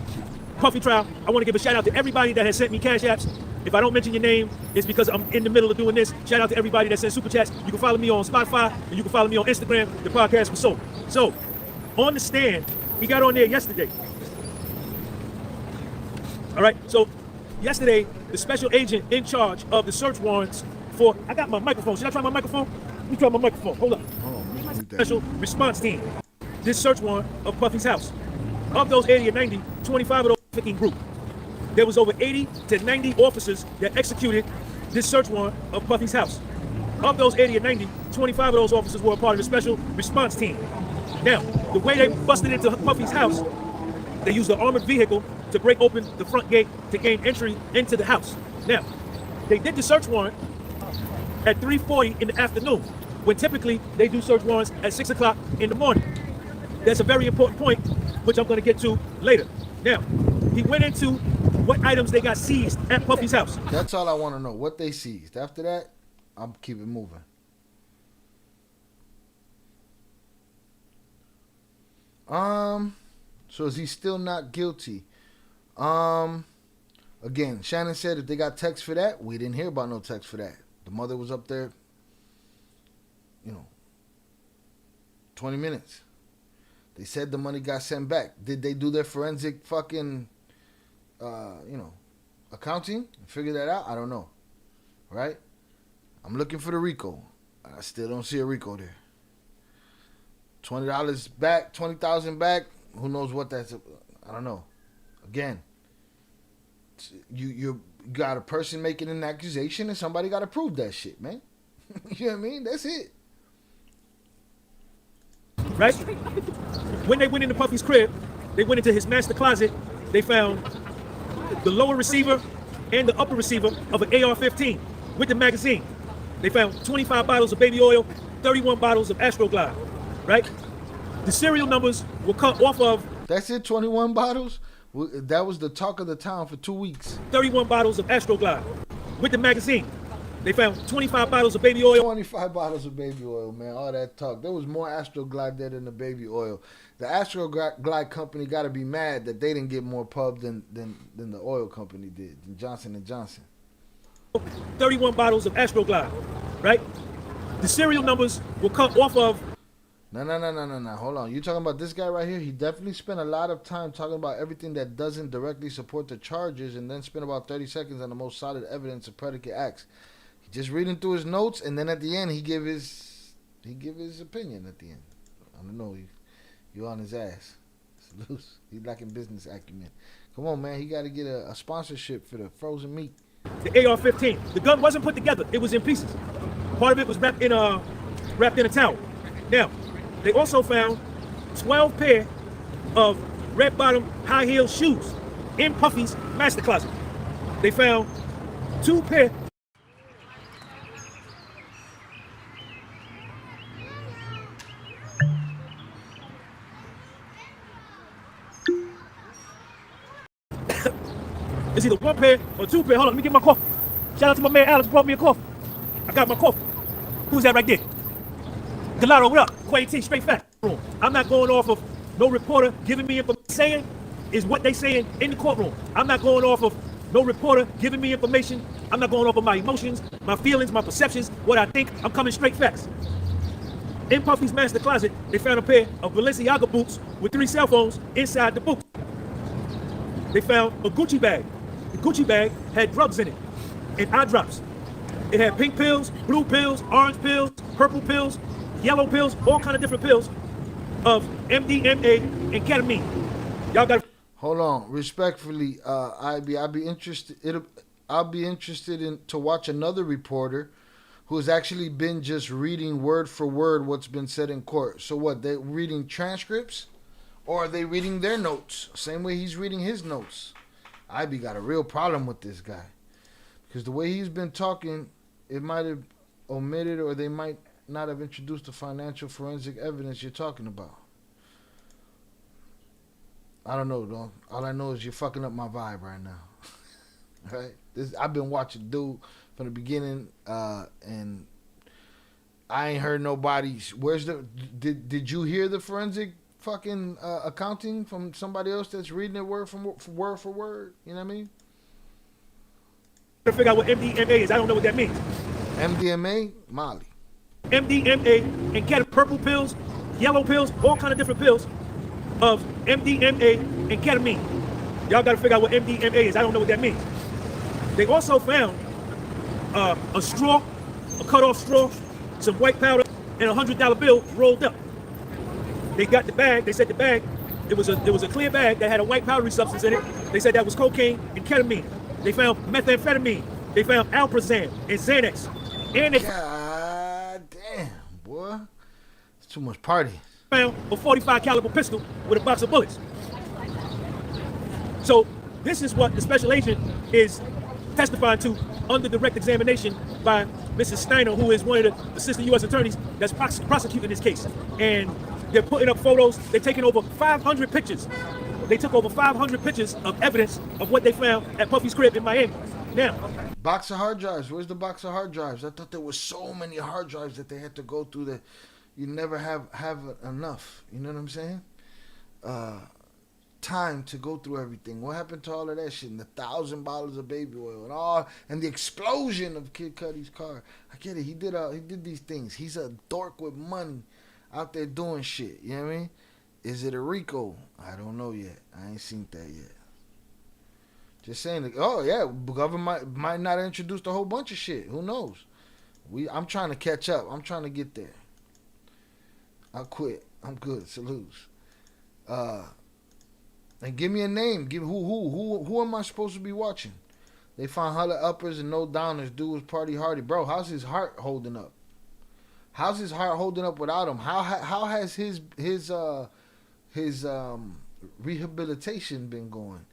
Puffy trial. I want to give a shout out to everybody that has sent me cash apps. If I don't mention your name, it's because I'm in the middle of doing this. Shout out to everybody that sent super chats. You can follow me on Spotify and you can follow me on Instagram. The podcast was sold. So, on the stand, we got on there yesterday. All right, so yesterday, the special agent in charge of the search warrants for, I got my microphone. Should I try my microphone? Let me try my microphone. Hold up. Special response team. This search warrant of Puffy's house. Of those 80 or 90, 25 of those trafficking group. There was over 80 to 90 officers that executed this search warrant of Puffy's house. Of those 80 or 90, 25 of those officers were a part of the special response team. Now, the way they busted into Puffy's house, they used an armored vehicle to break open the front gate to gain entry into the house. Now, they did the search warrant at 3:40 in the afternoon, when typically they do search warrants at 6 o'clock in the morning. That's a very important point, which I'm going to get to later. Now, he went into what items they got seized at Puffy's house. That's all I want to know, what they seized. After that, I'll keep it moving. So is he still not guilty? Again, Shannon said if they got text for that, we didn't hear about no text for that. The mother was up there, 20 minutes. They said the money got sent back. Did they do their forensic fucking, accounting and figure that out? I don't know. Right? I'm looking for the RICO. I still don't see a RICO there. $20 back, 20,000 back. Who knows what that's? I don't know. Again, you got a person making an accusation and somebody got to prove that shit, man. You know what I mean? That's it. Right? When they went into Puffy's crib, they went into his master closet. They found the lower receiver and the upper receiver of an AR-15 with the magazine. They found 25 bottles of baby oil, 31 bottles of Astroglide. Right? The serial numbers were cut off of. That's it, 21 bottles? That was the talk of the town for 2 weeks. 31 bottles of Astroglide with the magazine. They found 25 bottles of baby oil. 25 bottles of baby oil, man. All that talk. There was more Astroglide there than the baby oil. The Astroglide company got to be mad that they didn't get more pub than the oil company did, than Johnson & Johnson. 31 bottles of Astroglide, right? The serial numbers were cut off of. No. Hold on. You talking about this guy right here? He definitely spent a lot of time talking about everything that doesn't directly support the charges and then spent about 30 seconds on the most solid evidence of predicate acts. He just reading through his notes, and then at the end he give his opinion at the end. I don't know. You on his ass. It's loose. He lacking business acumen. Come on, man. He got to get a sponsorship for the frozen meat. The AR-15. The gun wasn't put together. It was in pieces. Part of it was wrapped in a towel. Now, they also found 12 pair of red bottom high heel shoes in Puffy's master closet. They found 2 pair. It's either one pair or two pair. Hold on, let me get my coffee. Shout out to my man Alex, brought me a coffee. I got my coffee. Who's that right there? Gelato, what up? Quay T, straight fat. I'm not going off of no reporter giving me information. Saying is what they saying in the courtroom. I'm not going off of no reporter giving me information. I'm not going off of my emotions, my feelings, my perceptions, what I think. I'm coming straight facts. In Puffy's master closet, they found a pair of Balenciaga boots with 3 cell phones inside the boot. They found a Gucci bag. The Gucci bag had drugs in it and eye drops. It had pink pills, blue pills, orange pills, purple pills, yellow pills, all kind of different pills of MDMA and ketamine. Y'all got. Hold on, respectfully, I'll be interested in to watch another reporter who's actually been just reading word for word what's been said in court. So what? They reading transcripts, or are they reading their notes? Same way he's reading his notes. IB got a real problem with this guy because the way he's been talking, it might have omitted, or they might not have introduced the financial forensic evidence you're talking about. I don't know, dog. All I know is you're fucking up my vibe right now. Right? I've been watching dude from the beginning, and I ain't heard nobody. Where's the? Did you hear the forensic fucking accounting from somebody else that's reading it word for word? You know what I mean? To figure out what MDMA is, I don't know what that means. MDMA, Molly. MDMA and ketamine, purple pills, yellow pills, all kind of different pills of MDMA and ketamine. Y'all got to figure out what MDMA is. I don't know what that means. They also found a straw, a cut-off straw, some white powder, and $100 bill rolled up. They got the bag. They said the bag, it was a clear bag that had a white powdery substance in it. They said that was cocaine and ketamine. They found methamphetamine. They found Alprazan and Xanax. And they God damn, boy. It's too much party. Found a .45 caliber pistol with a box of bullets. So this is what the special agent is testifying to under direct examination by Mrs. Steiner, who is one of the assistant U.S. attorneys that's prosecuting this case. And they're putting up photos. They're taking over 500 pictures. They took over 500 pictures of evidence of what they found at Puffy's crib in Miami. Now, box of hard drives. Where's the box of hard drives? I thought there was so many hard drives that they had to go through that you never have enough. You know what I'm saying? Time to go through everything. What happened to all of that shit? And the 1,000 bottles of baby oil and all, and the explosion of Kid Cudi's car. I get it. He did these things. He's a dork with money out there doing shit. You know what I mean? Is it a RICO? I don't know yet. I ain't seen that yet. Just saying. Oh yeah, government might not have introduced a whole bunch of shit. Who knows? I'm trying to catch up. I'm trying to get there. I'll quit. I'm good. Salutes. And give me a name. Give who am I supposed to be watching? They found hella uppers and no downers. Dude was party hardy, bro. How's his heart holding up? How's his heart holding up without him? How has his rehabilitation been going?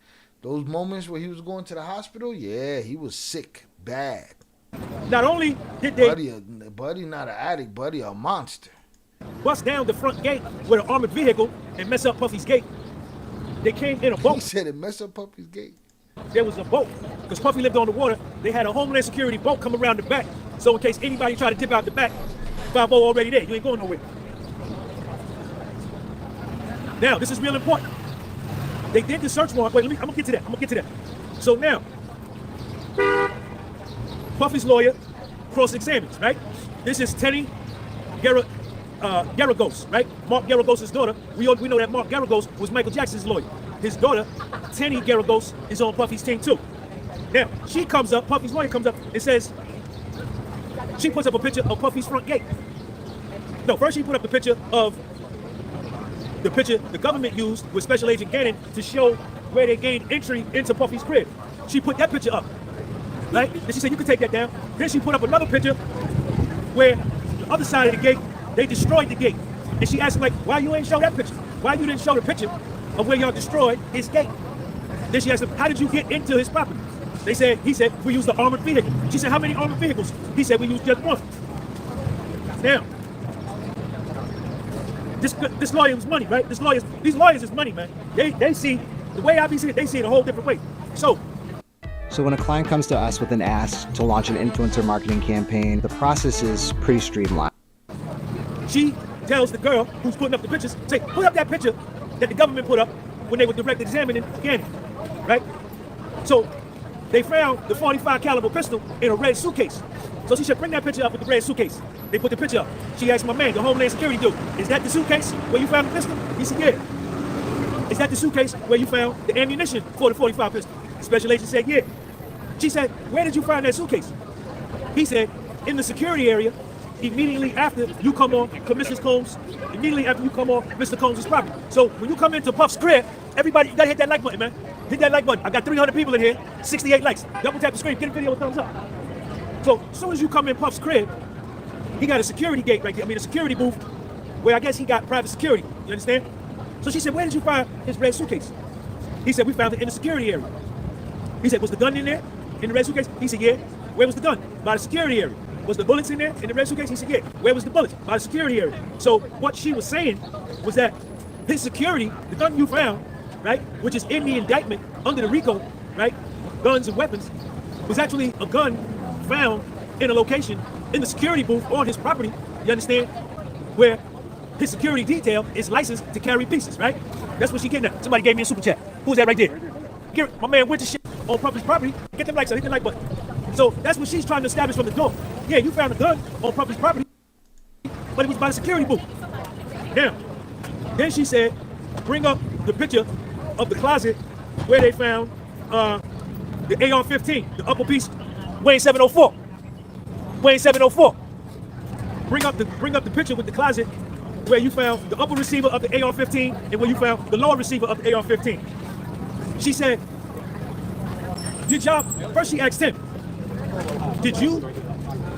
Those moments where he was going to the hospital, yeah, he was sick, bad. Not only did they buddy not an addict, buddy a monster. Bust down the front gate with an armored vehicle and mess up Puffy's gate. They came in a boat. He said it messed up Puffy's gate. There was a boat because Puffy lived on the water. They had a Homeland Security boat come around the back, so in case anybody tried to dip out the back, 5-0 already there. You ain't going nowhere. Now, this is real important. They did the search warrant. Wait, I'm gonna get to that. So now, Puffy's lawyer cross-examines, right? This is Tenny Garagos, right? Mark Garagos' daughter. We know that Mark Garagos was Michael Jackson's lawyer. His daughter, Tenny Garagos, is on Puffy's team too. Now, she comes up, Puffy's lawyer comes up and says, she puts up a picture of Puffy's front gate. No, first she put up the picture the government used with Special Agent Gannon to show where they gained entry into Puffy's crib. She put that picture up, right? And she said, you can take that down. Then she put up another picture where the other side of the gate, they destroyed the gate. And she asked him, like, why you ain't show that picture? Why you didn't show the picture of where y'all destroyed his gate? Then she asked him, how did you get into his property? He said, we used the armored vehicle. She said, how many armored vehicles? He said, we used just one. Now, this lawyer was money, right? These lawyers is money, man. They see, the way I be seeing it, they see it a whole different way. So, So when a client comes to us with an ask to launch an influencer marketing campaign, the process is pretty streamlined. She tells the girl who's putting up the pictures, say, put up that picture that the government put up when they were direct examining Gannon, right? So they found the 45 caliber pistol in a red suitcase. So she said, bring that picture up with the red suitcase. They put the picture up. She asked my man, the Homeland Security dude, is that the suitcase where you found the pistol? He said, yeah. Is that the suitcase where you found the ammunition for the 45 pistol? The special agent said, yeah. She said, where did you find that suitcase? He said, in the security area, immediately after you come on Commissioner Combs, immediately after you come on Mr. Combs' property. So when you come into Puff's crib, everybody, you gotta hit that like button, man. Hit that like button. I got 300 people in here, 68 likes. Double tap the screen, get a video with thumbs up. So as soon as you come in Puff's crib, he got a security gate right there. I mean, a security booth where I guess he got private security. You understand? So she said, where did you find his red suitcase? He said, we found it in the security area. He said, was the gun in there? In the red suitcase? He said, yeah. Where was the gun? By the security area. Was the bullets in there in the red suitcase? He said, yeah. Where was the bullets? By the security area. So what she was saying was that his security, the gun you found, right, which is in the indictment under the RICO, right, guns and weapons, was actually a gun found in a location in the security booth on his property, you understand, where his security detail is licensed to carry pieces, right? That's what she getting at. Somebody gave me a super chat. Who's that right there? Garrett, my man went to shit on Puffy's property. Get them likes, hit the like button. So that's what she's trying to establish from the door. Yeah, you found a gun on Puffy's property, but it was by the security booth. Now, then she said, bring up the picture of the closet where they found the AR-15, the upper piece, Wayne 704. Wayne 704. Bring up the picture with the closet where you found the upper receiver of the AR-15 and where you found the lower receiver of the AR-15. She said, did y'all, first she asked him, did you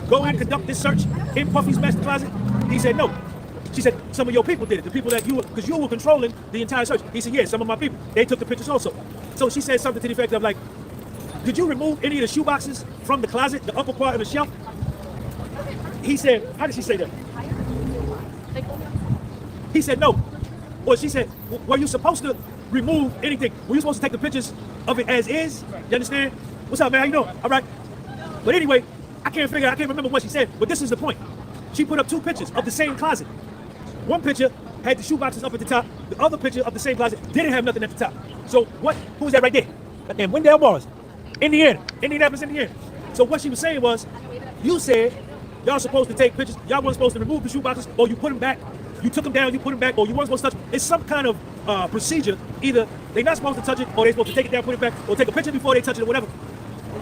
go and conduct this search in Puffy's master closet? He said, no. She said, some of your people did it, the people that you were, because you were controlling the entire search. He said, yeah, some of my people, they took the pictures also. So she said something to the effect of like, did you remove any of the shoe boxes from the closet, the upper part of the shelf? He said, how did she say that? He said, no. Or she said, were you supposed to remove anything? Were you supposed to take the pictures of it as is? You understand? What's up, man? How you doing? All right. But anyway, I can't remember what she said, but this is the point. She put up two pictures of the same closet. One picture had the shoe boxes up at the top. The other picture of the same closet didn't have nothing at the top. So what? Who's that right there? And Wendell Morris, Indiana, Indianapolis, Indiana. So what she was saying was, you said y'all supposed to take pictures. Y'all weren't supposed to remove the shoe boxes, or you put them back. You took them down, you put them back, or you weren't supposed to touch it. It's some kind of procedure. Either they're not supposed to touch it, or they're supposed to take it down, put it back, or take a picture before they touch it, or whatever.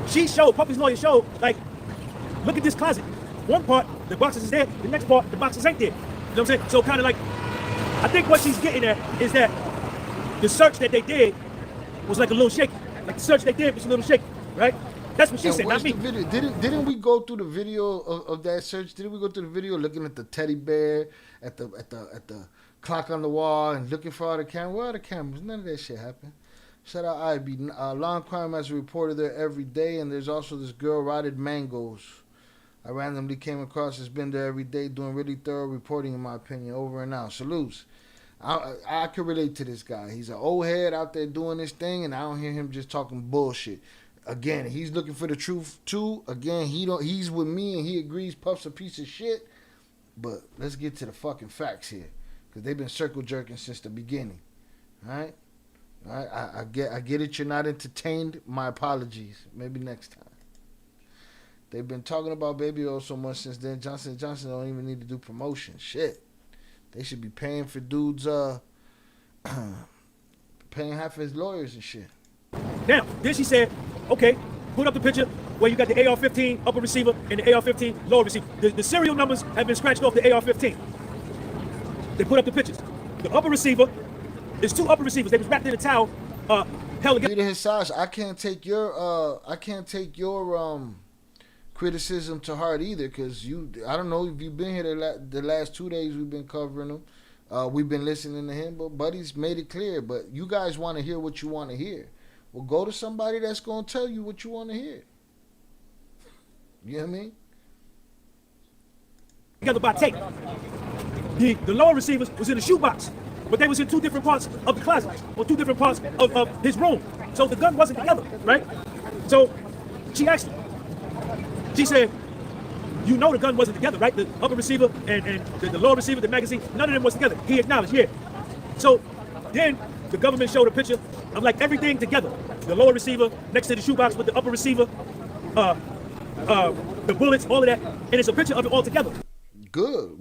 She showed, Puffy's lawyer showed, like, look at this closet. One part, the boxes is there. The next part, the boxes ain't there. You know what I'm saying? So kind of like, I think what she's getting at is that the search that they did was like a little shaky. Like the search they did was a little shaky, right? That's what she said, not me. Didn't we go through the video of that search? Didn't we go through the video looking at the teddy bear, at the clock on the wall, and looking for all the cameras? Where are the cameras? None of that shit happened. Shout out IB. Law and Crime has a reporter there every day, and there's also this girl, Rotted Mangoes. I randomly came across, has been there every day doing really thorough reporting, in my opinion. Over and out. Salutes. I can relate to this guy. He's an old head out there doing this thing, and I don't hear him just talking bullshit. Again, he's looking for the truth too. Again, he's with me and he agrees Puff's a piece of shit. But let's get to the fucking facts here, because they've been circle jerking since the beginning. All right? All right? I get it. You're not entertained. My apologies. Maybe next time. They've been talking about Baby O so much since then. Johnson & Johnson don't even need to do promotion. Shit. They should be paying for dudes, paying half of his lawyers and shit. Now, then she said, okay, put up the picture where you got the AR-15 upper receiver and the AR-15 lower receiver. The serial numbers have been scratched off the AR-15. They put up the pictures. The upper receiver, there's two upper receivers. They was wrapped in a towel, held together. Peter Hisage, I can't take your criticism to heart either, because I don't know if you've been here the last 2 days we've been covering him. We've been listening to him, but Buddy's made it clear. But you guys want to hear what you want to hear. Well, go to somebody that's going to tell you what you want to hear. You know what I mean? Together by tape. The lower receivers was in the shoebox, but they was in two different parts of the closet, or two different parts of his room. So the gun wasn't together, right? So she asked him. She said, you know the gun wasn't together, right? The upper receiver and the lower receiver, the magazine, none of them was together. He acknowledged, yeah. So then the government showed a picture of like everything together. The lower receiver next to the shoebox with the upper receiver, the bullets, all of that. And it's a picture of it all together. Good.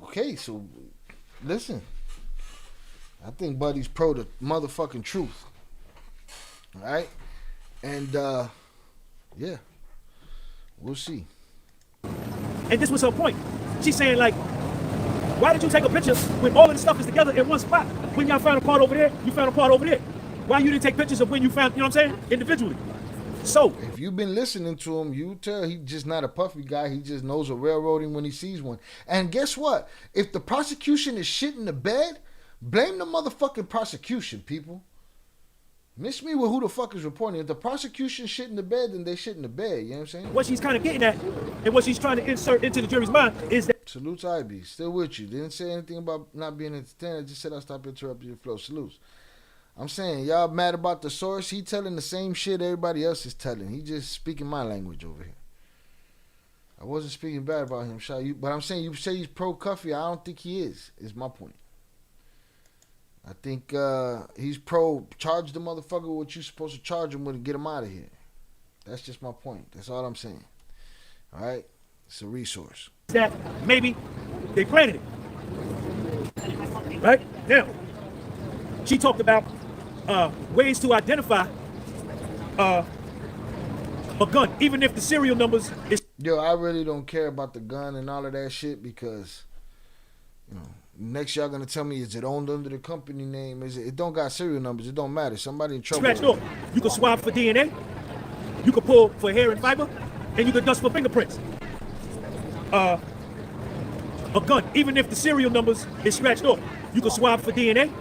Okay, so listen. I think Buddy's pro the motherfucking truth. All right? And, yeah. We'll see. And this was her point. She's saying, like, why did you take a picture when all of the stuff is together in one spot? When y'all found a part over there, you found a part over there. Why you didn't take pictures of when you found, you know what I'm saying? Individually. So if you've been listening to him, you tell he's just not a puffy guy. He just knows a railroading when he sees one. And guess what? If the prosecution is shit in the bed, blame the motherfucking prosecution, people. Miss me with who the fuck is reporting. If the prosecution shit in the bed, then they shit in the bed. You know what I'm saying? What she's kind of getting at and what she's trying to insert into the jury's mind is that... Salutes, IB. Still with you. Didn't say anything about not being entertained. I just said I'll stop interrupting your flow. Salutes. I'm saying, y'all mad about the source. He telling the same shit everybody else is telling. He just speaking my language over here. I wasn't speaking bad about him, Shy. But I'm saying, you say he's pro-Cuffy. I don't think he is my point. I think he's charge the motherfucker with what you're supposed to charge him with and get him out of here. That's just my point. That's all I'm saying. All right? It's a resource. That maybe they planted it. Right? Now, she talked about ways to identify a gun, even if the serial numbers is... Yo, I really don't care about the gun and all of that shit because, you know, next y'all gonna tell me, is it owned under the company name? It don't got serial numbers. It don't matter. Somebody in trouble. Scratched off. You can swab for DNA. You can pull for hair and fiber, and you can dust for fingerprints. A gun, even if the serial numbers is scratched off, you can swab for DNA.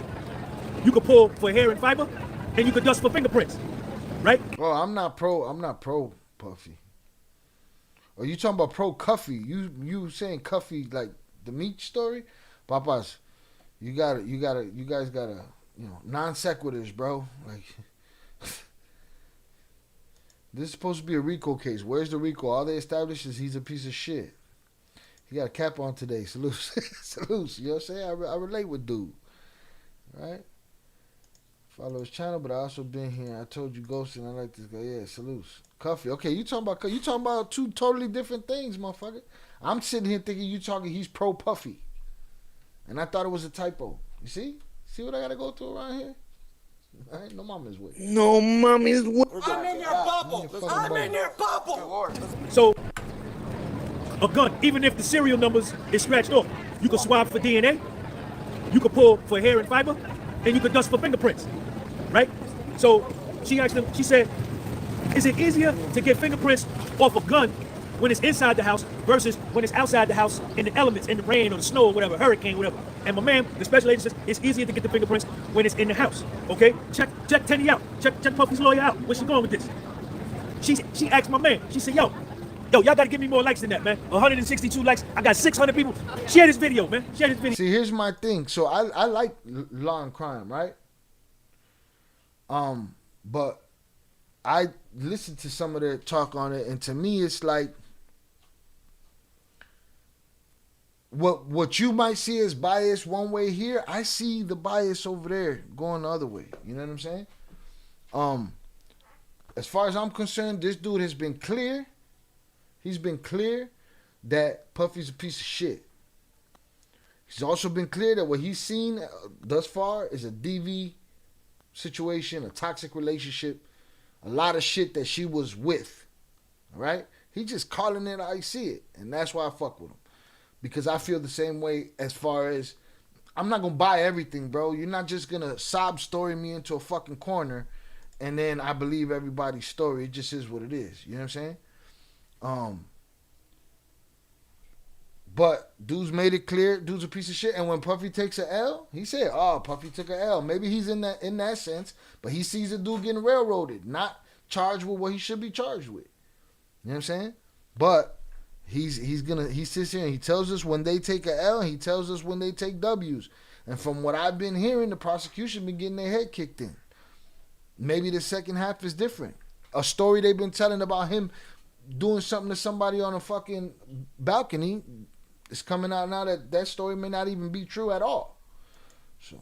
You can pull for hair and fiber, and you can dust for fingerprints. Right? Well, I'm not pro Puffy. Are you talking about pro Cuffy? You saying Cuffy like the meat story? Papas, you guys gotta, you know, non sequiturs, bro. Like, this is supposed to be a RICO case. Where's the RICO? All they established is he's a piece of shit. He got a cap on today. Salutes. Salutes. You know what I'm saying? I relate with dude. Right? Follow his channel, but I also been here. I told you Ghost and I like this guy. Yeah, salutes. Cuffy. Okay, you talking about two totally different things, motherfucker. I'm sitting here thinking he's pro Puffy. And I thought it was a typo. You see? See what I gotta go through around here? All right, no mama's way. No mommy's way. I'm in your bubble. I'm in your bubble. So, a gun, even if the serial numbers is scratched off, you can swab for DNA, you can pull for hair and fiber, and you can dust for fingerprints. Right? So, she asked him, she said, is it easier to get fingerprints off a gun when it's inside the house versus when it's outside the house in the elements, in the rain or the snow or whatever, hurricane, whatever? And my man, the special agent, says it's easier to get the fingerprints when it's in the house. Okay? Check Teddy out. Check Puffy's lawyer out. Where's she going with this? She asked my man. She said, yo, y'all gotta give me more likes than that, man. 162 likes. I got 600 people. Share this video, man. Share this video. See, here's my thing. So I like law and crime, right? But I listened to some of their talk on it, and to me, it's like what you might see as bias one way here, I see the bias over there going the other way. You know what I'm saying? As far as I'm concerned, this dude has been clear. He's been clear that Puffy's a piece of shit. He's also been clear that what he's seen thus far is a DV situation, a toxic relationship, a lot of shit that she was with. All right? He just calling it how he see it. And that's why I fuck with him. Because I feel the same way as far as, I'm not going to buy everything, bro. You're not just going to sob story me into a fucking corner and then I believe everybody's story. It just is what it is. You know what I'm saying? But dude's made it clear, dude's a piece of shit. And when Puffy takes an L, he said, oh, Puffy took an L. Maybe he's in that sense, but he sees a dude getting railroaded, not charged with what he should be charged with. You know what I'm saying? But he sits here and he tells us when they take an L, and he tells us when they take W's. And from what I've been hearing, the prosecution been getting their head kicked in. Maybe the second half is different. a story they've been telling about him doing something to somebody on a fucking balcony is coming out now that story may not even be true at all. So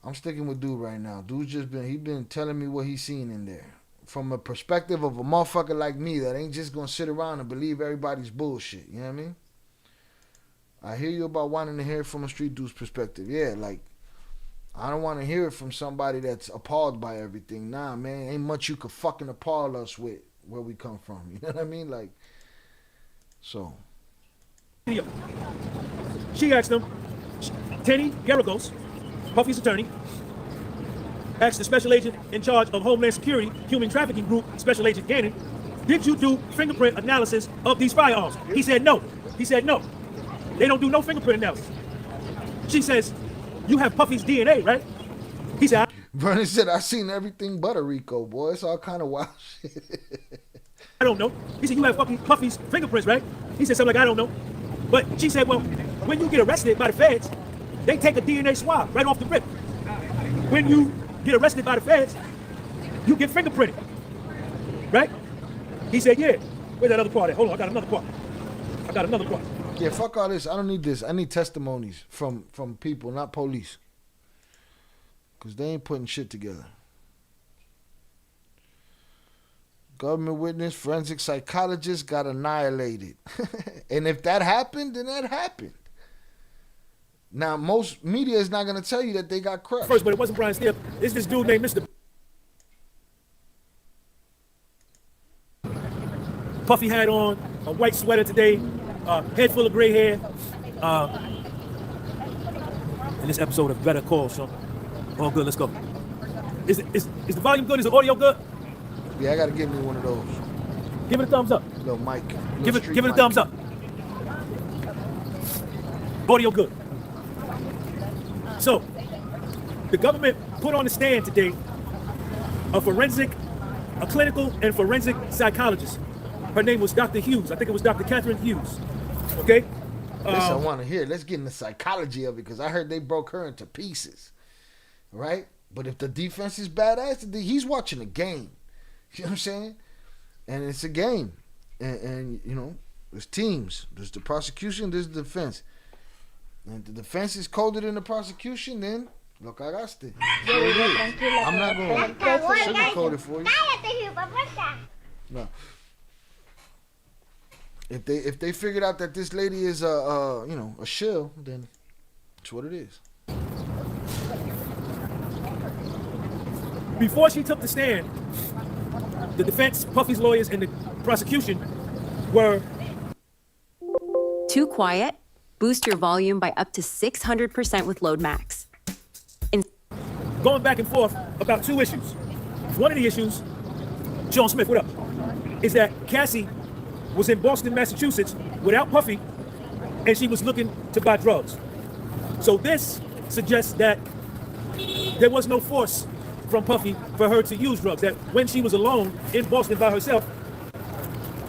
I'm sticking with dude right now. Dude's just been telling me what he's seen in there from a perspective of a motherfucker like me that ain't just gonna sit around and believe everybody's bullshit. You know what I mean? I hear you about wanting to hear it from a street dude's perspective. Yeah, like, I don't want to hear it from somebody that's appalled by everything. Nah, man, ain't much you could fucking appall us with where we come from. You know what I mean? Like, so. She asked him, Tenny Garagos, Puffy's attorney, asked the special agent in charge of Homeland Security, Human Trafficking Group, Special Agent Gannon, did you do fingerprint analysis of these firearms? He said no. He said no. They don't do no fingerprint analysis. She says, you have Puffy's DNA, right? He said, Vernon said, I seen everything but a Rico, boy. It's all kind of wild shit. I don't know. He said, you have fucking Puffy's fingerprints, right? He said something like, I don't know. But she said, well, when you get arrested by the feds, they take a DNA swab right off the rip. When you get arrested by the feds, you get fingerprinted, right? He said, yeah. Where's that other part at? Hold on, I got another part. Yeah, fuck all this. I don't need this. I need testimonies from people, not police. Because they ain't putting shit together. Government witness, forensic psychologist got annihilated. And if that happened, then that happened. Now, most media is not going to tell you that they got crushed. First, but it wasn't Brian Steele. It's this dude named Mr. Puffy had on a white sweater today, head full of gray hair. In this episode of Better Call, so all good, let's go. Is the volume good? Is the audio good? Yeah, I got to give me one of those. Give it a thumbs up. Little mic. Give it a thumbs up. Audio good. So, the government put on the stand today a clinical and forensic psychologist. Her name was Dr. Hughes. I think it was Dr. Catherine Hughes. Okay? This I want to hear. Let's get in the psychology of it, because I heard they broke her into pieces. Right? But if the defense is badass, he's watching a game. You know what I'm saying? And it's a game. And you know, there's teams. There's the prosecution, there's the defense. And if the defense is colder than the prosecution, then lo cagaste. I'm not going to sugarcoat it for you. No. If they figured out that this lady is a shill, then it's what it is. Before she took the stand, the defense, Puffy's lawyers, and the prosecution were too quiet. Boost your volume by up to 600% with Load Max. Going back and forth about two issues. One of the issues, Sean Smith, what up? Is that Cassie was in Boston, Massachusetts without Puffy, and she was looking to buy drugs. So this suggests that there was no force from Puffy for her to use drugs, that when she was alone in Boston by herself,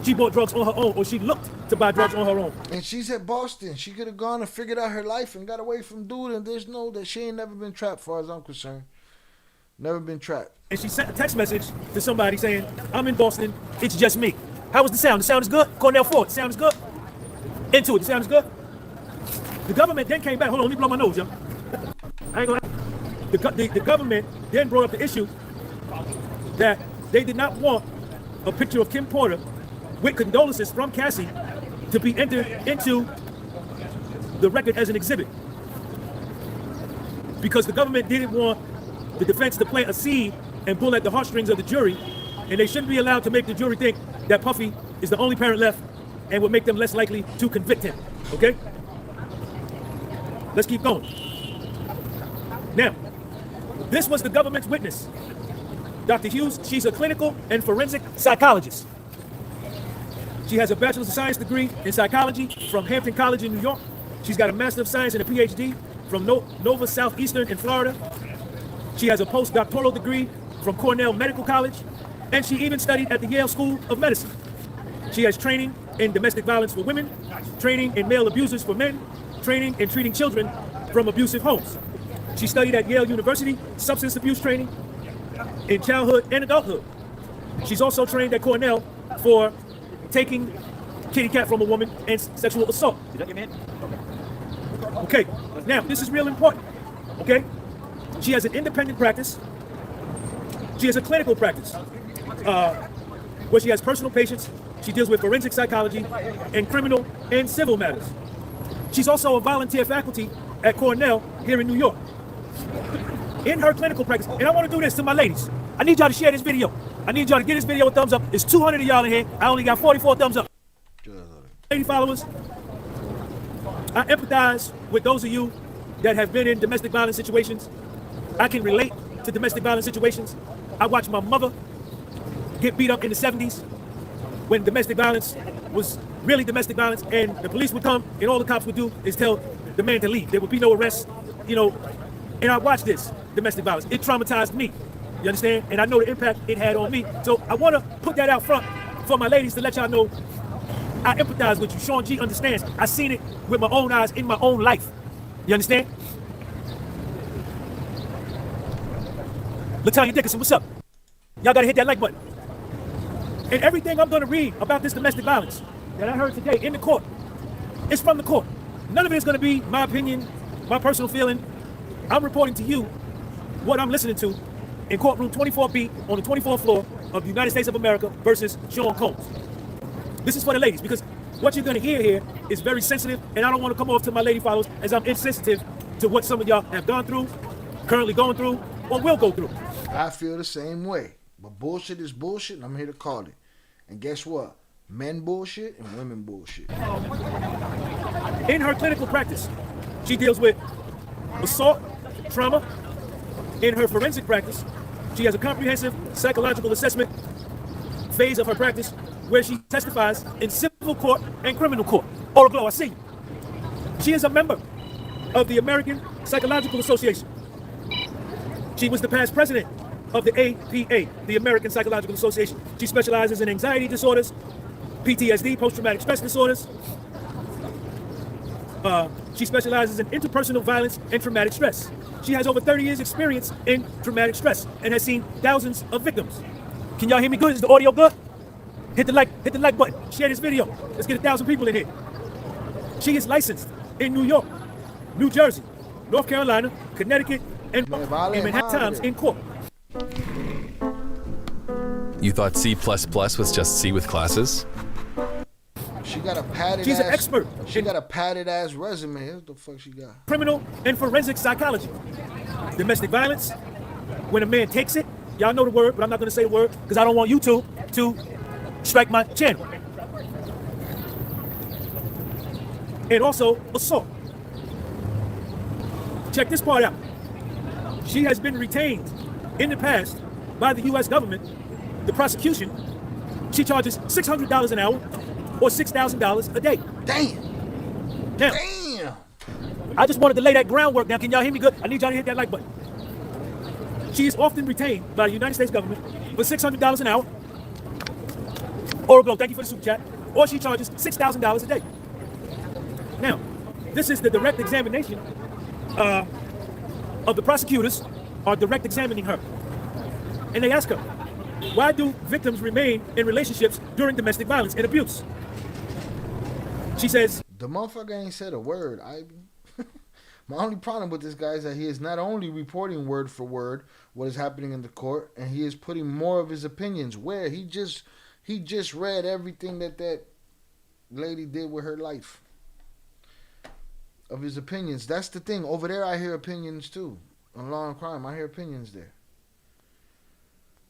she bought drugs on her own, or she looked to buy drugs on her own. And she's at Boston. She could have gone and figured out her life and got away from dude, and there's no, that she ain't never been trapped, as far as I'm concerned. Never been trapped. And she sent a text message to somebody saying, I'm in Boston, it's just me. How was the sound? The sound is good? Cornell Ford, the sound is good? Into it, the sound is good? The government then came back. Hold on, let me blow my nose, yo. I ain't gonna... The government then brought up the issue that they did not want a picture of Kim Porter with condolences from Cassie to be entered into the record as an exhibit. Because the government didn't want the defense to plant a seed and pull at the heartstrings of the jury, and they shouldn't be allowed to make the jury think that Puffy is the only parent left and would make them less likely to convict him, okay? Let's keep going. Now, this was the government's witness. Dr. Hughes, she's a clinical and forensic psychologist. She has a Bachelor's of Science degree in psychology from Hampton College in New York. She's got a Master of Science and a PhD from Nova Southeastern in Florida. She has a postdoctoral degree from Cornell Medical College, and she even studied at the Yale School of Medicine. She has training in domestic violence for women, training in male abusers for men, training in treating children from abusive homes. She studied at Yale University, substance abuse training. in childhood and adulthood. She's also trained at Cornell for taking kitty cat from a woman and sexual assault. Is that your man? Okay, now this is real important. Okay, she has an independent practice. She has a clinical practice where she has personal patients. She deals with forensic psychology and criminal and civil matters. She's also a volunteer faculty at Cornell here in New York. In her clinical practice, and I want to do this to my ladies. I need y'all to share this video. I need y'all to give this video a thumbs up. It's 200 of y'all in here. I only got 44 thumbs up. Lady followers, I empathize with those of you that have been in domestic violence situations. I can relate to domestic violence situations. I watched my mother get beat up in the 70s when domestic violence was really domestic violence, and the police would come and all the cops would do is tell the man to leave. There would be no arrests, you know, and I watched this domestic violence. It traumatized me, you understand? And I know the impact it had on me. So I want to put that out front for my ladies to let y'all know I empathize with you. Sean G understands. I seen it with my own eyes in my own life. You understand? LaTanya Dickinson, what's up? Y'all gotta hit that like button. And everything I'm gonna read about this domestic violence that I heard today in the court, it's from the court. None of it is gonna be my opinion, my personal feeling. I'm reporting to you what I'm listening to in courtroom 24B on the 24th floor of the United States of America versus Sean Combs. This is for the ladies, because what you're gonna hear here is very sensitive, and I don't want to come off to my lady followers as I'm insensitive to what some of y'all have gone through, currently going through, or will go through. I feel the same way. But bullshit is bullshit, and I'm here to call it. And guess what? Men bullshit and women bullshit. In her clinical practice, she deals with assault, trauma. In her forensic practice, she has a comprehensive psychological assessment phase of her practice where she testifies in civil court and criminal court. Oral Glow, I see you. She is a member of the American Psychological Association. She was the past president of the APA, the American Psychological Association. She specializes in anxiety disorders, PTSD, post-traumatic stress disorders. She specializes in interpersonal violence and traumatic stress. She has over 30 years experience in traumatic stress and has seen thousands of victims. Can y'all hear me good? Is the audio good? Hit the like button. Share this video. Let's get 1,000 people in here. She is licensed in New York, New Jersey, North Carolina, Connecticut, and Manhattan Times in court. You thought C++ was just C with classes? She got a padded She's an expert. She got a padded ass resume. What the fuck she got? Criminal and forensic psychology. Domestic violence. When a man takes it, y'all know the word, but I'm not going to say the word because I don't want YouTube to strike my channel. And also assault. Check this part out. She has been retained in the past by the U.S. government, the prosecution. She charges $600 an hour or $6,000 a day. Damn. Now, damn. I just wanted to lay that groundwork down. Can y'all hear me good? I need y'all to hit that like button. She is often retained by the United States government for $600 an hour. Oral Glow, thank you for the super chat. Or she charges $6,000 a day. Now, this is the direct examination of the prosecutors are direct examining her. And they ask her, why do victims remain in relationships during domestic violence and abuse? She says, the motherfucker ain't said a word. My only problem with this guy is that he is not only reporting word for word what is happening in the court, and he is putting more of his opinions where he just read everything that lady did with her life. Of his opinions. That's the thing. Over there I hear opinions too. On Law and Crime, I hear opinions there.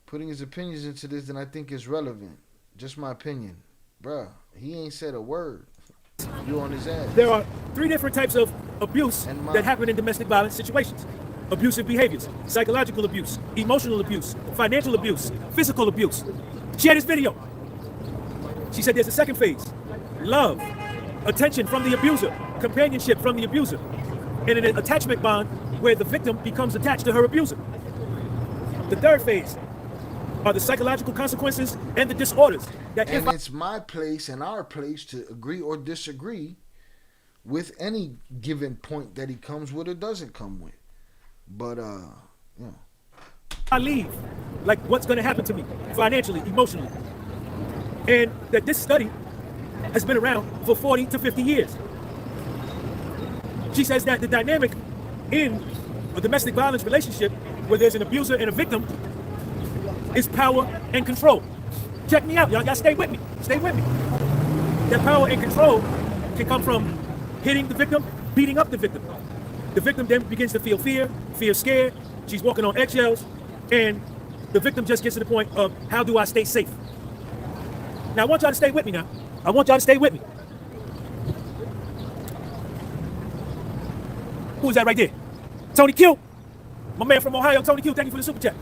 Putting his opinions into this, then I think is relevant. Just my opinion. Bruh, he ain't said a word. You on his ass. There are 3 different types of abuse that happen in domestic violence situations. Abusive behaviors, psychological abuse, emotional abuse, financial abuse, physical abuse. Share this video. She said there's a second phase. Love, attention from the abuser, companionship from the abuser, and an attachment bond where the victim becomes attached to her abuser. The third phase are the psychological consequences and the disorders. And it's my place and our place to agree or disagree with any given point that he comes with or doesn't come with. But, you know, I leave? Like, what's going to happen to me financially, emotionally? And that this study has been around for 40 to 50 years. She says that the dynamic in a domestic violence relationship where there's an abuser and a victim is power and control. Check me out, y'all stay with me. Stay with me. That power and control can come from hitting the victim, beating up the victim. The victim then begins to feel fear, scared. She's walking on eggshells, and the victim just gets to the point of, how do I stay safe? Now, I want y'all to stay with me now. I want y'all to stay with me. Who is that right there? Tony Q. My man from Ohio, Tony Q. Thank you for the super chat.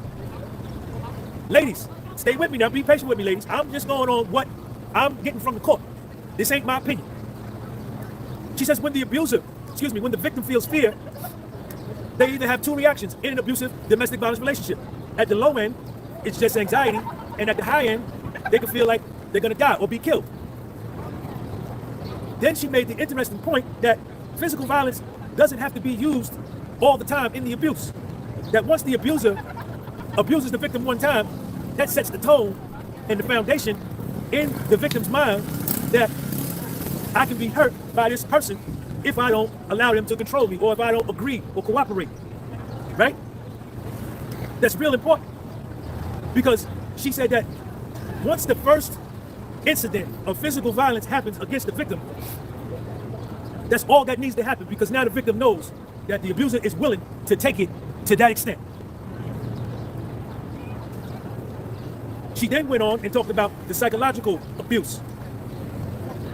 Ladies, stay with me now. Be patient with me, ladies. I'm just going on what I'm getting from the court. This ain't my opinion. She says when the victim feels fear, they either have two reactions in an abusive domestic violence relationship. At the low end, it's just anxiety, and at the high end, they can feel like they're gonna die or be killed. Then she made the interesting point that physical violence doesn't have to be used all the time in the abuse. That once the abuser abuses the victim one time, that sets the tone and the foundation in the victim's mind that I can be hurt by this person if I don't allow them to control me, or if I don't agree or cooperate, right? That's real important, because she said that once the first incident of physical violence happens against the victim, that's all that needs to happen, because now the victim knows that the abuser is willing to take it to that extent. She then went on and talked about the psychological abuse,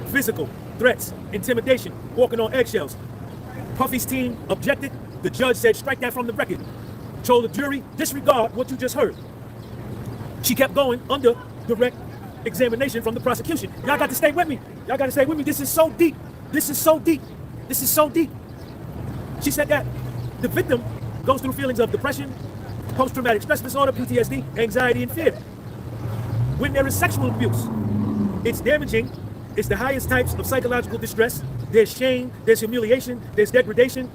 physical threats, intimidation, walking on eggshells. Puffy's team objected. The judge said, strike that from the record. Told the jury, disregard what you just heard. She kept going under direct examination from the prosecution. Y'all got to stay with me. Y'all got to stay with me. This is so deep. This is so deep. This is so deep. She said that the victim goes through feelings of depression, post-traumatic stress disorder, PTSD, anxiety, and fear. When there is sexual abuse, it's damaging. It's the highest types of psychological distress. There's shame, there's humiliation, there's degradation.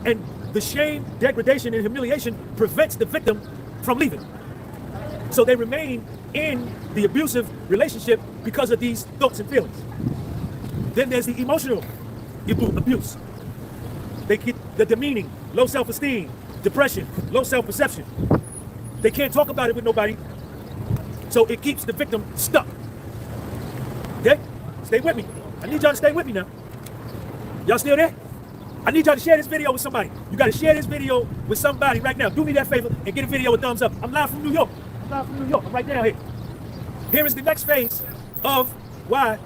And the shame, degradation, and humiliation prevents the victim from leaving. So they remain in the abusive relationship because of these thoughts and feelings. Then there's the emotional abuse. They get the demeaning, low self-esteem, depression, low self-perception. They can't talk about it with nobody, so it keeps the victim stuck. Okay? Stay with me. I need y'all to stay with me now. Y'all still there? I need y'all to share this video with somebody. You got to share this video with somebody right now. Do me that favor and get a video a thumbs up. I'm live from New York. I'm right down here. Here is the next phase of why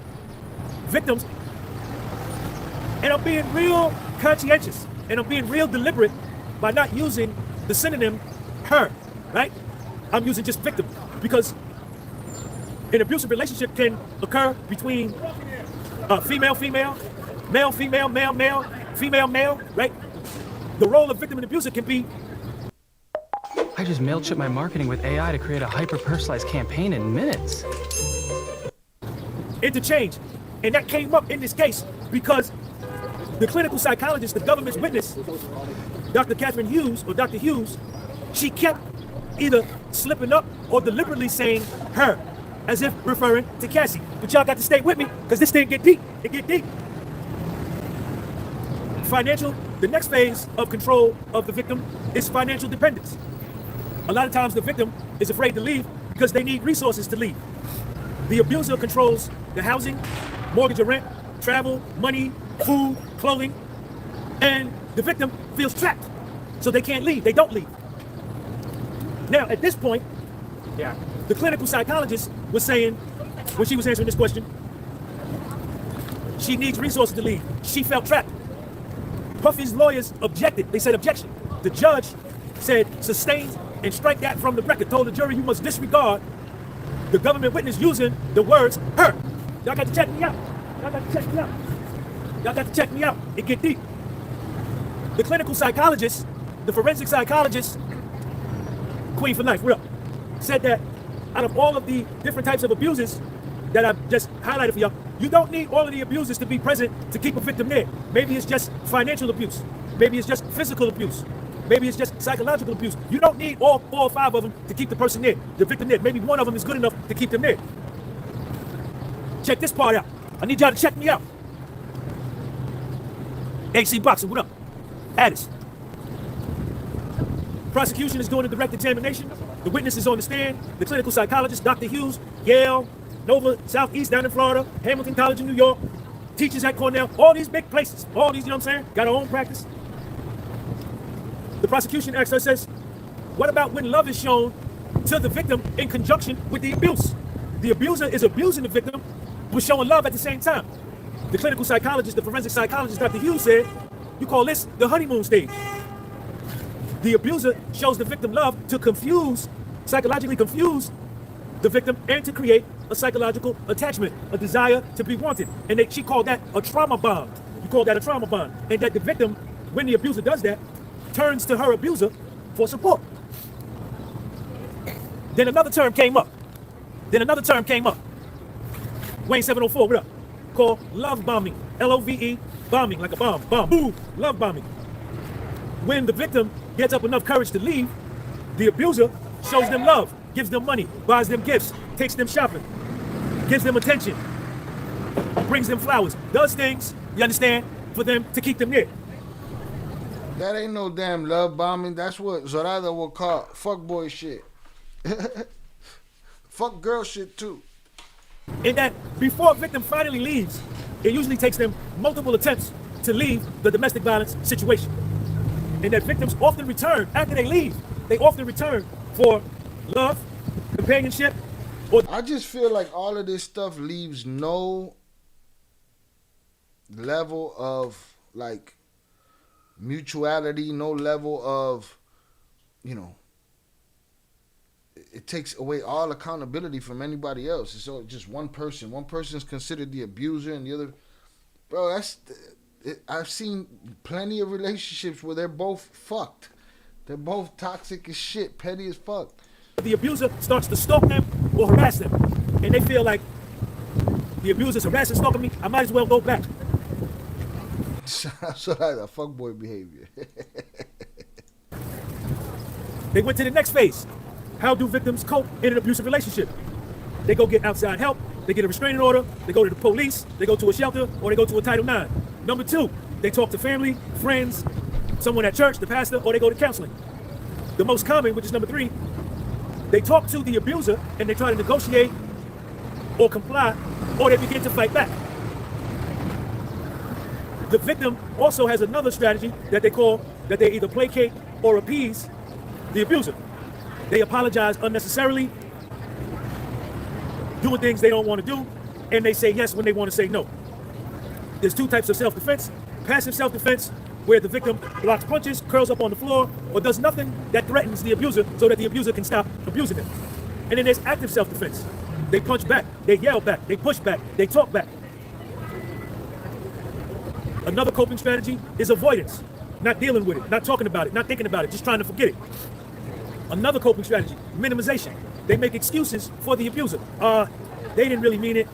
victims, and I'm being real conscientious, and I'm being real deliberate by not using the synonym her, right? I'm using just victim, because an abusive relationship can occur between female-female, male-female, male-male, female-male, right? The role of victim and abuser can be... I just MailChimp my marketing with AI to create a hyper-personalized campaign in minutes. Interchange. And that came up in this case because the clinical psychologist, the government's witness, Dr. Catherine Hughes, or Dr. Hughes, she kept either slipping up or deliberately saying her, as if referring to Cassie. But y'all got to stay with me, because this thing get deep. It get deep. The next phase of control of the victim is financial dependence. A lot of times the victim is afraid to leave because they need resources to leave. The abuser controls the housing, mortgage or rent, travel, money, food, clothing, and the victim feels trapped. So they can't leave, they don't leave. Now, at this point, the clinical psychologist was saying, when she was answering this question, she needs resources to leave. She felt trapped. Puffy's lawyers objected. They said objection. The judge said sustained and strike that from the record. Told the jury, you must disregard the government witness using the words her. Y'all got to check me out. Y'all got to check me out. Y'all got to check me out. It get deep. The clinical psychologist, the forensic psychologist, Queen for life, real, said that out of all of the different types of abuses that I've just highlighted for y'all, you don't need all of the abusers to be present to keep a victim there. Maybe it's just financial abuse. Maybe it's just physical abuse. Maybe it's just psychological abuse. You don't need all 4 or 5 of them to keep the person there, the victim there. Maybe one of them is good enough to keep them there. Check this part out. I need y'all to check me out. AC Boxing, what up? Addis. Prosecution is doing a direct examination. The witness is on the stand. The clinical psychologist, Dr. Hughes, Yale, Nova, Southeast down in Florida, Hamilton College in New York, teaches at Cornell, all these big places, all these, you know what I'm saying? Got our own practice. The prosecution asks her, says, what about when love is shown to the victim in conjunction with the abuse? The abuser is abusing the victim, but showing love at the same time. The clinical psychologist, the forensic psychologist, Dr. Hughes said, you call this the honeymoon stage. The abuser shows the victim love to confuse, psychologically confuse the victim and to create a psychological attachment, a desire to be wanted. And she called that a trauma bond. You call that a trauma bond. And that the victim, when the abuser does that, turns to her abuser for support. Then another term came up. Wayne 704, what up? Called love bombing. L-O-V-E, bombing, like a bomb. Boom, love bombing. When the victim gets up enough courage to leave, the abuser shows them love, gives them money, buys them gifts, takes them shopping, gives them attention, brings them flowers, does things, you understand, for them to keep them near. That ain't no damn love bombing. That's what Zorada will call fuckboy shit. Fuck girl shit too. In that before a victim finally leaves, it usually takes them multiple attempts to leave the domestic violence situation. And that victims often return after they leave. They often return for love, companionship, or I just feel like all of this stuff leaves no level of like mutuality, no level of, you know, it takes away all accountability from anybody else. It's all just one person. One person's considered the abuser and the other, bro, I've seen plenty of relationships where they're both fucked. They're both toxic as shit, petty as fuck. The abuser starts to stalk them or harass them. And they feel like the abuser's harassing, stalking me, I might as well go back. So that's a fuckboy behavior. They went to the next phase. How do victims cope in an abusive relationship? They go get outside help, they get a restraining order, they go to the police, they go to a shelter, or they go to a Title IX. Number 2, they talk to family, friends, someone at church, the pastor, or they go to counseling. The most common, which is number 3, they talk to the abuser and they try to negotiate or comply, or they begin to fight back. The victim also has another strategy that they call, that they either placate or appease the abuser. They apologize unnecessarily, doing things they don't want to do, and they say yes when they want to say no. There's 2 types of self-defense. Passive self-defense, where the victim blocks punches, curls up on the floor, or does nothing that threatens the abuser so that the abuser can stop abusing them. And then there's active self-defense. They punch back, they yell back, they push back, they talk back. Another coping strategy is avoidance. Not dealing with it, not talking about it, not thinking about it, just trying to forget it. Another coping strategy, minimization. They make excuses for the abuser. They didn't really mean it.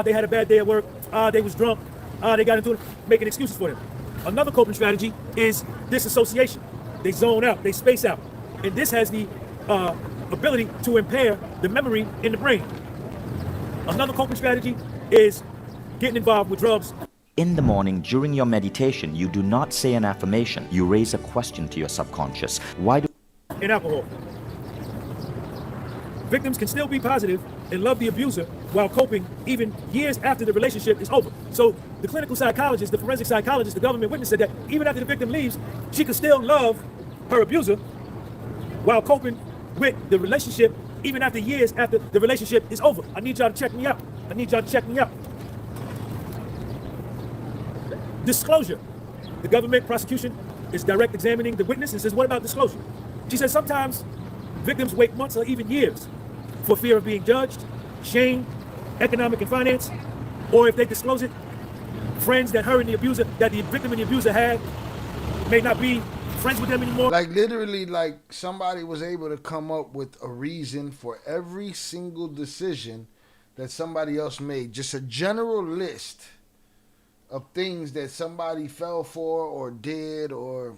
They had a bad day at work. They was drunk. They got into it, making excuses for them. Another coping strategy is disassociation. They zone out, they space out. And this has the ability to impair the memory in the brain. Another coping strategy is getting involved with drugs. In the morning, during your meditation, you do not say an affirmation. You raise a question to your subconscious. Why do... And alcohol. Victims can still be positive and love the abuser while coping even years after the relationship is over. So the clinical psychologist, the forensic psychologist, the government witness said that even after the victim leaves, she could still love her abuser while coping with the relationship even after years after the relationship is over. I need y'all to check me out. Disclosure. The government prosecution is direct examining the witness and says, what about disclosure? She says sometimes victims wait months or even years for fear of being judged, shame, economic and finance, or if they disclose it, friends that her and the abuser, that the victim and the abuser had, may not be friends with them anymore. Like literally, like somebody was able to come up with a reason for every single decision that somebody else made. Just a general list of things that somebody fell for or did, or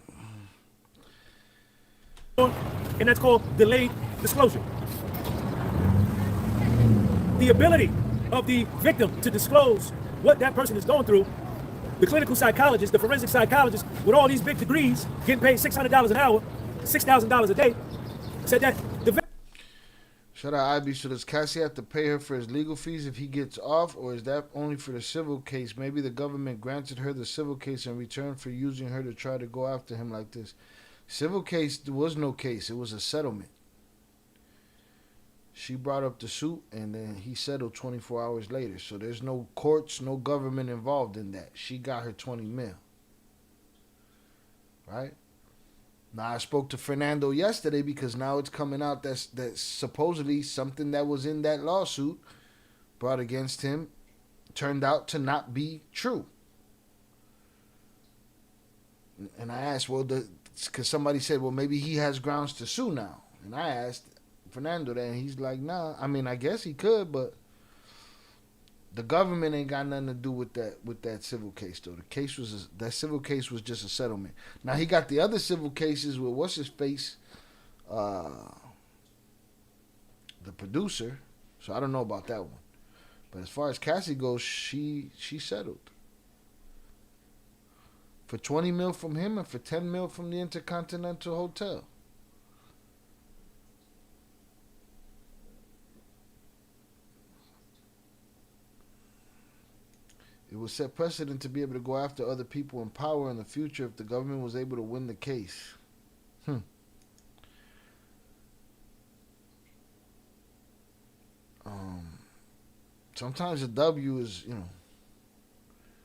and that's called delayed disclosure. The ability of the victim to disclose what that person is going through, the clinical psychologist, the forensic psychologist, with all these big degrees, getting paid $600 an hour, $6,000 a day, said that the victim. Shout out Ivy. So does Cassie have to pay her for his legal fees if he gets off, or is that only for the civil case? Maybe the government granted her the civil case in return for using her to try to go after him like this. Civil case, there was no case. It was a settlement. She brought up the suit, and then he settled 24 hours later. So there's no courts, no government involved in that. She got her 20 mil. Right? Now, I spoke to Fernando yesterday because now it's coming out that supposedly something that was in that lawsuit brought against him turned out to not be true. And I asked, well, because somebody said, well, maybe he has grounds to sue now. And I asked Fernando that, and he's like, nah. I mean, I guess he could, but the government ain't got nothing to do with that civil case, though. That civil case was just a settlement. Now he got the other civil cases with what's his face, the producer. So I don't know about that one. But as far as Cassie goes, she settled for 20 mil from him and for 10 mil from the Intercontinental Hotel. It would set precedent to be able to go after other people in power in the future if the government was able to win the case. Sometimes the W is,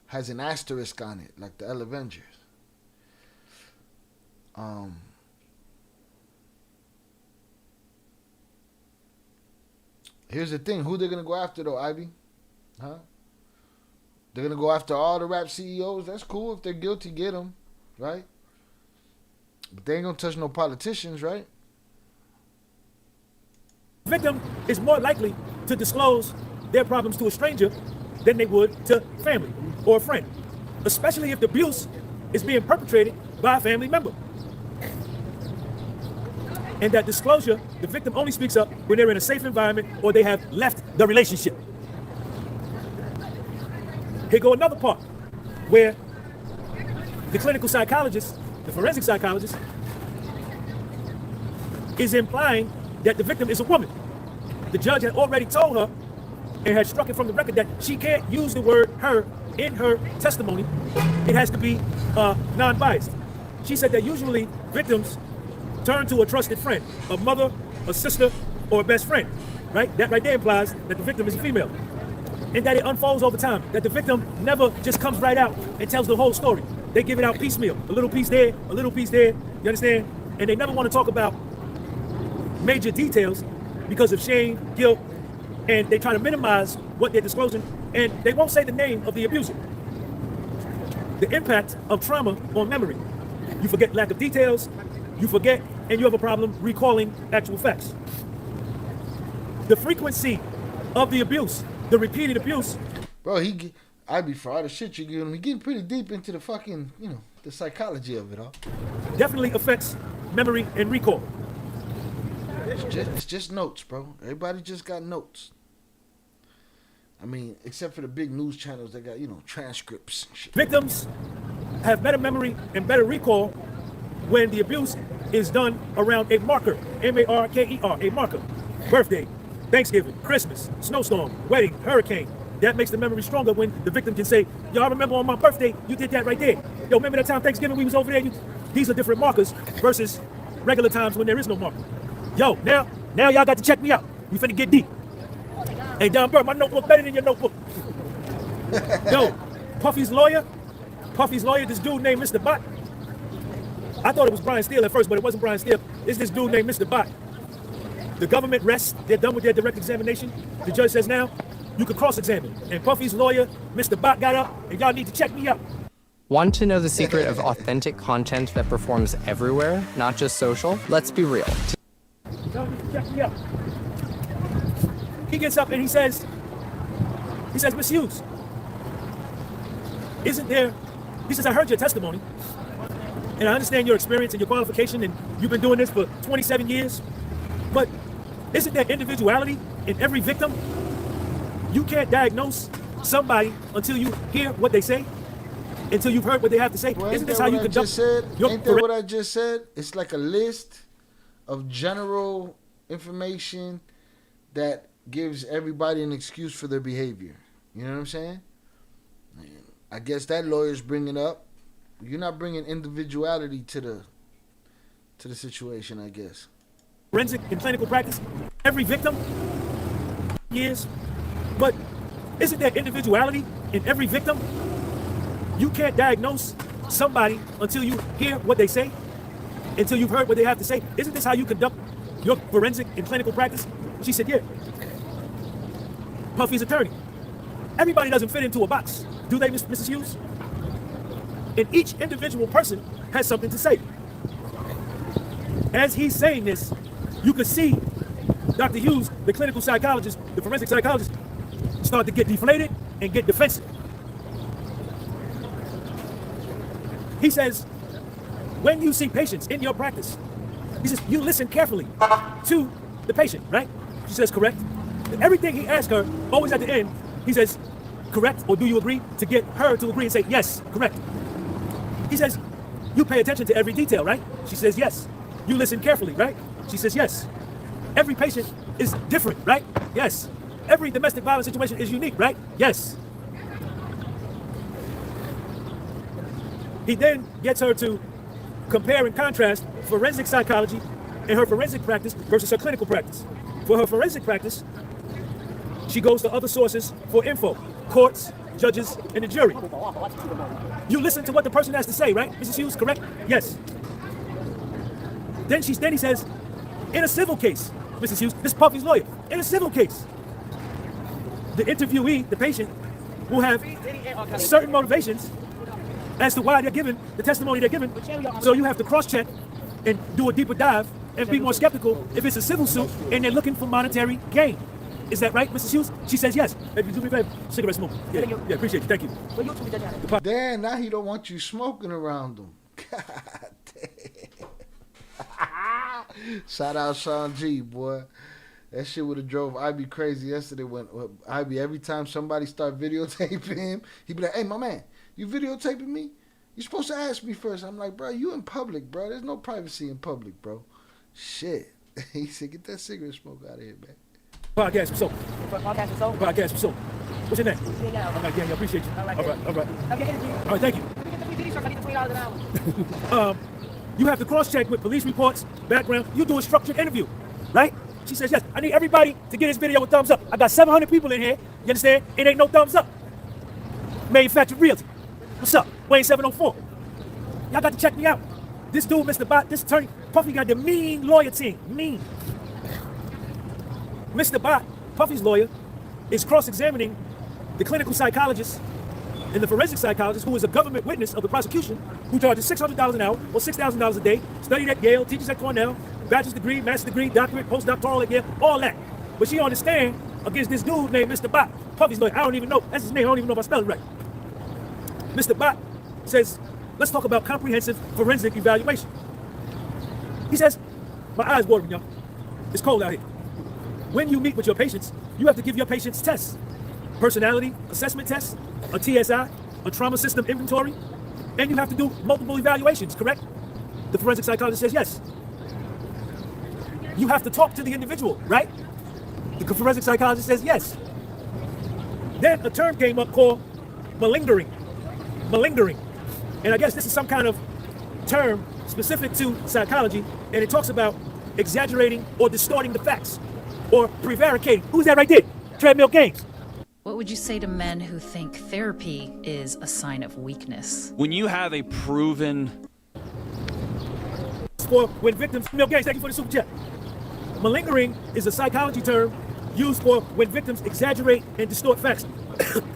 has an asterisk on it, like the L Avengers. Here's the thing. Who they're going to go after, though, Ivy? Huh? They're going to go after all the rap CEOs. That's cool. If they're guilty, get them, right? But they ain't going to touch no politicians, right? The victim is more likely to disclose their problems to a stranger than they would to family or a friend, especially if the abuse is being perpetrated by a family member. And that disclosure, the victim only speaks up when they're in a safe environment or they have left the relationship. Here go another part where the clinical psychologist, the forensic psychologist, is implying that the victim is a woman. The judge had already told her and had struck it from the record that she can't use the word her in her testimony. It has to be non-biased. She said that usually victims turn to a trusted friend, a mother, a sister, or a best friend, right? That right there implies that the victim is a female. And that it unfolds over time, that the victim never just comes right out and tells the whole story. They give it out piecemeal, a little piece there, a little piece there, you understand? And they never want to talk about major details because of shame, guilt, and they try to minimize what they're disclosing, and they won't say the name of the abuser. The impact of trauma on memory. You forget lack of details, you forget, and you have a problem recalling actual facts. The frequency of the abuse, the repeated abuse. Bro, I'd be for all the shit you give him. He getting pretty deep into the fucking, the psychology of it all. Definitely affects memory and recall. It's just notes, bro. Everybody just got notes. I mean, except for the big news channels that got, transcripts and shit. Victims have better memory and better recall when the abuse is done around a marker, M-A-R-K-E-R, a marker. Birthday, Thanksgiving, Christmas, snowstorm, wedding, hurricane. That makes the memory stronger when the victim can say, yo, I remember on my birthday, you did that right there. Yo, remember that time Thanksgiving we was over there? These are different markers versus regular times when there is no marker. Yo, now y'all got to check me out. We finna get deep. Hey, Don Burr, my notebook better than your notebook. Yo, Puffy's lawyer, this dude named Mr. Bot. I thought it was Brian Steele at first, but it wasn't Brian Steele. It's this dude named Mr. Bot. The government rests. They're done with their direct examination. The judge says now, you can cross-examine. And Puffy's lawyer, Mr. Bot, got up, and y'all need to check me out. Want to know the secret of authentic content that performs everywhere, not just social? Let's be real. Y'all need to check me out. He gets up and he says, Miss Hughes, isn't there, he says, I heard your testimony, And I understand your experience and your qualification, and you've been doing this for 27 years. But isn't there individuality in every victim? You can't diagnose somebody until you hear what they say, until you've heard what they have to say. Well, isn't this how you conduct? Ain't that what I just said? It's like a list of general information that gives everybody an excuse for their behavior. You know what I'm saying? I guess that lawyer's bringing up. You're not bringing individuality to the situation, I guess. Forensic and clinical practice, every victim years, but isn't there individuality in every victim? You can't diagnose somebody until you hear what they say, until you've heard what they have to say. Isn't this how you conduct your forensic and clinical practice? She said, yeah. Puffy's attorney. Everybody doesn't fit into a box, do they, Mrs. Hughes? And each individual person has something to say. As he's saying this, you could see Dr. Hughes, the clinical psychologist, the forensic psychologist, start to get deflated and get defensive. He says, when you see patients in your practice, he says, you listen carefully to the patient, right? She says, correct. And everything he asks her, always at the end, he says, correct, or do you agree? To get her to agree and say, yes, correct. He says, you pay attention to every detail, right? She says, yes. You listen carefully, right? She says, yes. Every patient is different, right? Yes. Every domestic violence situation is unique, right? Yes. He then gets her to compare and contrast forensic psychology and her forensic practice versus her clinical practice. For her forensic practice, she goes to other sources for info, courts, judges, and the jury. You listen to what the person has to say, right? Mrs. Hughes, correct? Yes. Then he says, in a civil case, Mrs. Hughes, this Puffy's lawyer, in a civil case, the interviewee, the patient, will have certain motivations as to why they're giving the testimony they're giving. So you have to cross-check and do a deeper dive and be more skeptical if it's a civil suit and they're looking for monetary gain. Is that right, Mrs. Hughes? She says yes. Hey, do me a favor, cigarette smoke. Yeah, appreciate you. Thank you. Damn, now he don't want you smoking around him. God damn. Shout out Sean G, boy. That shit would have drove Ivy crazy yesterday when Ivy, every time somebody start videotaping him, he'd be like, hey, my man, you videotaping me? You're supposed to ask me first. I'm like, bro, you in public, bro. There's no privacy in public, bro. Shit. He said, get that cigarette smoke out of here, man. Podcast for soap. Podcast for soap? Podcast for soap. What's your name? Yeah. All right, Daniel, appreciate you. All right. Okay, All right, thank you. You have to cross-check with police reports, background. You do a structured interview, right? She says, yes, I need everybody to get this video a thumbs up. I got 700 people in here. You understand? It ain't no thumbs up. Manufactured Realty. What's up? Wayne 704. Y'all got to check me out. This dude, Mr. Bot, this attorney, Puffy got the mean lawyer team. Mean. Mr. Bot, Puffy's lawyer, is cross-examining the clinical psychologist and the forensic psychologist, who is a government witness of the prosecution, who charges $600 an hour or $6,000 a day, studied at Yale, teaches at Cornell, bachelor's degree, master's degree, doctorate, postdoctoral at Yale, all that. But she on the stand against this dude named Mr. Bot, Puffy's lawyer. I don't even know. That's his name. I don't even know if I spelled it right. Mr. Bot says, let's talk about comprehensive forensic evaluation. He says, my eyes watering, y'all. It's cold out here. When you meet with your patients, you have to give your patients tests. Personality assessment tests, a TSI, a trauma system inventory, and you have to do multiple evaluations, correct? The forensic psychologist says yes. You have to talk to the individual, right? The forensic psychologist says yes. Then a term came up called malingering. Malingering. And I guess this is some kind of term specific to psychology, and it talks about exaggerating or distorting the facts, or prevaricating. Who's that right there? Treadmill Games. What would you say to men who think therapy is a sign of weakness? When you have a proven... For when victims... Treadmill Games, thank you for the super chat. Malingering is a psychology term used for when victims exaggerate and distort facts,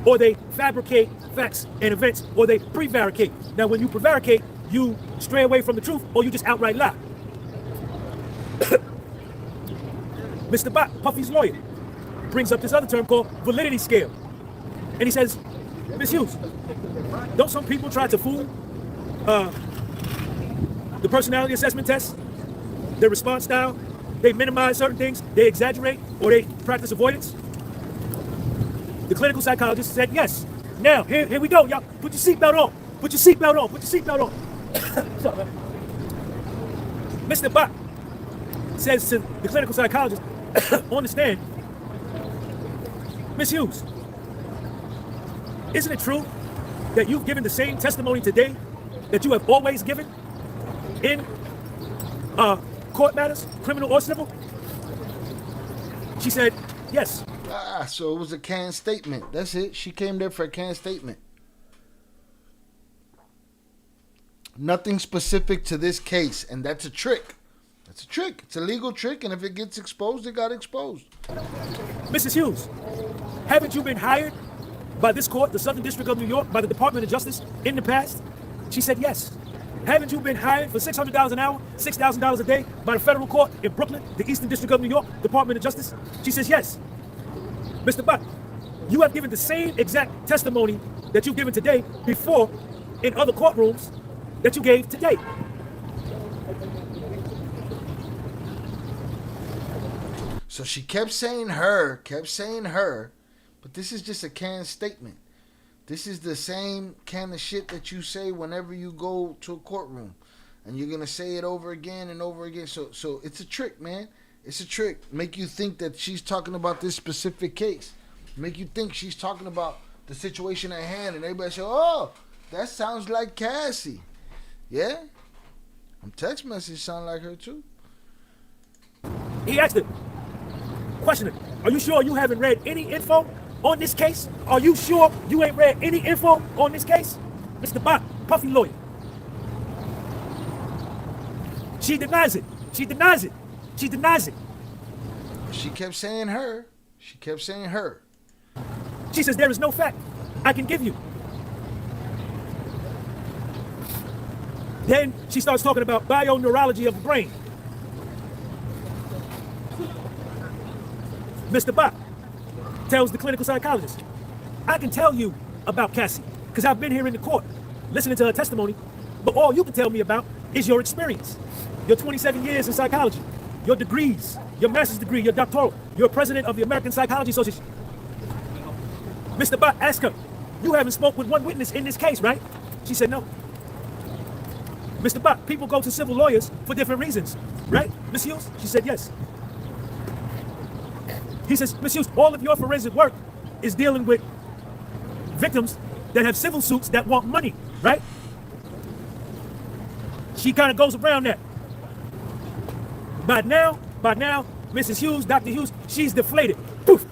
or they fabricate facts and events, or they prevaricate. Now, when you prevaricate, you stray away from the truth, or you just outright lie. Mr. Bot, Puffy's lawyer, brings up this other term called validity scale. And he says, Ms. Hughes, don't some people try to fool the personality assessment test, their response style, they minimize certain things, they exaggerate, or they practice avoidance? The clinical psychologist said yes. Now, here we go, y'all. Put your seatbelt on. Put your seatbelt on. Put your seatbelt on. What's up, man? Mr. Bach says to the clinical psychologist on the stand, Miss Hughes, isn't it true that you've given the same testimony today that you have always given in court matters, criminal or civil? She said, yes. So it was a canned statement. That's it. She came there for a canned statement. Nothing specific to this case, and that's a trick. That's a trick. It's a legal trick, and if it gets exposed, it got exposed. Mrs. Hughes, haven't you been hired by this court, the Southern District of New York, by the Department of Justice in the past? She said yes. Haven't you been hired for $600 an hour, $6,000 a day by the federal court in Brooklyn, the Eastern District of New York, Department of Justice? She says yes. Mr. Buck, you have given the same exact testimony that you've given today before in other courtrooms that you gave today. So she kept saying her, but this is just a canned statement. This is the same kind of shit that you say whenever you go to a courtroom. And you're going to say it over again and over again. So it's a trick, man. It's a trick. Make you think that she's talking about this specific case. Make you think she's talking about the situation at hand. And everybody say, oh, that sounds like Cassie. Yeah? Text message sound like her too. He asked her, question her, are you sure you haven't read any info on this case? Are you sure you ain't read any info on this case? Mr. Bach, puffy lawyer. She denies it. She denies it. She denies it. She kept saying her. She kept saying her. She says there is no fact I can give you. Then she starts talking about bioneurology of the brain. Mr. Bach tells the clinical psychologist, I can tell you about Cassie because I've been here in the court listening to her testimony, but all you can tell me about is your experience, your 27 years in psychology, your degrees, your master's degree, your doctoral, you're president of the American Psychology Association. Mr. Bach asked her, you haven't spoke with one witness in this case, right? She said no. Mr. Bach, people go to civil lawyers for different reasons, right? Miss Hughes? She said yes. He says, Miss Hughes, all of your forensic work is dealing with victims that have civil suits that want money, right? She kind of goes around that. By now, Mrs. Hughes, Dr. Hughes, she's deflated. Poof.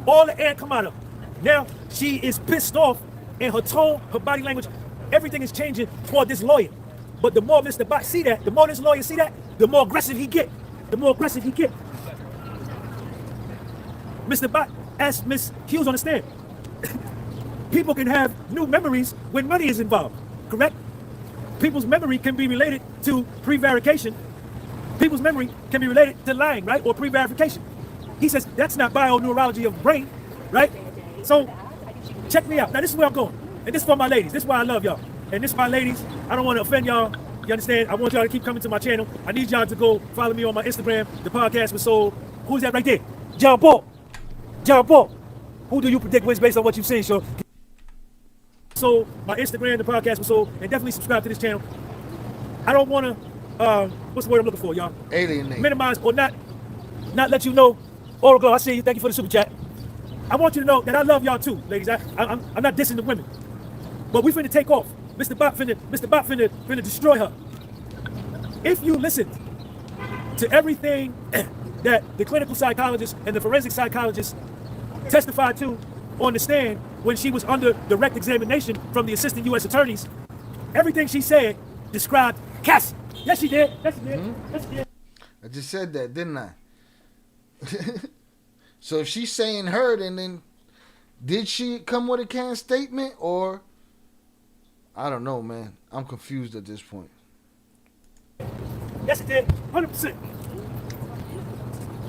All the air come out of her. Now she is pissed off, and her tone, her body language, everything is changing toward this lawyer. But the more Mr. Bach see that, the more this lawyer see that, the more aggressive he get. The more aggressive he get. Mr. Bach asked Miss Hughes on the stand. People can have new memories when money is involved, correct? People's memory can be related to prevarication. People's memory can be related to lying, right? Or prevarication. He says, that's not bioneurology of the brain, right? So, check me out. Now, this is where I'm going. And this is for my ladies. This is why I love y'all. And this is my ladies. I don't want to offend y'all. You understand? I want y'all to keep coming to my channel. I need y'all to go follow me on my Instagram. The podcast was sold. Who's that right there? John Paul. John Paul. Who do you predict wins based on what you've seen? So my Instagram, the podcast was sold. And definitely subscribe to this channel. I don't want to, what's the word I'm looking for, y'all? Alienate. Minimize or not let you know. Oracle, I see you. Thank you for the super chat. I want you to know that I love y'all too, ladies. I'm not dissing the women. But we finna take off. Mr. Bach finna destroy her. If you listen to everything that the clinical psychologist and the forensic psychologist testified to on the stand when she was under direct examination from the assistant U.S. attorneys, everything she said described Cassie. Yes, she did. Yes, she did. Yes, she did. I just said that, didn't I? So if she's saying her, then did she come with a canned statement, or I don't know, man. I'm confused at this point. Yes, it did. 100%.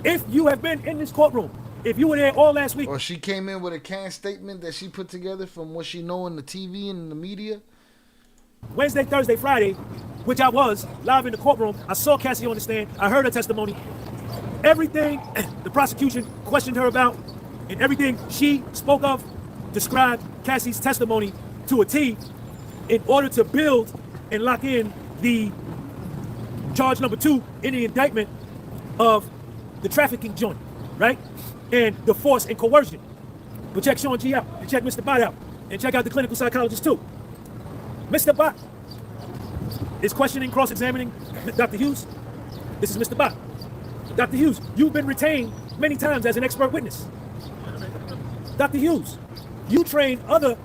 If you have been in this courtroom, if you were there all last week, or she came in with a canned statement that she put together from what she know in the TV and in the media. Wednesday, Thursday, Friday, which I was live in the courtroom. I saw Cassie on the stand. I heard her testimony. Everything the prosecution questioned her about and everything she spoke of described Cassie's testimony to a T in order to build and lock in the charge number 2 in the indictment of the trafficking joint, right? And the force and coercion. But check Sean G out, and check Mr. Bott out, and check out the clinical psychologist too. Mr. Bott is questioning, cross-examining Dr. Hughes. This is Mr. Bott. Dr. Hughes, you've been retained many times as an expert witness. Dr. Hughes, you train other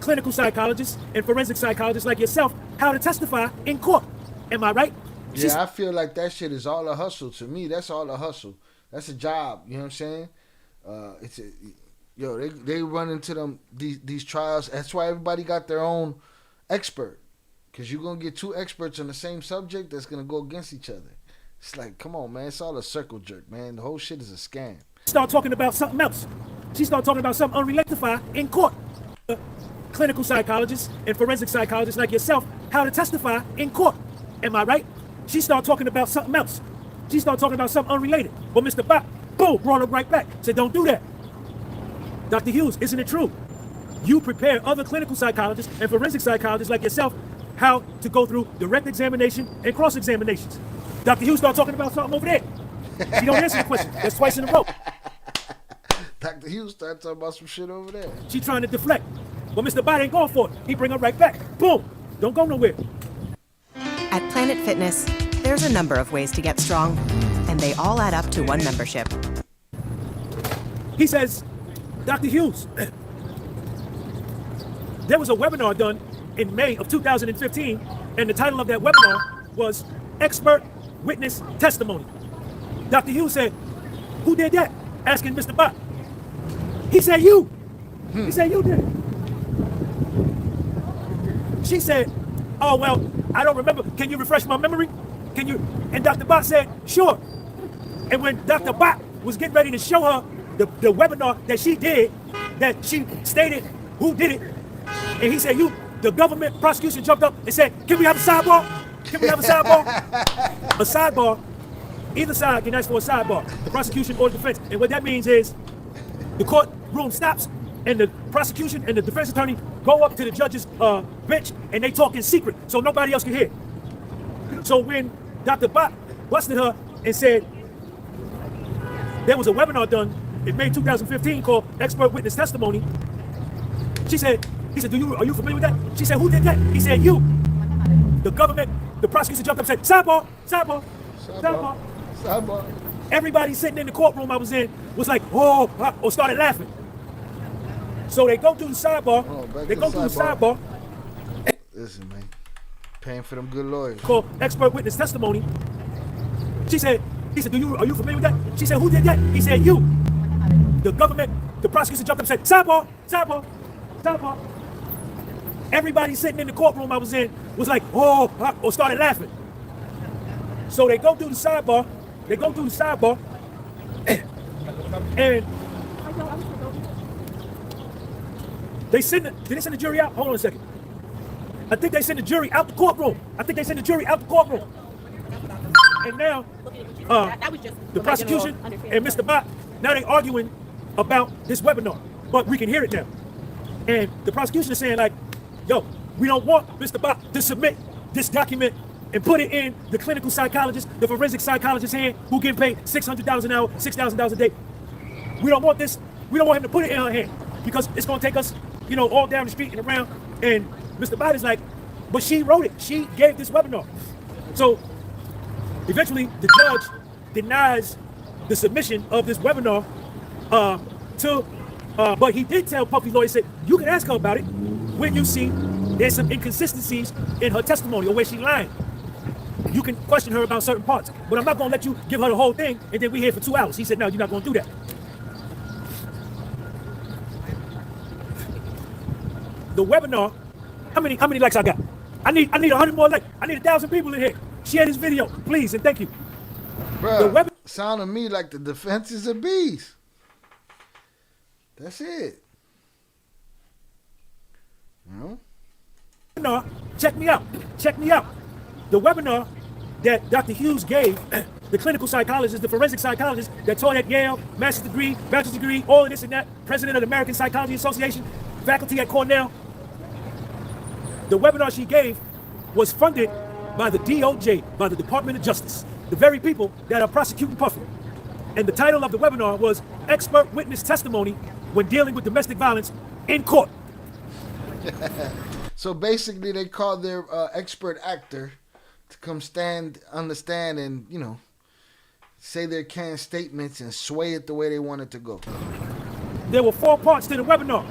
clinical psychologists and forensic psychologists like yourself how to testify in court. Am I right? Yeah, I feel like that shit is all a hustle to me. That's all a hustle. That's a job. You know what I'm saying? They run into these trials. That's why everybody got their own expert. Because you're going to get 2 experts on the same subject that's going to go against each other. It's like, come on, man. It's all a circle jerk, man. The whole shit is a scam. Start talking about something else. She started talking about something unrelated in court. Clinical psychologists and forensic psychologists like yourself how to testify in court. Am I right? She started talking about something else. She started talking about something unrelated. But Mr. Bott, boom, brought her right back. Said, don't do that. Dr. Hughes, isn't it true? You prepare other clinical psychologists and forensic psychologists like yourself how to go through direct examination and cross-examinations. Dr. Hughes started talking about something over there. She don't answer the question. That's twice in a row. Dr. Hughes started talking about some shit over there. She trying to deflect. But Mr. Bott ain't going for it. He bring her right back. Boom. Don't go nowhere. At Planet Fitness, there's a number of ways to get strong, and they all add up to one membership. He says, Dr. Hughes, there was a webinar done in May of 2015, and the title of that webinar was Expert Witness Testimony. Dr. Hughes said, who did that? Asking Mr. Bott. He said, you. He said, you did it. She said, oh, well, I don't remember. Can you refresh my memory? Can you? And Dr. Bott said, sure. And when Dr. Bott was getting ready to show her the webinar that she did, that she stated who did it, and he said, you, the government prosecution jumped up and said, can we have a sidebar? Can we have a sidebar? A sidebar, either side can ask for a sidebar, the prosecution or the defense. And what that means is the courtroom stops and the prosecution and the defense attorney go up to the judge's bench and they talk in secret so nobody else can hear. So when Dr. Bott busted her and said there was a webinar done in May 2015 called Expert Witness Testimony, he said, are you familiar with that? She said, who did that? He said, you. The government, the prosecution jumped up and said, sidebar, sidebar, sidebar, sidebar. Everybody sitting in the courtroom I was in was like, oh, or started laughing. So they go through the sidebar. Listen, man. Paying for them good lawyers. Called Expert Witness Testimony. He said, are you familiar with that? She said, who did that? He said, you. The government, the prosecution jumped up and said, sidebar, sidebar, sidebar. Everybody sitting in the courtroom I was in was like, oh, or started laughing. So they go through the sidebar. And did they send the jury out? Hold on a second. I think they sent the jury out the courtroom. And now, the prosecution and Mr. Bott, now they arguing about this webinar. But we can hear it now. And the prosecution is saying like, yo, we don't want Mr. Bott to submit this document and put it in the clinical psychologist, the forensic psychologist's hand who get paid $600 an hour, $6,000 a day. We don't want this. We don't want him to put it in her hand because it's going to take us, all down the street and around. And Mr. Bott is like, but she wrote it. She gave this webinar. So eventually the judge denies the submission of this webinar but he did tell Puffy's lawyer, said, you can ask her about it when you see there's some inconsistencies in her testimony or where she's lying. You can question her about certain parts, but I'm not going to let you give her the whole thing and then we're here for 2 hours. He said, no, you're not going to do that. The webinar, how many likes I got? I need 100 more likes. I need 1,000 people in here. Share this video, please, and thank you. Bruh, sound to me like the defense is a beast. That's it. webinar, check me out. The webinar that Dr. Hughes gave, the clinical psychologist, the forensic psychologist that taught at Yale, master's degree, bachelor's degree, all of this and that, president of the American Psychology Association, faculty at Cornell. The webinar she gave was funded by the DOJ, by the Department of Justice, the very people that are prosecuting Puffy. And the title of the webinar was Expert Witness Testimony When Dealing with Domestic Violence in Court. So basically they called their expert actor to come understand and, you know, say their canned statements and sway it the way they want it to go. There were 4 parts to the webinar.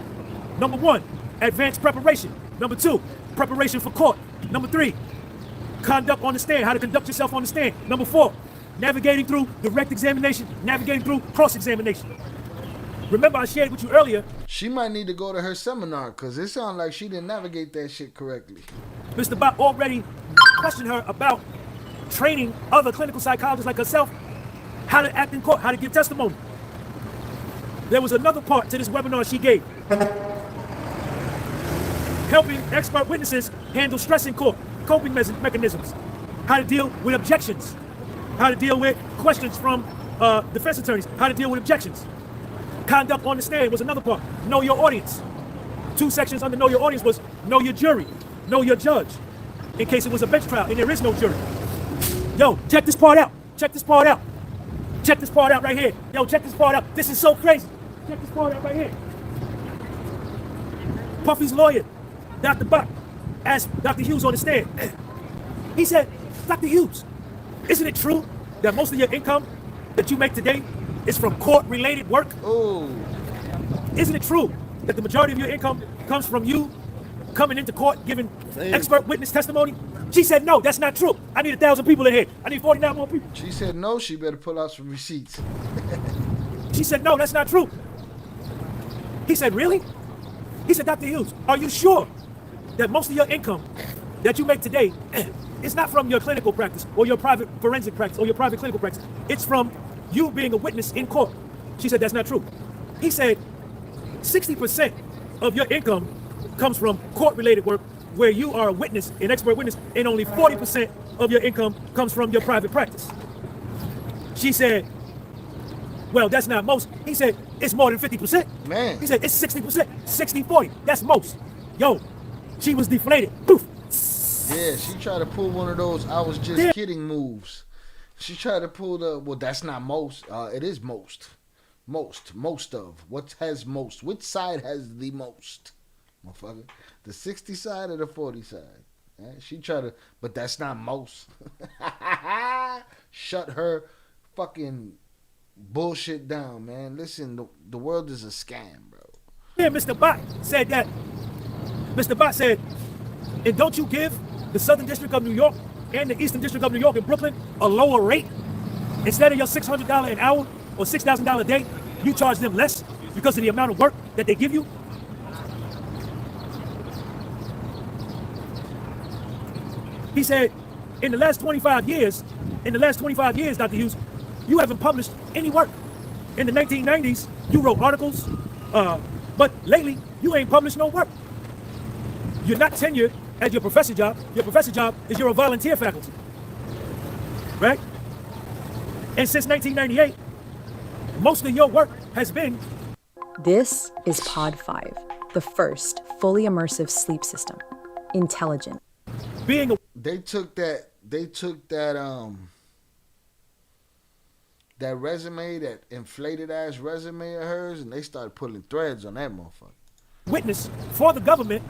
Number 1, advanced preparation. Number 2, preparation for court. Number 3, conduct on the stand, how to conduct yourself on the stand. Number 4, navigating through direct examination, navigating through cross-examination. Remember I shared with you earlier. She might need to go to her seminar because it sounds like she didn't navigate that shit correctly. Mr. Bot already questioned her about training other clinical psychologists like herself how to act in court, how to give testimony. There was another part to this webinar she gave. Helping expert witnesses handle stress in court, coping mechanisms, how to deal with objections, how to deal with questions from defense attorneys, how to deal with objections. Conduct on the stand was another part. Know your audience. 2 sections under know your audience was know your jury, know your judge, in case it was a bench trial and there is no jury. Yo, check this part out. Check this part out. Check this part out right here. Yo, check this part out. This is so crazy. Check this part out right here. Puffy's lawyer, Dr. Buck, asked Dr. Hughes on the stand. He said, Dr. Hughes, isn't it true that most of your income that you make today is from court-related work? Oh. Isn't it true that the majority of your income comes from you coming into court giving expert witness testimony? She said, no, that's not true. I need 1,000 people in here. I need 49 more people. She said, no, she better pull out some receipts. She said, no, that's not true. He said, really? He said, Dr. Hughes, are you sure that most of your income that you make today is not from your clinical practice or your private forensic practice or your private clinical practice? It's from you being a witness in court. She said, that's not true. He said, 60% of your income comes from court-related work where you are a witness, an expert witness, and only 40% of your income comes from your private practice. She said, well, that's not most. He said, it's more than 50%. Man. He said, it's 60%, 60-40, that's most. Yo, she was deflated. Poof. Yeah, she tried to pull one of those I was just kidding moves. She tried to pull the, well, that's not most. It is most. Most of. What has most? Which side has the most? Motherfucker. The 60 side or the 40 side? She tried to, but that's not most. Shut her fucking bullshit down, man. Listen, the world is a scam, bro. Yeah, Mr. Bot said that. Mr. Bot said, and don't you give the Southern District of New York and the Eastern District of New York and Brooklyn a lower rate? Instead of your $600 an hour or $6,000 a day, you charge them less because of the amount of work that they give you? He said, in the last 25 years, Dr. Hughes, you haven't published any work. In the 1990s, you wrote articles, but lately, you ain't published no work. You're not tenured at your professor job. Your professor job is you're a volunteer faculty, right? And since 1998, most of your work has been... This is Pod 5, the first fully immersive sleep system. Intelligent. Being a... They took that resume, that inflated ass resume of hers, and they started pulling threads on that motherfucker. Witness for the government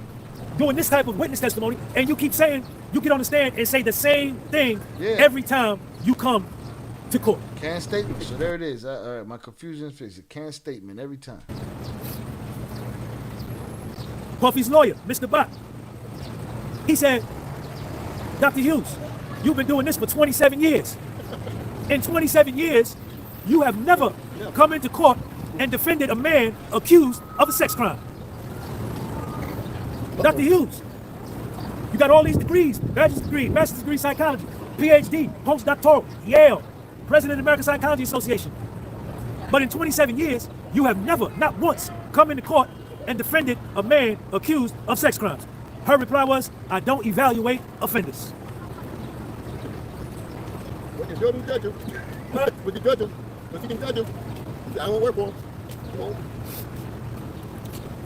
doing this type of witness testimony, and you keep saying, you get on the stand and say the same thing every time you come to court. Canned statement. So there it is. All right, my confusion is fixed. Canned statement every time. Puffy's lawyer, Mr. Bot, he said, Dr. Hughes, you've been doing this for 27 years. In 27 years, you have never come into court and defended a man accused of a sex crime. Dr. Hughes, you got all these degrees, bachelor's degree, master's degree psychology, PhD, postdoctoral, Yale, president of the American Psychology Association. But in 27 years, you have never, not once, come into court and defended a man accused of sex crimes. Her reply was, I don't evaluate offenders. What you do, judge him. What you judge him. What you can judge him. I don't work for him. Come on.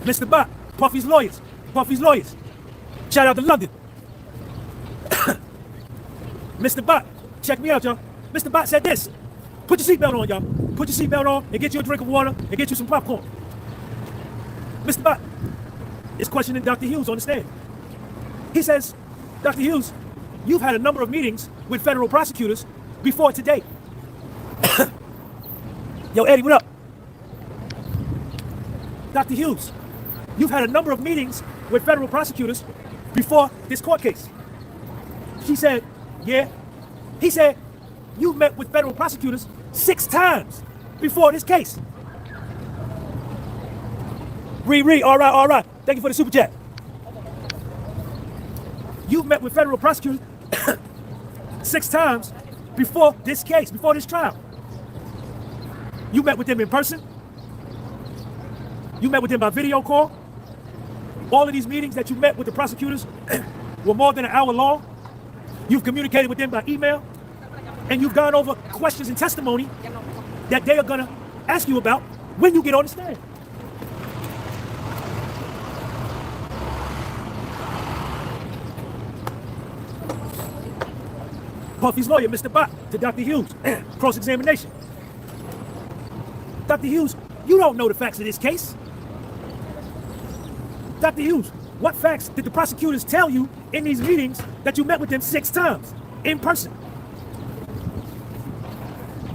Mr. Bot, Puffy's lawyers. Puffy's lawyers. Shout out to London. Mr. Bot, check me out, y'all. Mr. Bot said this. Put your seatbelt on, y'all. Put your seatbelt on and get you a drink of water and get you some popcorn. Mr. Bot is questioning Dr. Hughes on the stand. He says, Dr. Hughes, you've had a number of meetings with federal prosecutors before today. Yo, Eddie, what up? Dr. Hughes, you've had a number of meetings with federal prosecutors before this court case. She said, yeah. He said, you've met with federal prosecutors 6 times before this case. All right. Thank you for the super chat. You've met with federal prosecutors 6 times before this case, before this trial. You met with them in person. You met with them by video call. All of these meetings that you met with the prosecutors were more than an hour long. You've communicated with them by email. And you've gone over questions and testimony that they are gonna ask you about when you get on the stand. Puffy's lawyer, Mr. Bot, to Dr. Hughes, cross-examination. Dr. Hughes, you don't know the facts of this case. Dr. Hughes, what facts did the prosecutors tell you in these meetings that you met with them 6 times in person?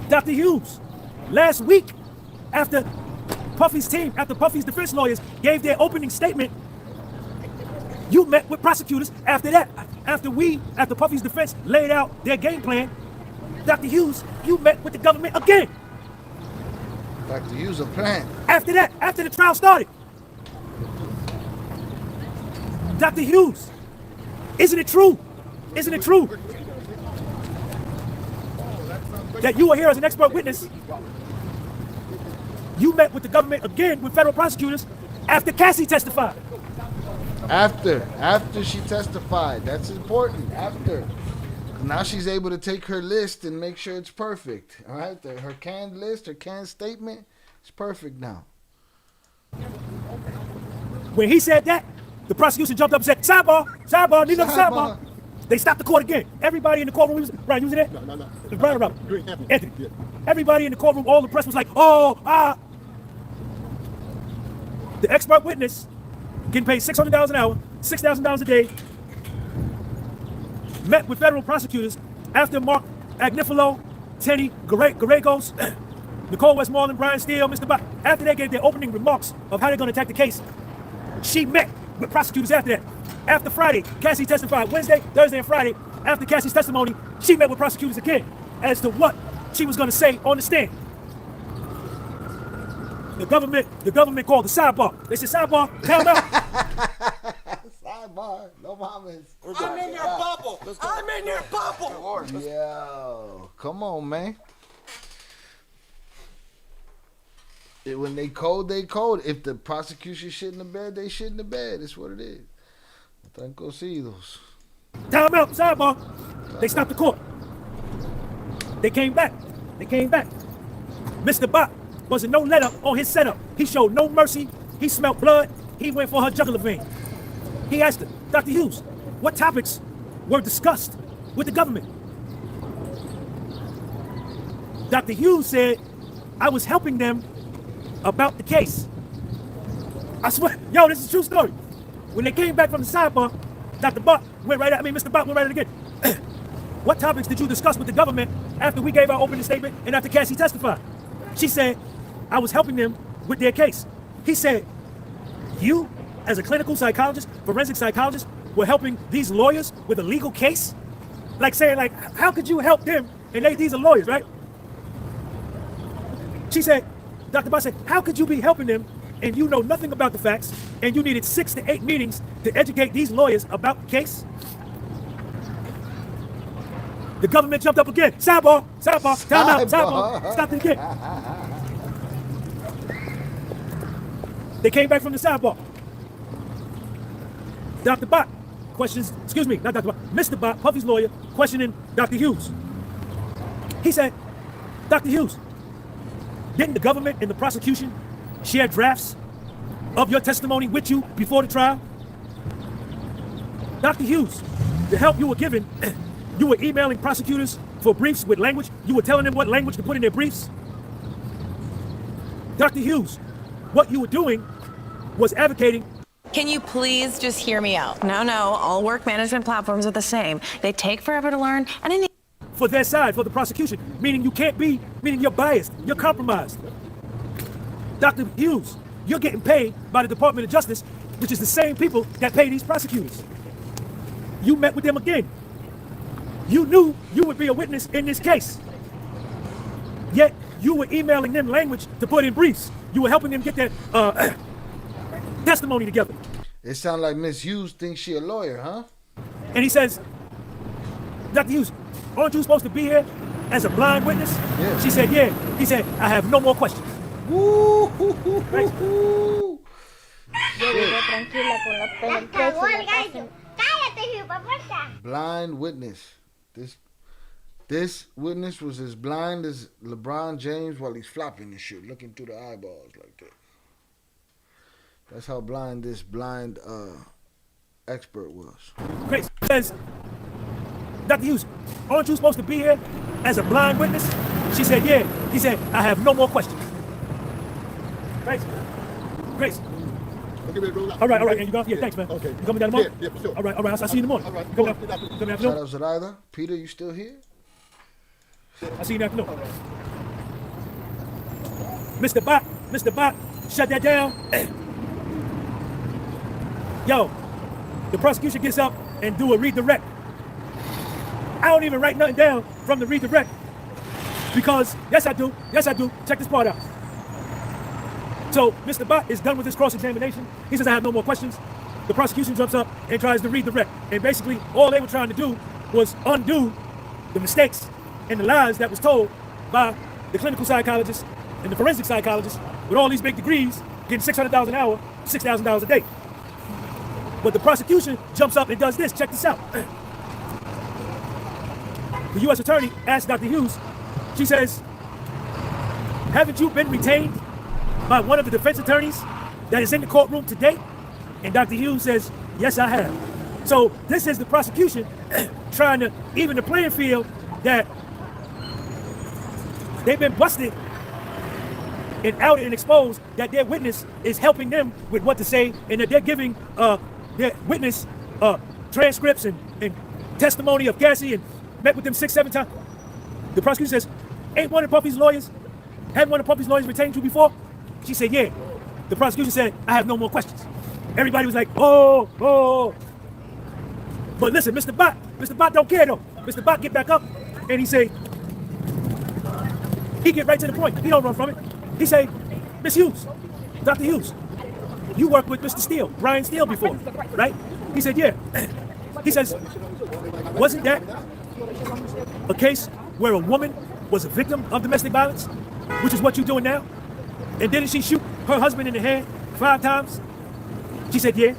Dr. Hughes, last week, after Puffy's defense lawyers gave their opening statement, you met with prosecutors after that. After Puffy's defense laid out their game plan, Dr. Hughes, you met with the government again. Dr. Hughes, a plan. After that, after the trial started. Dr. Hughes, isn't it true? Isn't it true that you were here as an expert witness? You met with the government again with federal prosecutors after Cassie testified. After she testified. That's important. After. Now she's able to take her list and make sure it's perfect. All right? Her canned list, her canned statement, it's perfect now. When he said that, the prosecution jumped up and said, sidebar, need another sidebar. They stopped the court again. Everybody in the courtroom, Brian, you was in there? No. Brian, Anthony. Yeah. Everybody in the courtroom, all the press was like, The expert witness, getting paid $600 an hour, $6,000 a day, met with federal prosecutors after Mark Agnifilo, Teddy Gallegos, Nicole Westmoreland, Brian Steele, Mr. Bot. After they gave their opening remarks of how they're going to attack the case, she met with prosecutors after that. After Friday, Cassie testified Wednesday, Thursday, and Friday. After Cassie's testimony, she met with prosecutors again as to what she was going to say on the stand. The government called the sidebar. They said, sidebar, time out. Sidebar, no mamas. I'm in your bubble. I'm in your bubble. Yo, come on, man. When they code, they code. If the prosecution shit in the bed, they shit in the bed. It's what it is. Tranquilitos. Time out, sidebar. They stopped the court. They came back. Mr. Bot wasn't no let up on his setup. He showed no mercy. He smelled blood. He went for her jugular vein. He asked her, Dr. Hughes, what topics were discussed with the government? Dr. Hughes said, I was helping them about the case. I swear, yo, this is a true story. When they came back from the sidebar, Mr. Bot went right at it again. What topics did you discuss with the government after we gave our opening statement and after Cassie testified? She said, I was helping them with their case. He said, you, as a clinical psychologist, forensic psychologist, were helping these lawyers with a legal case? Like saying, like, how could you help them? And these are lawyers, right? She said, Dr. Bot said, how could you be helping them and you know nothing about the facts and you needed 6 to 8 meetings to educate these lawyers about the case? The government jumped up again. Sidebar, time out, sidebar. Stop it again. They came back from the sidebar. Dr. Bot questions, excuse me, not Dr. Bot, Mr. Bot, Puffy's lawyer, questioning Dr. Hughes. He said, Dr. Hughes, didn't the government and the prosecution share drafts of your testimony with you before the trial? Dr. Hughes, the help you were given, you were emailing prosecutors for briefs with language. You were telling them what language to put in their briefs. Dr. Hughes, what you were doing was advocating. Can you please just hear me out? No, all work management platforms are the same. They take forever to learn, and in the For their side, for the prosecution, meaning you can't be, meaning you're biased, you're compromised. Dr. Hughes, you're getting paid by the Department of Justice, which is the same people that pay these prosecutors. You met with them again. You knew you would be a witness in this case. Yet, you were emailing them language to put in briefs. You were helping them get their testimony together. It sounds like Miss Hughes thinks she a lawyer, huh? And he says, Dr. Hughes, aren't you supposed to be here as a blind witness? Yeah. She said, yeah. He said, I have no more questions. Woo! Blind witness. This witness was as blind as LeBron James while he's flopping this shit, looking through the eyeballs like that. That's how blind this blind expert was. Grace says, Dr. Hughes, aren't you supposed to be here as a blind witness? She said, yeah. He said, I have no more questions. Grace. All right. And you go? Yeah, thanks, man. Okay. You coming down tomorrow? Yeah, for sure. All right. I'll see you in the morning. All right. You coming afternoon? Shout out Zoraida. Peter, you still here? I'll see you in the afternoon. Mr. Bot, shut that down. Yo, the prosecution gets up and do a redirect. I don't even write nothing down from the redirect because, yes I do. Check this part out. So Mr. Bot is done with his cross-examination. He says, I have no more questions. The prosecution jumps up and tries to redirect. And basically, all they were trying to do was undo the mistakes and the lies that was told by the clinical psychologist and the forensic psychologist with all these big degrees, getting $600 an hour, $6,000 a day. But the prosecution jumps up and does this. Check this out. The U.S. attorney asked Dr. Hughes, she says, haven't you been retained by one of the defense attorneys that is in the courtroom today? And Dr. Hughes says, yes, I have. So this is the prosecution trying to even the playing field that they've been busted and outed and exposed that their witness is helping them with what to say and that they're giving their witness transcripts and testimony of Cassie and met with them 6-7 times. The prosecution says, ain't one of Puffy's lawyers, had one of Puffy's lawyers retained you before? She said, yeah. The prosecution said, I have no more questions. Everybody was like, oh. But listen, Mr. Bot don't care though. Mr. Bot get back up and he say, he get right to the point. He don't run from it. He say, Miss Hughes, Dr. Hughes, you worked with Mr. Steele, Brian Steele before, right? He said, yeah. He says, wasn't that a case where a woman was a victim of domestic violence, which is what you're doing now? And didn't she shoot her husband in the head 5 times? She said, yeah.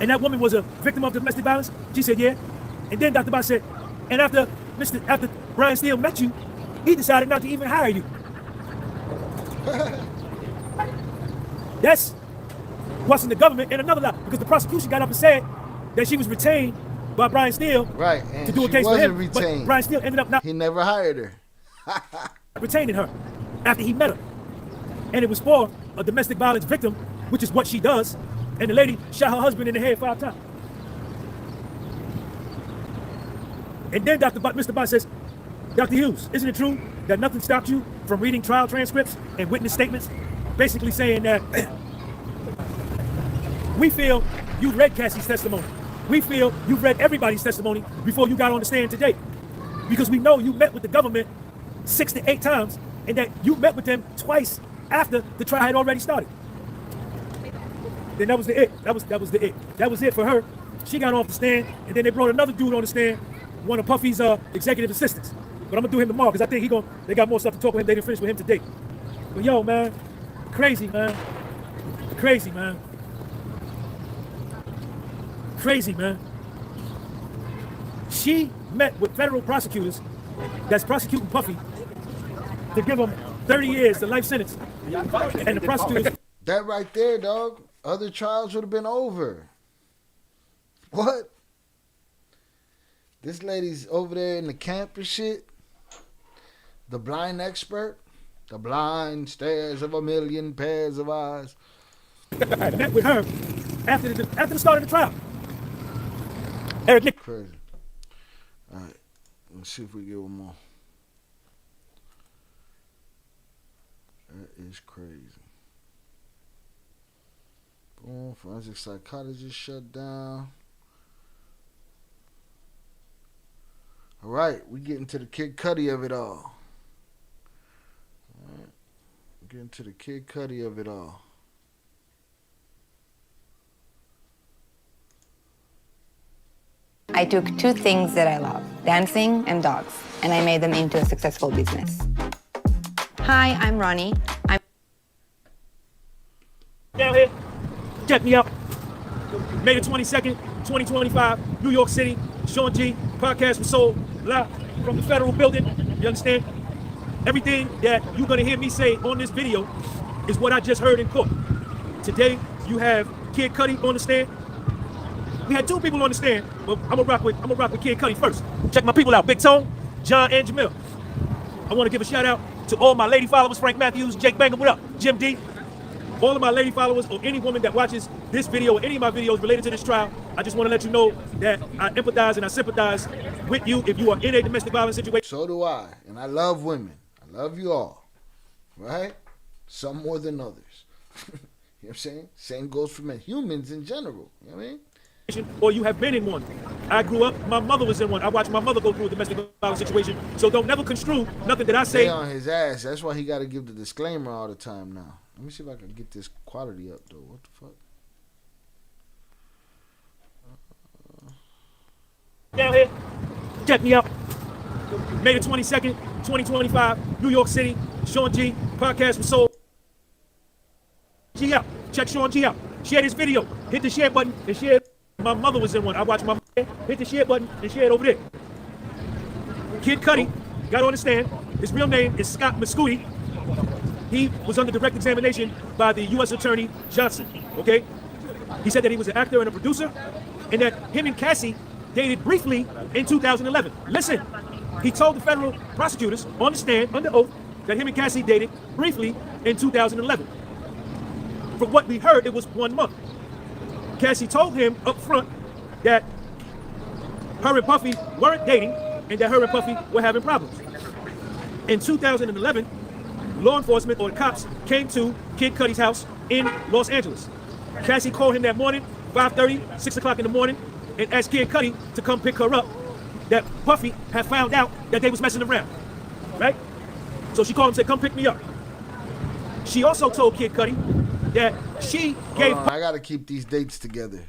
And that woman was a victim of domestic violence? She said, yeah. And then Dr. Bot said, and after Brian Steele met you, he decided not to even hire you. That's busting the government in another lie, because the prosecution got up and said that she was retained by Brian Steele to do a case for him. But Brian Steele ended up not. He never hired her. Retaining her after he met her. And it was for a domestic violence victim, which is what she does. And the lady shot her husband in the head 5 times. And then Mr. Bot says, Dr. Hughes, isn't it true that nothing stopped you from reading trial transcripts and witness statements? Basically saying that we feel you read Cassie's testimony. We feel you've read everybody's testimony before you got on the stand today. Because we know you met with the government 6 to 8 times and that you met with them twice after the trial had already started. Then that was the it. That was the it. That was it for her. She got off the stand, and then they brought another dude on the stand, one of Puffy's executive assistants. But I'm gonna do him tomorrow because I think they got more stuff to talk with him. They didn't finish with him today. But yo, man, crazy, man. Crazy, man. She met with federal prosecutors that's prosecuting Puffy to give him 30 years, the life sentence. And the prosecutors... That right there, dog. Other trials would have been over. What? This lady's over there in the camp and shit. The blind expert. The blind stares of a million pairs of eyes. I met with her after the start of the trial. Eric Nick. Crazy. All right. Let's see if we get one more. That is crazy. Boom. Forensic psychologist shut down. All right. We getting to the Kid Cudi of it all. All right. Getting to the Kid Cudi of it all. I took two things that I love, dancing and dogs, and I made them into a successful business. Hi, I'm Ronnie. Down here, check me out. May the 22nd, 2025, New York City, Sean G, podcast with Soul, live from the federal building. You understand? Everything that you're gonna hear me say on this video is what I just heard in court. Today, you have Kid Cudi on the stand. We had two people on the stand, but I'm gonna rock with Kid Cudi first. Check my people out, Big Tone, John, and Jamil. I wanna give a shout out to all my lady followers, Frank Matthews, Jake Banger, what up? Jim D. All of my lady followers or any woman that watches this video or any of my videos related to this trial, I just wanna let you know that I empathize and I sympathize with you if you are in a domestic violence situation. So do I, and I love women. I love you all, right? Some more than others. You know what I'm saying? Same goes for men, humans in general, you know what I mean? Or you have been in one. I grew up, my mother was in one. I watched my mother go through a domestic violence situation. So don't never construe nothing that I say. Stay on his ass. That's why he got to give the disclaimer all the time now. Let me see if I can get this quality up, though. What the fuck? Down here, check me out. May the 22nd, 2025, New York City, Sean G, podcast with Soul. G out. Check Sean G out. Share this video. Hit the share button and share. My mother was in one. I watched my mother. Hit the share button and share it over there. Kid Cudi got on the stand. His real name is Scott Mascuti. He was under direct examination by the U.S. Attorney Johnson, okay? He said that he was an actor and a producer and that him and Cassie dated briefly in 2011. Listen, he told the federal prosecutors on the stand under oath that him and Cassie dated briefly in 2011. From what we heard, it was 1 month. Cassie told him up front that her and Puffy weren't dating and that her and Puffy were having problems. In 2011, law enforcement or the cops came to Kid Cudi's house in Los Angeles. Cassie called him that morning, 5:30, 6 o'clock in the morning, and asked Kid Cudi to come pick her up, that Puffy had found out that they was messing around, right? So she called him and said, come pick me up. She also told Kid Cudi that she gave... Hold on, I gotta keep these dates together.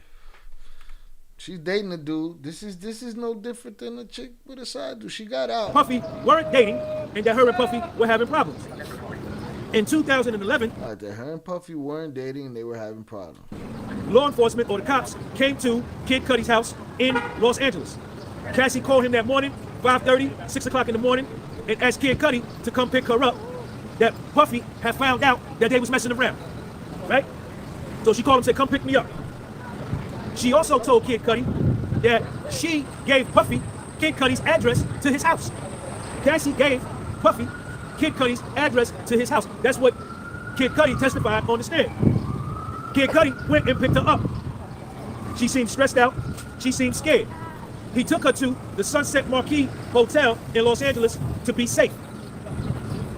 She's dating a dude. This is no different than a chick with a side dude. She got out. Puffy weren't dating and that her and Puffy were having problems. In 2011... All right, that her and Puffy weren't dating and they were having problems. Law enforcement or the cops came to Kid Cudi's house in Los Angeles. Cassie called him that morning, 5:30, 6 o'clock in the morning, and asked Kid Cudi to come pick her up, that Puffy had found out that they was messing around, right? So she called him and said, come pick me up. She also told Kid Cudi that she gave Puffy Kid Cudi's address to his house. Cassie gave Puffy Kid Cudi's address to his house. That's what Kid Cudi testified on the stand. Kid Cudi went and picked her up. She seemed stressed out. She seemed scared. He took her to the Sunset Marquis Hotel in Los Angeles to be safe.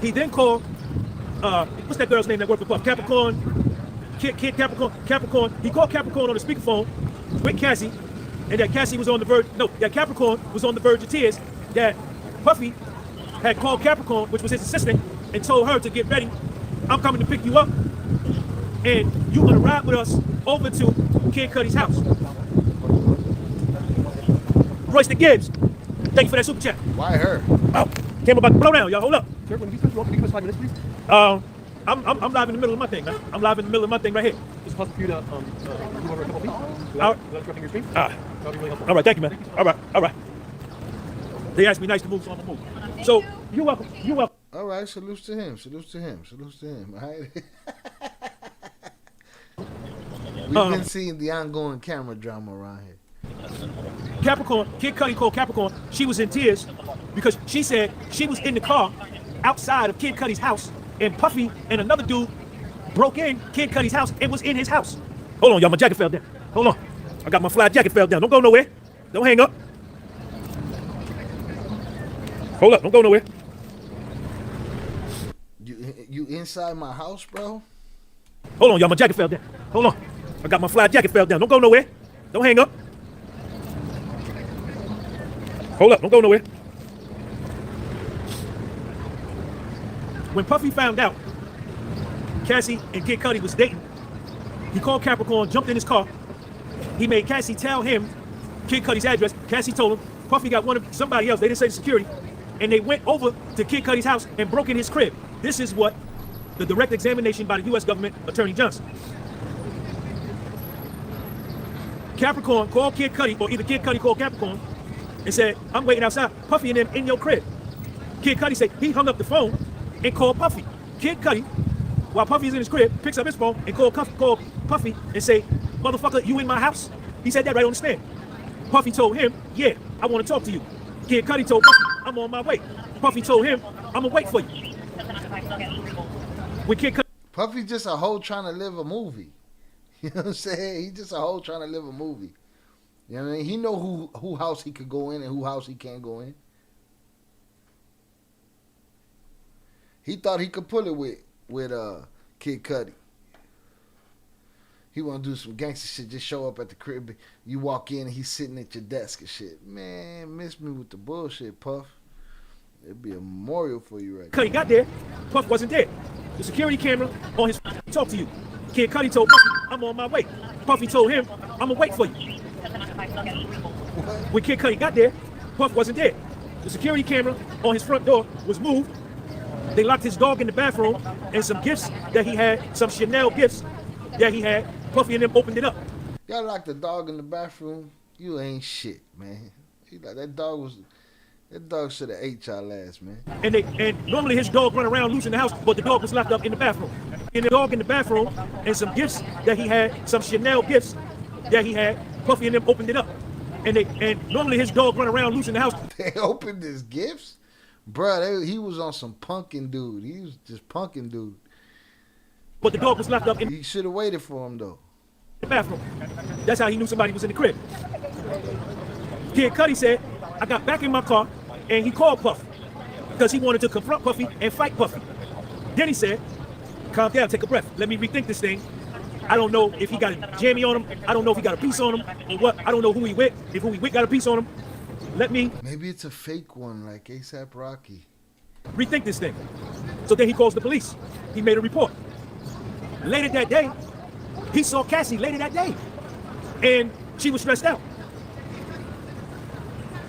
He then called, what's that girl's name that worked for Puff? Capricorn, Kid Capricorn. He called Capricorn on the speakerphone with Cassie, and that Cassie was on the verge, that Capricorn was on the verge of tears, that Puffy had called Capricorn, which was his assistant, and told her to get ready. I'm coming to pick you up, and you're gonna ride with us over to Kid Cudi's house. Royston Gibbs, thank you for that super chat. Why her? Oh, camera about to blow down, y'all. Hold up. Sir, when you give us 5 minutes, please. I'm live in the middle of my thing, man. I'm live in the middle of my thing right here. Is it possible for you to move over a couple feet? All right. Without interrupting your stream? All right. That'll be really helpful. All right, thank you, man. All right. They asked me nice to move, so I'm gonna move. So you're welcome. You're welcome. All right, salutes to him. Salutes to him. Salutes to him. All right. We've been seeing the ongoing camera drama around here. Capricorn, Kid Cudi called Capricorn. She was in tears because she said she was in the car outside of Kid Cudi's house, and Puffy and another dude broke in Kid Cudi's house and was in his house. Hold on, y'all, my jacket fell down. Hold on. I got my fly jacket fell down. Don't go nowhere. Don't hang up. Hold up, don't go nowhere. You inside my house, bro? Hold on, y'all, my jacket fell down. Hold on. I got my fly jacket fell down. Don't go nowhere. Don't hang up. Hold up, don't go nowhere. When Puffy found out Cassie and Kid Cudi was dating, he called Capricorn, jumped in his car. He made Cassie tell him Kid Cudi's address. Cassie told him Puffy got one of somebody else. They didn't say security. And they went over to Kid Cudi's house and broke in his crib. This is what the direct examination by the U.S. government, Attorney Johnson. Capricorn called Kid Cudi, or either Kid Cudi called Capricorn, and said, I'm waiting outside, Puffy and them in your crib. Kid Cudi said he hung up the phone and called Puffy. Kid Cudi, while Puffy's in his crib, picks up his phone and called Puffy and say, motherfucker, you in my house? He said that right on the stand. Puffy told him, yeah, I want to talk to you. Kid Cudi told Puffy, I'm on my way. Puffy told him, I'm gonna wait for you. When Kid Cudi, Puffy just a hoe trying to live a movie. You know what I'm saying? He just a hoe trying to live a movie. You know what I mean? He know who house he could go in and who house he can't go in. He thought he could pull it with Kid Cudi. He want to do some gangster shit. Just show up at the crib. You walk in and he's sitting at your desk and shit. Man, miss me with the bullshit, Puff. It'd be a memorial for you right now. Cudi got there. Puff wasn't there. The security camera on his talk to you. Kid Cudi told Puffy, I'm on my way. Puffy told him, I'm gonna wait for you. When Kid Cudi got there, Puff wasn't there. The security camera on his front door was moved. They locked his dog in the bathroom, and some gifts that he had, some Chanel gifts that he had, Puffy and them opened it up. Y'all locked the dog in the bathroom? You ain't shit, man. That dog should have ate y'all ass, man. And normally his dog run around loose in the house, but the dog was locked up in the bathroom. And the dog in the bathroom, and some gifts that he had, some Chanel gifts that he had, Puffy and them opened it up. And normally his dog run around loose in the house. They opened his gifts? Bruh, he was on some punking dude. He was just punking dude. But the dog was locked up in He should have waited for him, though. The bathroom. That's how he knew somebody was in the crib. Kid Cudi said, I got back in my car, and he called Puff because he wanted to confront Puffy and fight Puffy. Then he said, calm down, take a breath. Let me rethink this thing. I don't know if he got a jammy on him. I don't know if he got a piece on him or what. I don't know who he with. If who he with got a piece on him. Maybe it's a fake one like ASAP Rocky. Rethink this thing. So then he calls the police. He made a report. Later that day, he saw Cassie later that day. And she was stressed out.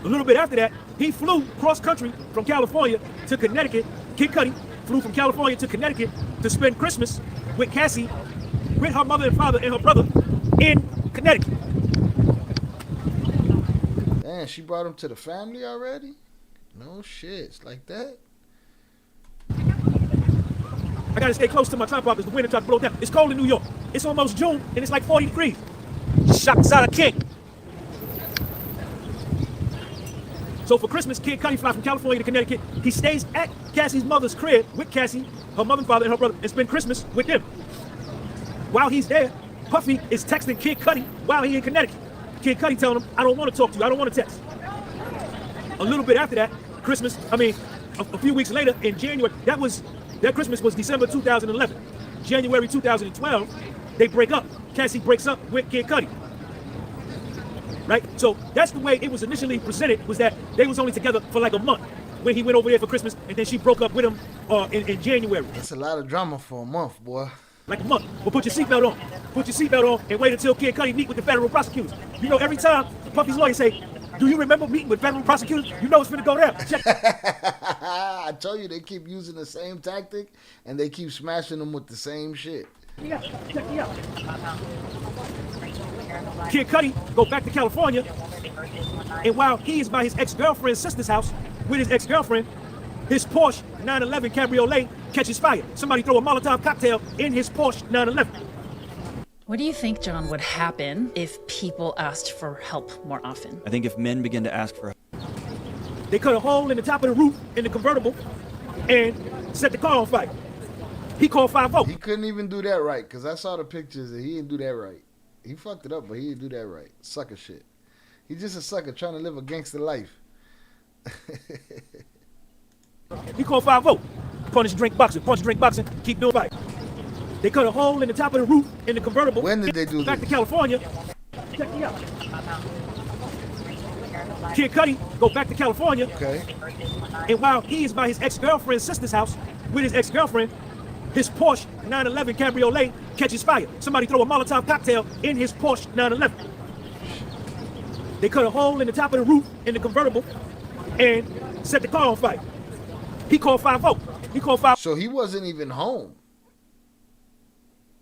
A little bit after that, he flew cross country from California to Connecticut. Kid Cudi flew from California to Connecticut to spend Christmas with Cassie, with her mother and father and her brother in Connecticut. Damn, she brought him to the family already? No shit, it's like that? I gotta stay close to my tripod because the wind tried to blow down. It's cold in New York. It's almost June and it's like 40 degrees. Shakzada King. So for Christmas, Kid Cudi flies from California to Connecticut. He stays at Cassie's mother's crib with Cassie, her mother and father and her brother, and spend Christmas with them. While he's there, Puffy is texting Kid Cudi while he's in Connecticut. Kid Cudi telling him, I don't want to talk to you. I don't want to text. A little bit after that, a few weeks later in January, that Christmas was December 2011. January 2012, they break up. Cassie breaks up with Kid Cudi. Right? So that's the way it was initially presented, was that they was only together for like a month when he went over there for Christmas, and then she broke up with him in January. That's a lot of drama for a month, boy. Like a month. Well, put your seatbelt on. Put your seatbelt on and wait until Kid Cudi meet with the federal prosecutors. You know, every time Puffy's lawyer say, do you remember meeting with federal prosecutors? You know it's finna go down. I told you they keep using the same tactic and they keep smashing them with the same shit. Check me out. Kid Cudi go back to California And while he is by his ex-girlfriend's sister's house with his ex-girlfriend, his Porsche 911 Cabriolet catches fire. Somebody throw a Molotov cocktail in his Porsche 911. What do you think, John, would happen if people asked for help more often? I think if men begin to ask for help, they cut a hole in the top of the roof in the convertible and set the car on fire. He called 5-0. He couldn't even do that right, because I saw the pictures and he didn't do that right. He fucked it up, but he didn't do that right. Sucker shit. He's just a sucker trying to live a gangster life. He called 5-0. Punch, drink, boxing, keep doing fight. They cut a hole in the top of the roof in the convertible. When did they do back this? to California. Check me out. Kid Cudi go back to California. Okay. And while he is by his ex-girlfriend's sister's house with his ex-girlfriend, his Porsche 911 Cabriolet catches fire. Somebody throw a Molotov cocktail in his Porsche 911. They cut a hole in the top of the roof in the convertible and set the car on fire. He called 5-0. He called 5-0. So he wasn't even home.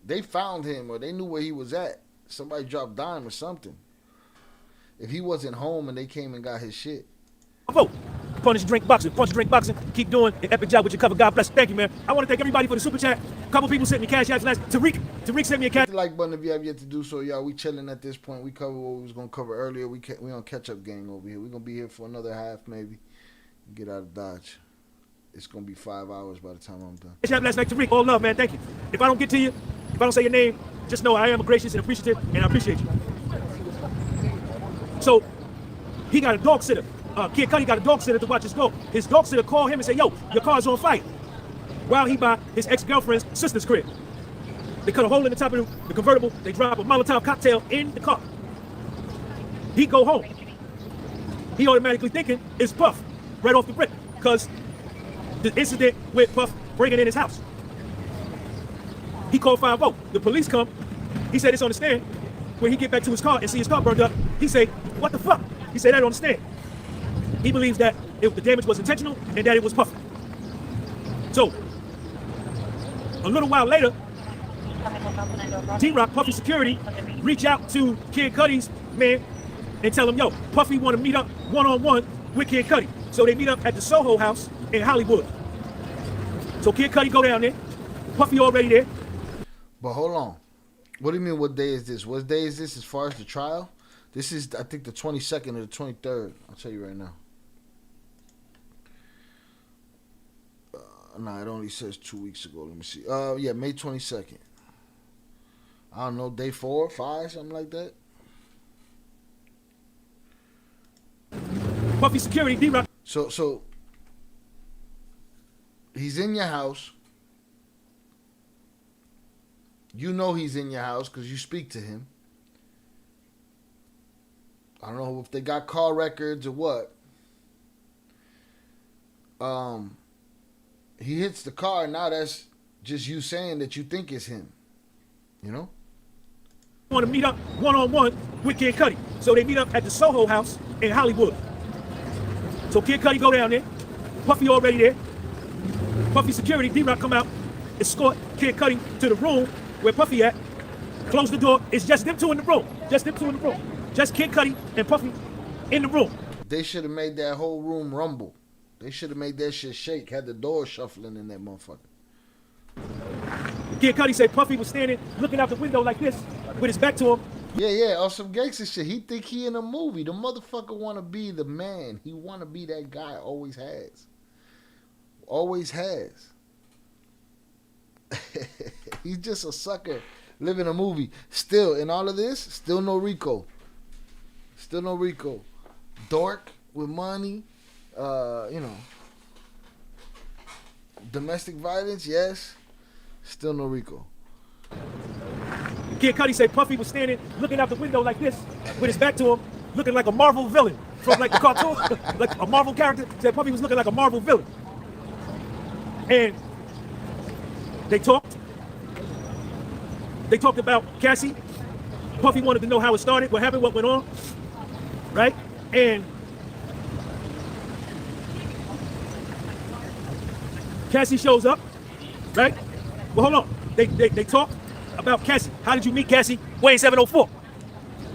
They found him, or they knew where he was at. Somebody dropped dime or something. If he wasn't home and they came and got his shit. Punch, drink, boxing, keep doing an epic job with your cover. God bless. Thank you, man. I want to thank everybody for the super chat. A couple people sent me cash apps last. Tariq sent me a cash. Hit the like button if you have yet to do so, y'all. We chilling at this point. We covered what we was gonna cover earlier. We on catch up gang over here. We gonna be here for another half maybe. Get out of Dodge. It's gonna be 5 hours by the time I'm done. Cash app last night, Tariq. All love, man. Thank you. If I don't get to you, if I don't say your name, just know I am gracious and appreciative, and I appreciate you. So he got a dog sitter. Kid Cudi got a dog sitter to watch his dog. His dog sitter called him and said, yo, your car's on fire. While he by his ex-girlfriend's sister's crib. They cut a hole in the top of the convertible. They drop a Molotov cocktail in the car. He go home. He automatically thinking it's Puff right off the rip, because the incident with Puff breaking in his house. He called 5-0. The police come. He said it's on the stand. When he get back to his car and see his car burned up, he say, what the fuck? He said that on the stand. He believes that the damage was intentional and that it was Puff. So, a little while later, T-Rock, Puffy Security, reach out to Kid Cudi's man and tell him, yo, Puffy want to meet up one-on-one with Kid Cudi. So they meet up at the Soho House in Hollywood. So Kid Cudi go down there. Puffy already there. But hold on. What do you mean, what day is this? What day is this as far as the trial? This is, I think, the 22nd or the 23rd. I'll tell you right now. Nah, it only says 2 weeks ago. Let me see. Yeah, May 22nd. I don't know, day 4, 5, something like that. Puffy Security, D-Rock. So he's in your house. You know he's in your house because you speak to him. I don't know if they got car records or what. He hits the car. Now that's just you saying that you think it's him. You know? Want to meet up one-on-one with Kid Cudi. So they meet up at the Soho House in Hollywood. So Kid Cudi go down there. Puffy already there. Puffy Security, D-Rock come out, escort Kid Cudi to the room where Puffy at. Close the door. It's just them two in the room. Just them two in the room. Just Kid Cudi and Puffy in the room. They should have made that whole room rumble. They should have made that shit shake. Had the door shuffling in that motherfucker. Kid Cudi said Puffy was standing looking out the window like this with his back to him. Yeah, on some gangster shit. He think he in a movie. The motherfucker want to be the man. He want to be that guy. Always has. Always has. He's just a sucker living a movie. Still, in all of this, still no Rico. Still no Rico. Dork with money. Domestic violence, yes. Still no Rico. Kid Cudi said Puffy was standing looking out the window like this with his back to him, looking like a Marvel villain from like the cartoon, like a Marvel character. Said Puffy was looking like a Marvel villain. And they talked. They talked about Cassie. Puffy wanted to know how it started, what happened, what went on, right? And Cassie shows up, right? Well, hold on. They talked about Cassie. How did you meet Cassie? Wayne 704.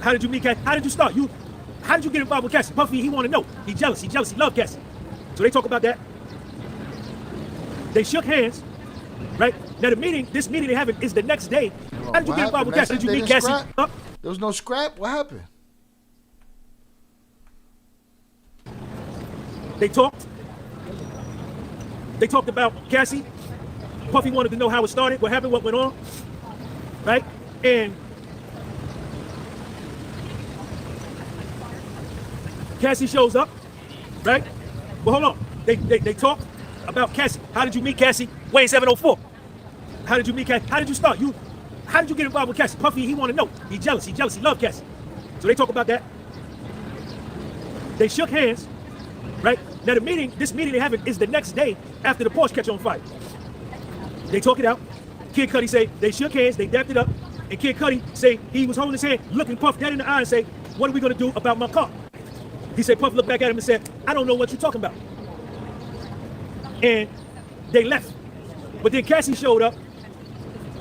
How did you meet Cassie? How did you start? how did you get involved with Cassie? Puffy, he want to know. He jealous. He love Cassie. So they talk about that. They shook hands, right? Now this meeting they're having is the next day. How did you get involved with Cassie? Did you meet Cassie? There was no scrap? What happened? They talked. They talked about Cassie. Puffy wanted to know how it started, what happened, what went on, right? And Cassie shows up, right? Well, hold on. They talked about Cassie. How did you meet Cassie? Wayne 704. How did you meet Cassie? How did you start? How did you get involved with Cassie? Puffy, he want to know. He jealous. He love Cassie. So they talk about that. They shook hands, right? Now this meeting they're having is the next day after the Porsche catch on fire. They talk it out. Kid Cudi say they shook hands, they dapped it up, and Kid Cudi say he was holding his hand, looking Puff dead in the eye and say, what are we gonna do about my car? He said, Puff looked back at him and said, I don't know what you're talking about. And they left. But then Cassie showed up,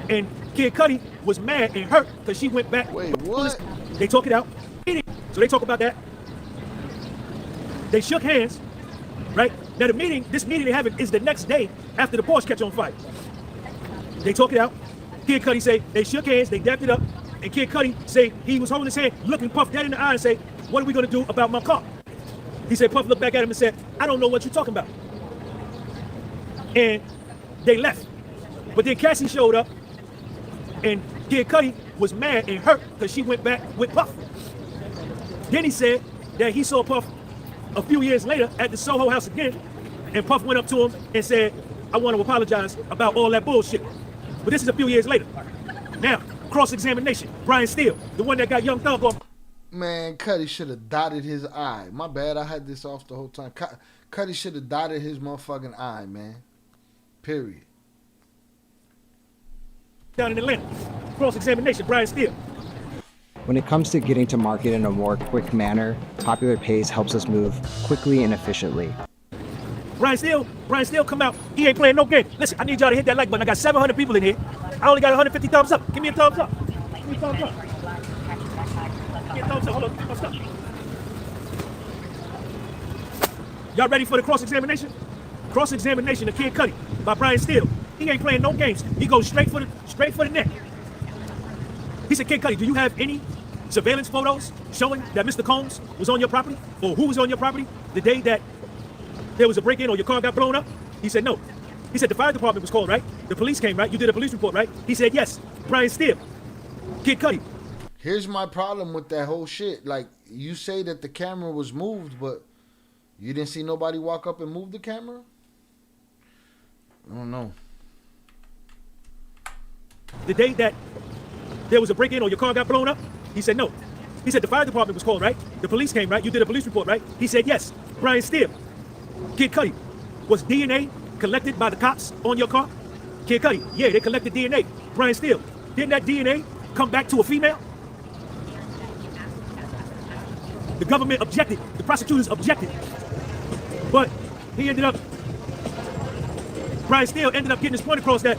and Kid Cudi was mad and hurt because she went back. Wait, what? They talk it out. So they talk about that. They shook hands, right? Now this meeting they're having is the next day after the Porsche catch on fire. They talk it out. Kid Cudi say they shook hands, they dapped it up, and Kid Cudi say he was holding his hand, looking Puff dead in the eye and say, what are we gonna do about my car? He said, Puff looked back at him and said, I don't know what you're talking about. And they left. But then Cassie showed up, and Kid Cudi was mad and hurt because she went back with Puff. Then he said that he saw Puff a few years later at the Soho house again, and Puff went up to him and said, I want to apologize about all that bullshit. But this is a few years later. Now, cross-examination. Brian Steele, the one that got Young Thug off. Man, Cudi should have dotted his I. My bad, I had this off the whole time. Cudi should have dotted his motherfucking I, man. Period. Down in Atlanta. Cross-examination, Brian Steele. When it comes to getting to market in a more quick manner, Popular Pace helps us move quickly and efficiently. Brian Steele come out. He ain't playing no game. Listen, I need y'all to hit that like button. I got 700 people in here. I only got 150 thumbs up. Give me a thumbs up. Give me a thumbs up. Give me a thumbs up. Hold on. Give me my stuff. Y'all ready for the cross-examination? Cross-examination of Kid Cudi by Brian Steele. He ain't playing no games. He goes straight for the neck. He said, Kid Cudi, do you have any surveillance photos showing that Mr. Combs was on your property, or who was on your property the day that there was a break-in or your car got blown up? He said, no. He said, the fire department was called, right? The police came, right? You did a police report, right? He said, yes. Brian Steele. Kid Cudi. Here's my problem with that whole shit. Like, you say that the camera was moved, but you didn't see nobody walk up and move the camera? I don't know. The day that there was a break-in or your car got blown up? He said, no. He said, the fire department was called, right? The police came, right? You did a police report, right? He said, yes. Brian Steele. Kid Cudi. Was DNA collected by the cops on your car? Kid Cudi. Yeah, they collected DNA. Brian Steele. Didn't that DNA come back to a female? The government objected. The prosecutors objected. But he ended up, Brian Steele ended up getting his point across that.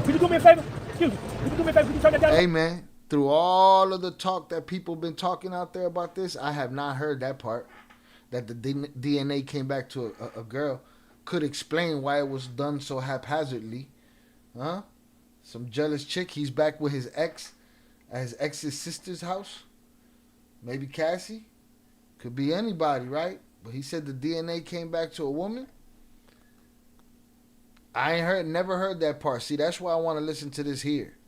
Could you do me a favor? Excuse me. Could you do me a favor? Could you turn that down? Hey, man. Through all of the talk that people been talking out there about this, I have not heard that part. That the DNA came back to a girl. Could explain why it was done so haphazardly. Huh? Some jealous chick. He's back with his ex at his ex's sister's house. Maybe Cassie. Could be anybody, right? But he said the DNA came back to a woman. I ain't never heard that part. See, that's why I want to listen to this here.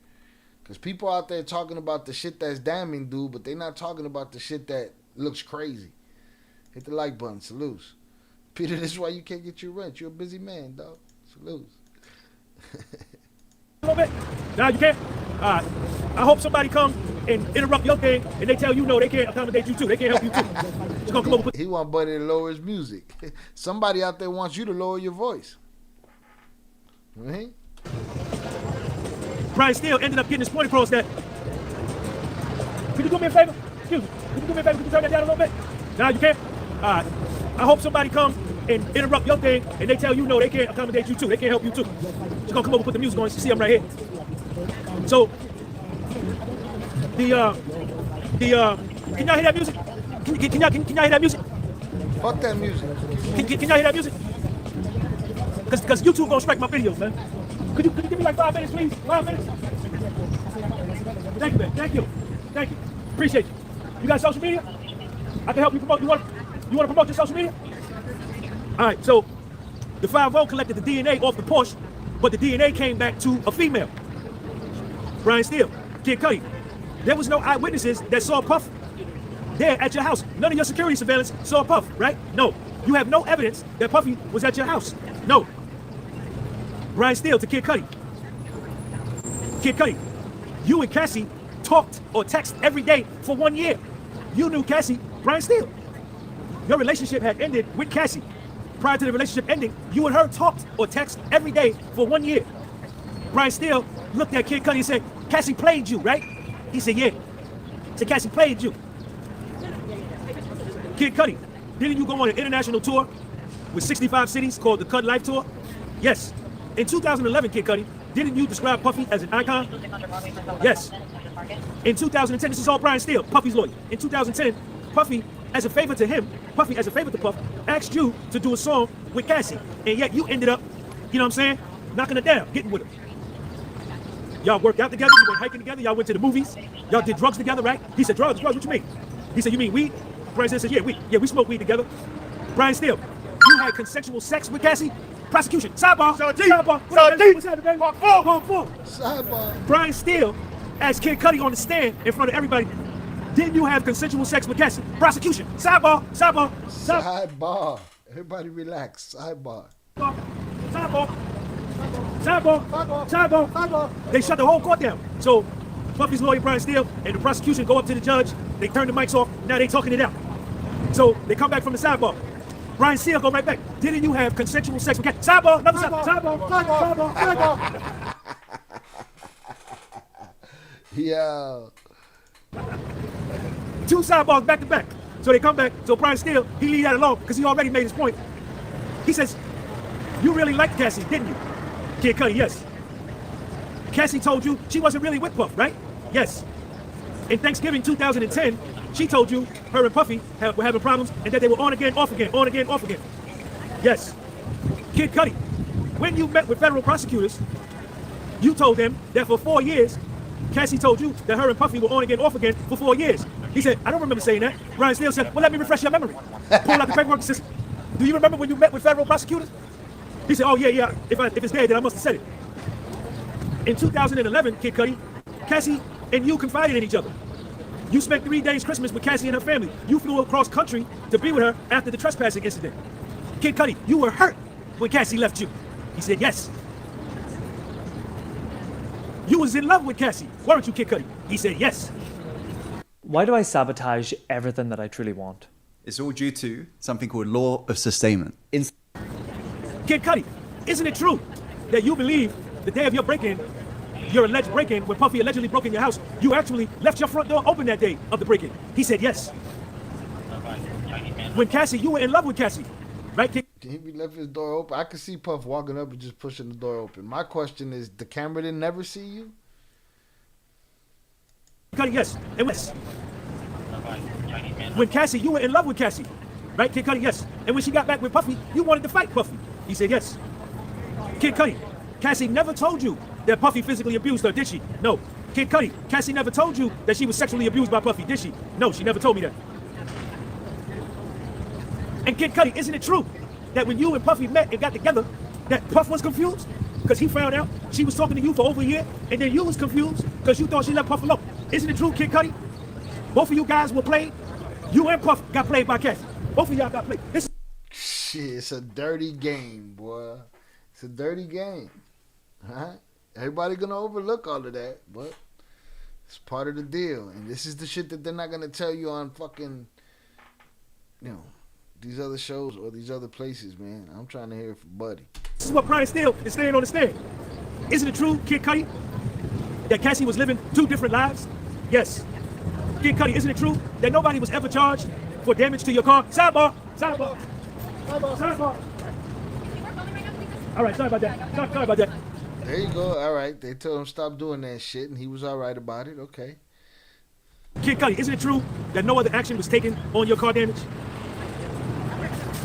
Because people out there talking about the shit that's damning, dude, but they not talking about the shit that looks crazy. Hit the like button. Salute. Peter, this is why you can't get your rent. You're a busy man, dog. Salute. A little bit. Now you can't. I hope somebody comes and interrupt your thing and they tell you no, they can't accommodate you too. They can't help you too. Just gonna come over. He want Buddy to lower his music. Somebody out there wants you to lower your voice. Right? Brian Steele ended up getting his point across that. Could you do me a favor? Excuse me. Could you do me a favor? Could you turn that down a little bit? Now you can't. I hope somebody comes and interrupt your thing and they tell you no, they can't accommodate you too. They can't help you too. Just gonna come over and put the music on. You see them right here. So Can y'all hear that music? Can y'all hear that music? Fuck that music. Can y'all hear that music? Cause YouTube gonna strike my videos, man. Could you give me like 5 minutes, please? 5 minutes? Thank you, man. Thank you. Appreciate you. You got social media? I can help you promote. You want to promote your social media? All right. So the 5-0 collected the DNA off the Porsche, but the DNA came back to a female. Brian Steele, Kid Cudi. There was no eyewitnesses that saw Puff there at your house. None of your security surveillance saw Puff, right? No. You have no evidence that Puffy was at your house. No. Brian Steele to Kid Cudi. Kid Cudi, you and Cassie talked or texted every day for 1 year. You knew Cassie, Brian Steele. Your relationship had ended with Cassie. Prior to the relationship ending, you and her talked or texted every day for 1 year. Brian Steele looked at Kid Cudi and said, Cassie played you, right? He said, yeah. He said, Cassie played you. Kid Cudi, didn't you go on an international tour with 65 cities called the Cud Life Tour? Yes. In 2011, Kid Cudi, didn't you describe Puffy as an icon? Yes. In 2010, this is all Brian Steele, Puffy's lawyer. In 2010, Puffy, as a favor to Puff, asked you to do a song with Cassie. And yet you ended up, you know what I'm saying, knocking her down, getting with her. Y'all worked out together, you went hiking together, y'all went to the movies, y'all did drugs together, right? He said, drugs, what you mean? He said, you mean weed? Brian Steele said, yeah, we smoke weed together. Brian Steele, you had consensual sex with Cassie? Prosecution, sidebar, sidebar. What's happening, baby? Part 4. Sidebar. Brian Steele asked Kid Cudi on the stand in front of everybody, didn't you have consensual sex with Cassie? Prosecution, sidebar. Sidebar. Everybody relax. Sidebar. Sidebar. They shut the whole court down. So Puffy's lawyer, Brian Steele, and the prosecution go up to the judge. They turn the mics off. Now they talking it out. So they come back from the sidebar. Brian Steele go right back. Didn't you have consensual sex with Cassie? Sidebar. Another sidebar. Yeah. 2 sidebars back to back. So they come back. So Brian Steele, he leave that alone because he already made his point. He says, you really liked Cassie, didn't you? Kid Cudi, yes. Cassie told you she wasn't really with Puff, right? Yes. In Thanksgiving 2010, she told you her and Puffy were having problems and that they were on again, off again. Yes. Kid Cudi, when you met with federal prosecutors, you told them that for 4 years, Cassie told you that her and Puffy were on again, off again for 4 years. He said, I don't remember saying that. Brian Steele said, well, let me refresh your memory. Pull out the paperwork and says, do you remember when you met with federal prosecutors? He said, oh, yeah. If it's there, then I must have said it. In 2011, Kid Cudi, Cassie and you confided in each other. You spent 3 days Christmas with Cassie and her family. You flew across country to be with her after the trespassing incident. Kid Cudi, you were hurt when Cassie left you. He said, yes. You was in love with Cassie, weren't you, Kid Cudi? He said, yes. Why do I sabotage everything that I truly want? It's all due to something called law of sustainment. Kid Cudi, isn't it true that you believe the day of your break-in, your alleged break-in, when Puffy allegedly broke in your house, you actually left your front door open that day of the break-in? He said yes. When Cassie, you were in love with Cassie, right, Kid? He left his door open. I could see Puff walking up and just pushing the door open. My question is, the camera didn't never see you? Cudi, yes. And when Cassie, you were in love with Cassie, right, Kid Cudi? Yes. And when she got back with Puffy, you wanted to fight Puffy. He said yes. Kid Cudi, Cassie never told you that Puffy physically abused her, did she? No. Kid Cudi, Cassie never told you that she was sexually abused by Puffy, did she? No, she never told me that. And Kid Cudi, isn't it true that when you and Puffy met and got together, that Puff was confused? Because he found out she was talking to you for over a year, and then you was confused because you thought she left Puff alone. Isn't it true, Kid Cudi? Both of you guys were played. You and Puff got played by Cassie. Both of y'all got played. Shit, it's a dirty game, boy. It's a dirty game. Huh? Everybody gonna overlook all of that, but it's part of the deal. And this is the shit that they're not gonna tell you on fucking, these other shows or these other places, man. I'm trying to hear it from Buddy. This is what Brian Steele is saying on the stand. Isn't it true, Kid Cudi, that Cassie was living 2 different lives? Yes. Kid Cudi, isn't it true that nobody was ever charged for damage to your car? Sidebar. All right, sorry about that. There you go. All right. They told him stop doing that shit, and he was all right about it. Okay. Kid Cudi, isn't it true that no other action was taken on your car damage?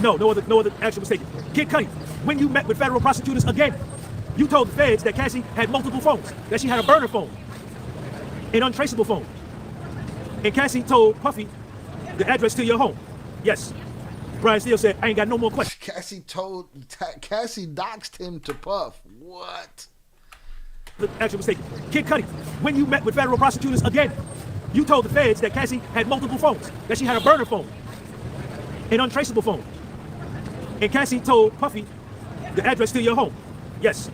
No other action was taken. Kid Cudi, when you met with federal prosecutors again, you told the feds that Cassie had multiple phones, that she had a burner phone, an untraceable phone. And Cassie told Puffy the address to your home. Yes. Brian Steele said, I ain't got no more questions. Cassie doxed him to Puff. What? The action was taken. Kid Cudi, when you met with federal prosecutors again, you told the feds that Cassie had multiple phones, that she had a burner phone, an untraceable phone. And Cassie told Puffy the address to your home. Yes.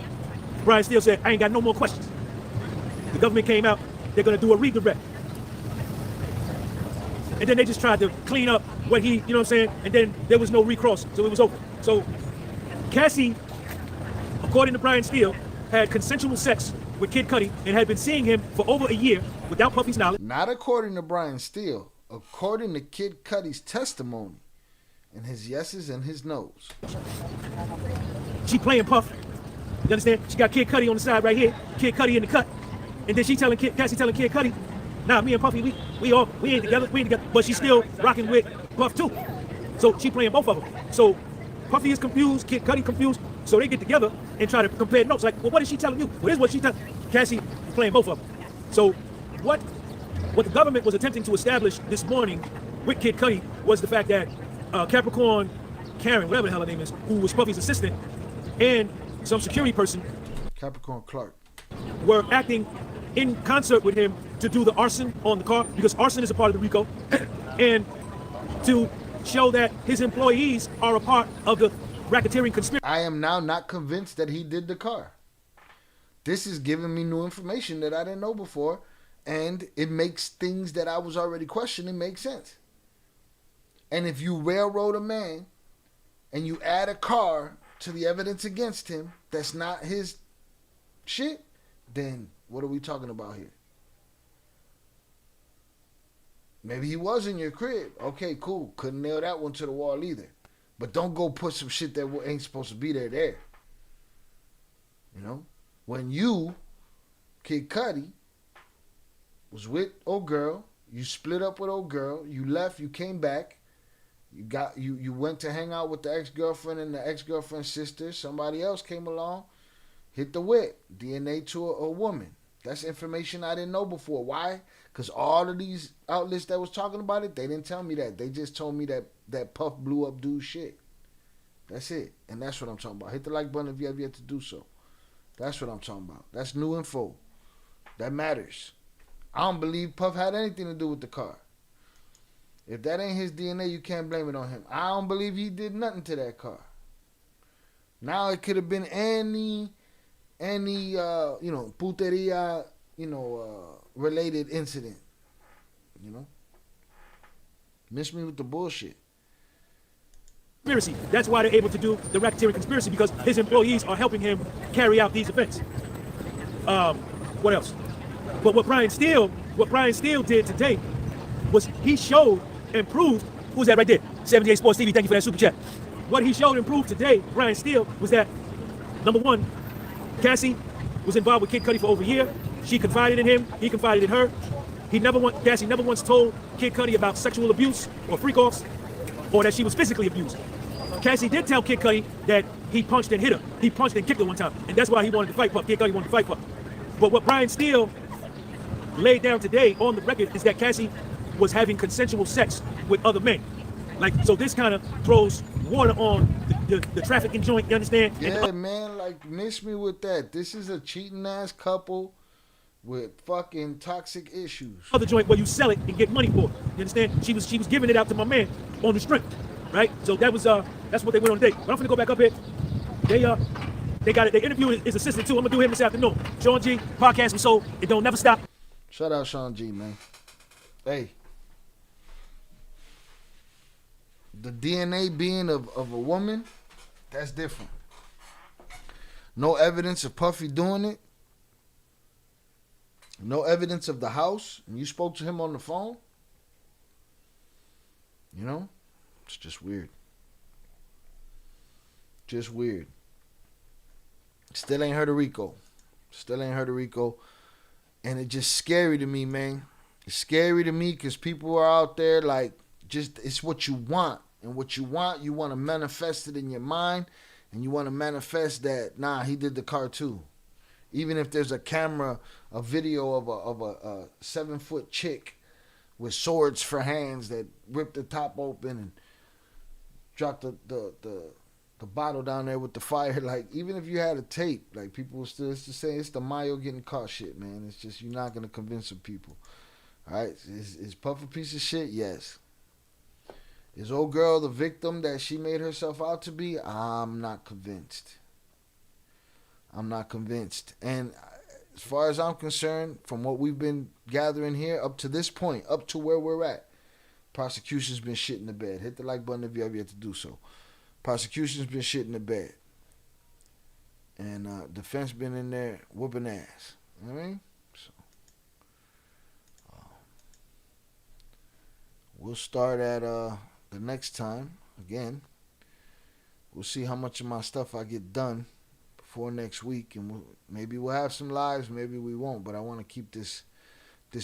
Brian Steele said, I ain't got no more questions. The government came out, they're gonna do a redirect. And then they just tried to clean up what he, you know what I'm saying? And then there was no recross, so it was over. So Cassie, according to Brian Steele, had consensual sex with Kid Cudi and had been seeing him for over a year without Puffy's knowledge. Not according to Brian Steele, according to Kid Cudi's testimony and his yeses and his nos. She playing Puff. You understand? She got Kid Cudi on the side right here, Kid Cudi in the cut. And then Cassie telling Kid Cudi, nah, me and Puffy, we ain't together, but she's still rocking with Puff too. So she playing both of them. So Puffy is confused, Kid Cudi confused, so they get together and try to compare notes. Like, well, what is she telling you? Well, here's what she telling Cassie playing both of them. So what the government was attempting to establish this morning with Kid Cudi was the fact that Capricorn Karen, whatever the hell her name is, who was Puffy's assistant, and some security person, Capricorn Clark, were acting in concert with him to do the arson on the car, because arson is a part of the RICO, and to show that his employees are a part of the racketeering conspiracy. I am now not convinced that he did the car. This is giving me new information that I didn't know before, and it makes things that I was already questioning make sense. And if you railroad a man and you add a car to the evidence against him that's not his shit, then what are we talking about here? Maybe he was in your crib. Okay, cool. Couldn't nail that one to the wall either. But don't go put some shit that ain't supposed to be there. You know? When you, Kid Cudi, was with old girl, you split up with old girl, you left, you came back, you went to hang out with the ex-girlfriend and the ex-girlfriend's sister, somebody else came along, hit the whip, DNA to a woman. That's information I didn't know before. Why? Because all of these outlets that was talking about it, they didn't tell me that. They just told me that Puff blew up dude's shit. That's it. And that's what I'm talking about. Hit the like button if you have yet to do so. That's what I'm talking about. That's new info. That matters. I don't believe Puff had anything to do with the car. If that ain't his DNA, you can't blame it on him. I don't believe he did nothing to that car. Now it could have been any puteria, related incident. Miss me with the bullshit. Conspiracy. That's why they're able to do the racketeering conspiracy, because his employees are helping him carry out these events. What else? But what Brian Steele did today was he showed and proved, who's that right there? 78 Sports TV, thank you for that super chat. What he showed and proved today, Brian Steele, was that, number one, Cassie was involved with Kid Cudi for over a year. She confided in him, he confided in her. Cassie never once told Kid Cudi about sexual abuse or freak-offs, or that she was physically abused. Cassie did tell Kid Cudi that he punched and hit her. He punched and kicked her one time, and that's why he wanted to fight Puff. Kid Cudi wanted to fight Puff. But what Brian Steele laid down today on the record is that Cassie was having consensual sex with other men. So this kind of throws water on the trafficking joint, you understand? Yeah, man, miss me with that. This is a cheating ass couple with fucking toxic issues. Other joint where you sell it and get money for it. You understand? She was giving it out to my man on the strip, right? So that's what they went on today. But I'm gonna go back up here. They got it. They interviewed his assistant too. I'm gonna do him this afternoon. Sean G, podcast we sold. It don't never stop. Shout out Sean G, man. Hey. The DNA being of a woman, that's different. No evidence of Puffy doing it. No evidence of the house. And you spoke to him on the phone. It's just weird. Just weird. Still ain't heard of RICO. And it's just scary to me, man. It's scary to me because people are out there like, just, it's what you want. And what you want to manifest it in your mind. And you want to manifest that, nah, he did the car too. Even if there's a camera, a video of a 7-foot chick with swords for hands that ripped the top open and dropped the bottle down there with the fire. Like, even if you had a tape, like, people will still, it's the same. It's the Mayo getting caught shit, man. It's just, you're not going to convince some people. All right? Is Puff a piece of shit? Yes. Is old girl the victim that she made herself out to be? I'm not convinced. I'm not convinced. And as far as I'm concerned, from what we've been gathering here up to this point, up to where we're at, prosecution's been shit in the bed. Hit the like button if you have yet to do so. Prosecution's been shit in the bed. And defense been in there whooping ass. You know what I mean? So, we'll start at the next time. Again, we'll see how much of my stuff I get done before next week. And maybe we'll have some lives, maybe we won't. But I want to keep this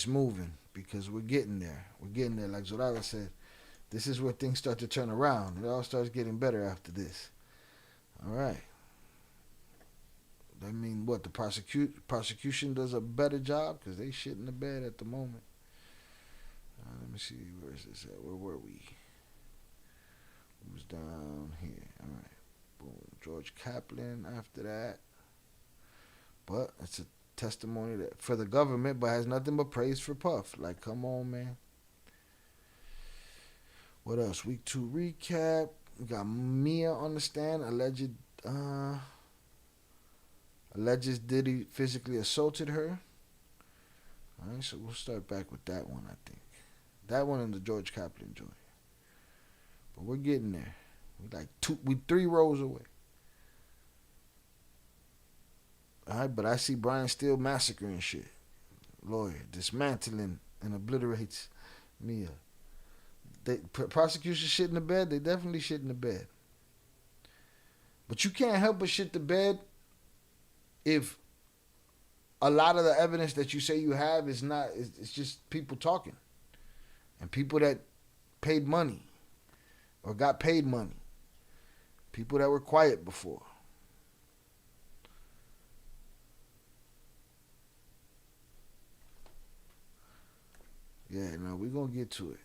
moving because we're getting there. We're getting there. Like Zorada said, this is where things start to turn around. It all starts getting better after this. All right. That mean what? The prosecution does a better job because they shit in the bed at the moment. Let me see. Where is this at? Where were we? It was down here. All right. Boom. George Kaplan after that. But it's a testimony that for the government, but has nothing but praise for Puff. Like, come on, man. What else? Week 2 recap. We got Mia on the stand. Alleges Diddy physically assaulted her. All right, so we'll start back with that one, I think. That one and the George Kaplan joint. But we're getting there. We 3 rows away. All right, but I see Brian Steele massacring shit. Lawyer, dismantling and obliterates Mia. Prosecution shit in the bed. They definitely shit in the bed. But you can't help but shit the bed if a lot of the evidence that you say you have is not. It's just people talking, and people that paid money or got paid money. People that were quiet before. Yeah, no, we're gonna get to it.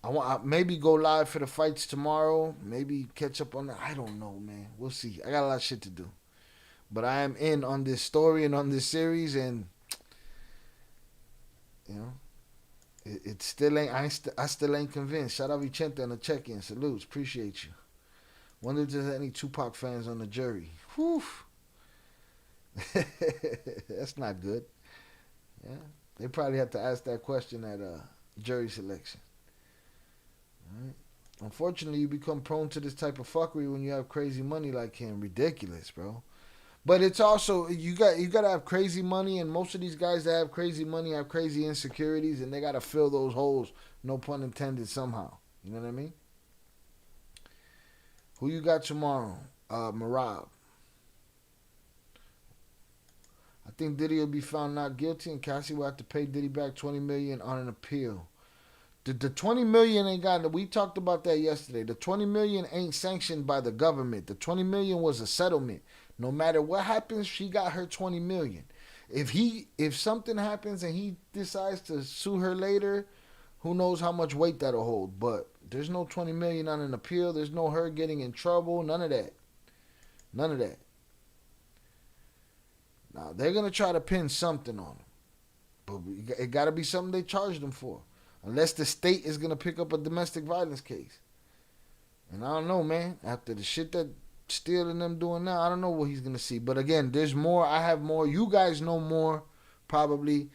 I maybe go live for the fights tomorrow. Maybe catch up on that. I don't know, man. We'll see. I got a lot of shit to do. But I am in on this story and on this series, and you know, it still ain't. I still ain't convinced. Shout out Vicente on the check-in. Salutes, appreciate you. Wonder if there's any Tupac fans on the jury. Whew. That's not good. Yeah, they probably have to ask that question at jury selection. Right. Unfortunately, you become prone to this type of fuckery when you have crazy money like him. Ridiculous, bro. But it's also you gotta have crazy money, and most of these guys that have crazy money have crazy insecurities, and they gotta fill those holes. No pun intended. Somehow, you know what I mean. Who you got tomorrow? Marab. I think Diddy will be found not guilty, and Cassie will have to pay Diddy back $20 million on an appeal. The $20 million ain't got. We talked about that yesterday. The $20 million ain't sanctioned by the government. The $20 million was a settlement. No matter what happens, she got her $20 million. If something happens and he decides to sue her later, who knows how much weight that'll hold. But there's no $20 million on an appeal. There's no her getting in trouble. None of that. None of that. Now they're gonna try to pin something on him, but it got to be something they charged him for. Unless the state is going to pick up a domestic violence case. And I don't know, man. After the shit that Steele and them doing now, I don't know what he's going to see. But again, there's more. I have more. You guys know more probably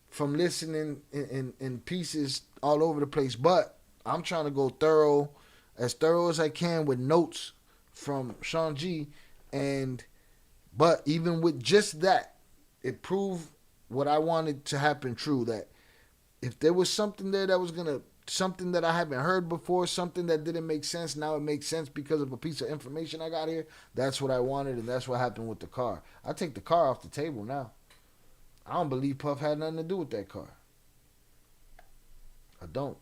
from listening in pieces all over the place. But I'm trying to go thorough as I can with notes from Sean G. But even with just that, it proved what I wanted to happen true, that if there was something there that was something that I haven't heard before, something that didn't make sense, now it makes sense because of a piece of information I got here. That's what I wanted, and that's what happened with the car. I take the car off the table now. I don't believe Puff had nothing to do with that car. I don't.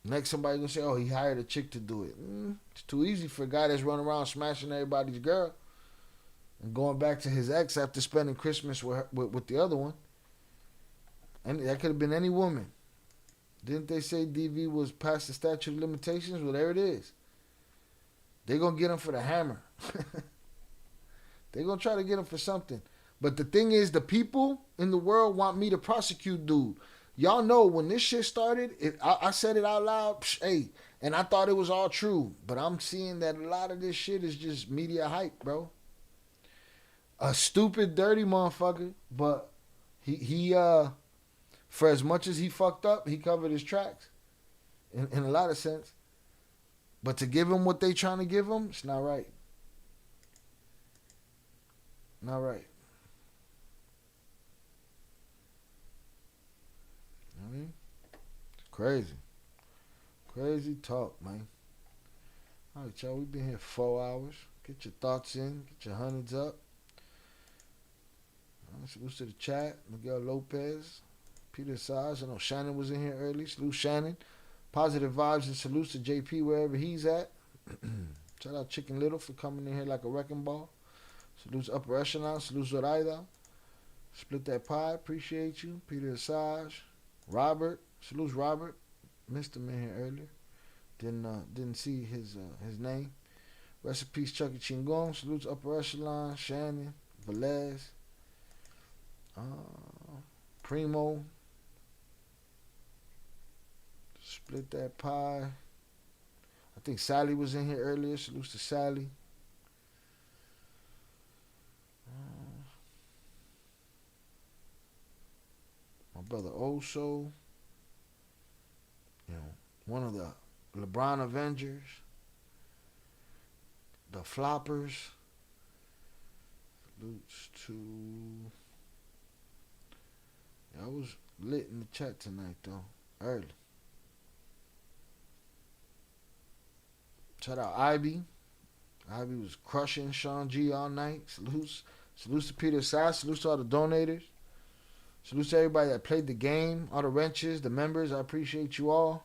Next, somebody gonna say, "Oh, he hired a chick to do it." It's too easy for a guy that's running around smashing everybody's girl and going back to his ex after spending Christmas with the other one. And that could have been any woman. Didn't they say DV was past the statute of limitations? Well, there it is. They're gonna get him for the hammer. They're gonna try to get him for something. But the thing is, the people in the world want me to prosecute dude. Y'all know when this shit started, I said it out loud, hey, and I thought it was all true. But I'm seeing that a lot of this shit is just media hype, bro. A stupid, dirty motherfucker. But he for as much as he fucked up, he covered his tracks. In a lot of sense. But to give him what they trying to give him, it's not right. Not right. I mean, it's crazy. Crazy talk, man. All right, y'all, we've been here 4 hours. Get your thoughts in. Get your hundreds up. Salute to the chat. Miguel Lopez. Peter Asaj. I know Shannon was in here early. Salute Shannon. Positive vibes and salutes to JP wherever he's at. Shout out Chicken Little for coming in here like a wrecking ball. Salutes Upper Echelon. Salutes Zoraida. Split that pie. Appreciate you. Peter Asaj. Robert. Salutes Robert. Missed him in here earlier. Didn't see his name. Rest in peace, Chucky Chingon. Salutes Upper Echelon. Shannon. Velez. Primo. Split that pie. I think Sally was in here earlier. Salutes to Sally. My brother Oso. You know, one of the LeBron Avengers. The Floppers. Salutes to... Yeah, I was lit in the chat tonight, though. Early. Shout out Ivy. Ivy was crushing Sean G all night. Salutes to Peter Sass. Salutes to all the donators. Salutes to everybody that played the game. All the wrenches, the members. I appreciate you all.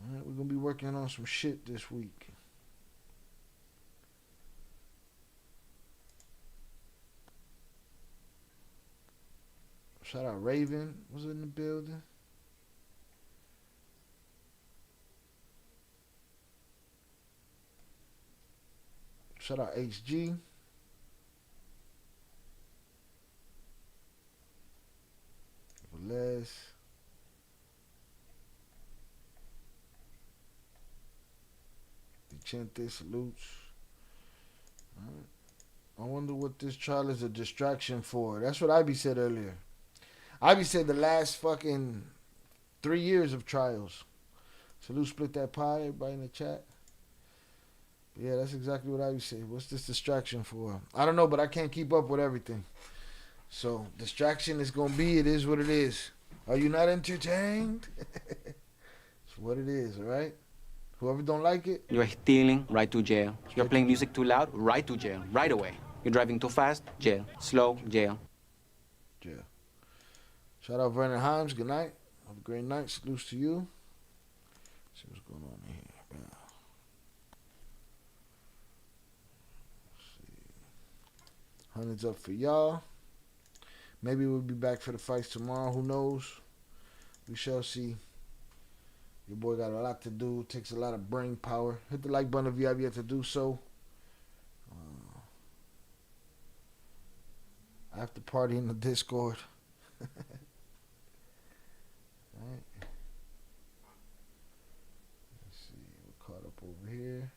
All right, we're going to be working on some shit this week. Shout out Raven. Was in the building. Shout out HG. Velez. Vicente salutes. All right. I wonder what this trial is a distraction for. That's what Ivy said earlier. Ivy said the last fucking 3 years of trials. Salute, split that pie, everybody in the chat. Yeah, that's exactly what Ivy said. What's this distraction for? I don't know, but I can't keep up with everything. So, distraction is going to be, it is what it is. Are you not entertained? It's what it is, all right? Whoever don't like it. You're stealing, right to jail. You're playing music too loud, right to jail, right away. You're driving too fast, jail. Slow, jail. Jail. Shout out Vernon Himes, good night. Have a great night. Salutes to you. Let's see what's going on here. Hundreds up for y'all. Maybe we'll be back for the fights tomorrow. Who knows? We shall see. Your boy got a lot to do. Takes a lot of brain power. Hit the like button if you have yet to do so. After party in the Discord. All right. Let's see. We're caught up over here.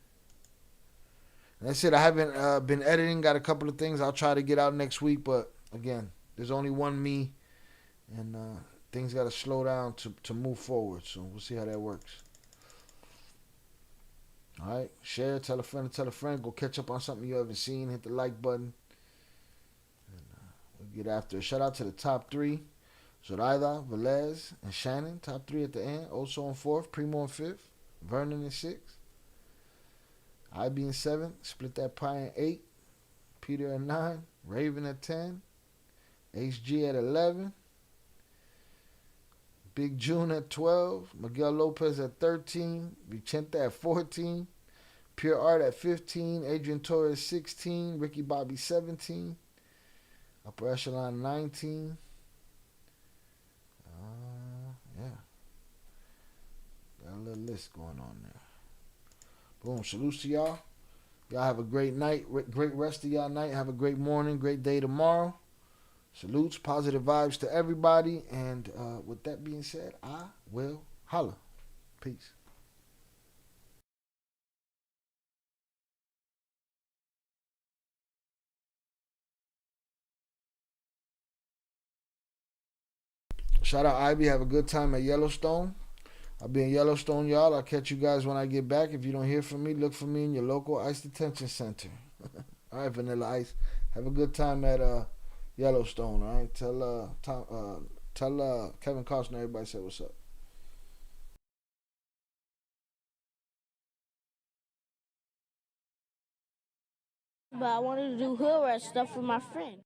That's it. I haven't been editing. Got a couple of things I'll try to get out next week. But, again, there's only one me. And things got to slow down to move forward. So we'll see how that works. All right. Share. Tell a friend to tell a friend. Go catch up on something you haven't seen. Hit the like button. And we'll get after it. Shout out to the top three. Zoraida, Velez, and Shannon. Top three at the end. Also on fourth. Primo on fifth. Vernon in sixth. IB in 7th. Split that pie in 8. Peter at 9. Raven at 10. HG at 11. Big June at 12. Miguel Lopez at 13. Vicente at 14. Pure Art at 15. Adrian Torres 16. Ricky Bobby 17. Upper Echelon 19. Yeah. Got a little list going on there. Boom. Salutes to y'all. Y'all have a great night. Great rest of y'all night. Have a great morning. Great day tomorrow. Salutes. Positive vibes to everybody. And with that being said, I will holla. Peace. Shout out Ivy. Have a good time at Yellowstone. I'll be in Yellowstone, y'all. I'll catch you guys when I get back. If you don't hear from me, look for me in your local ICE detention center. All right, Vanilla Ice. Have a good time at Yellowstone. All right. Tell Kevin Costner everybody said what's up. But I wanted to do hood rat stuff for my friend.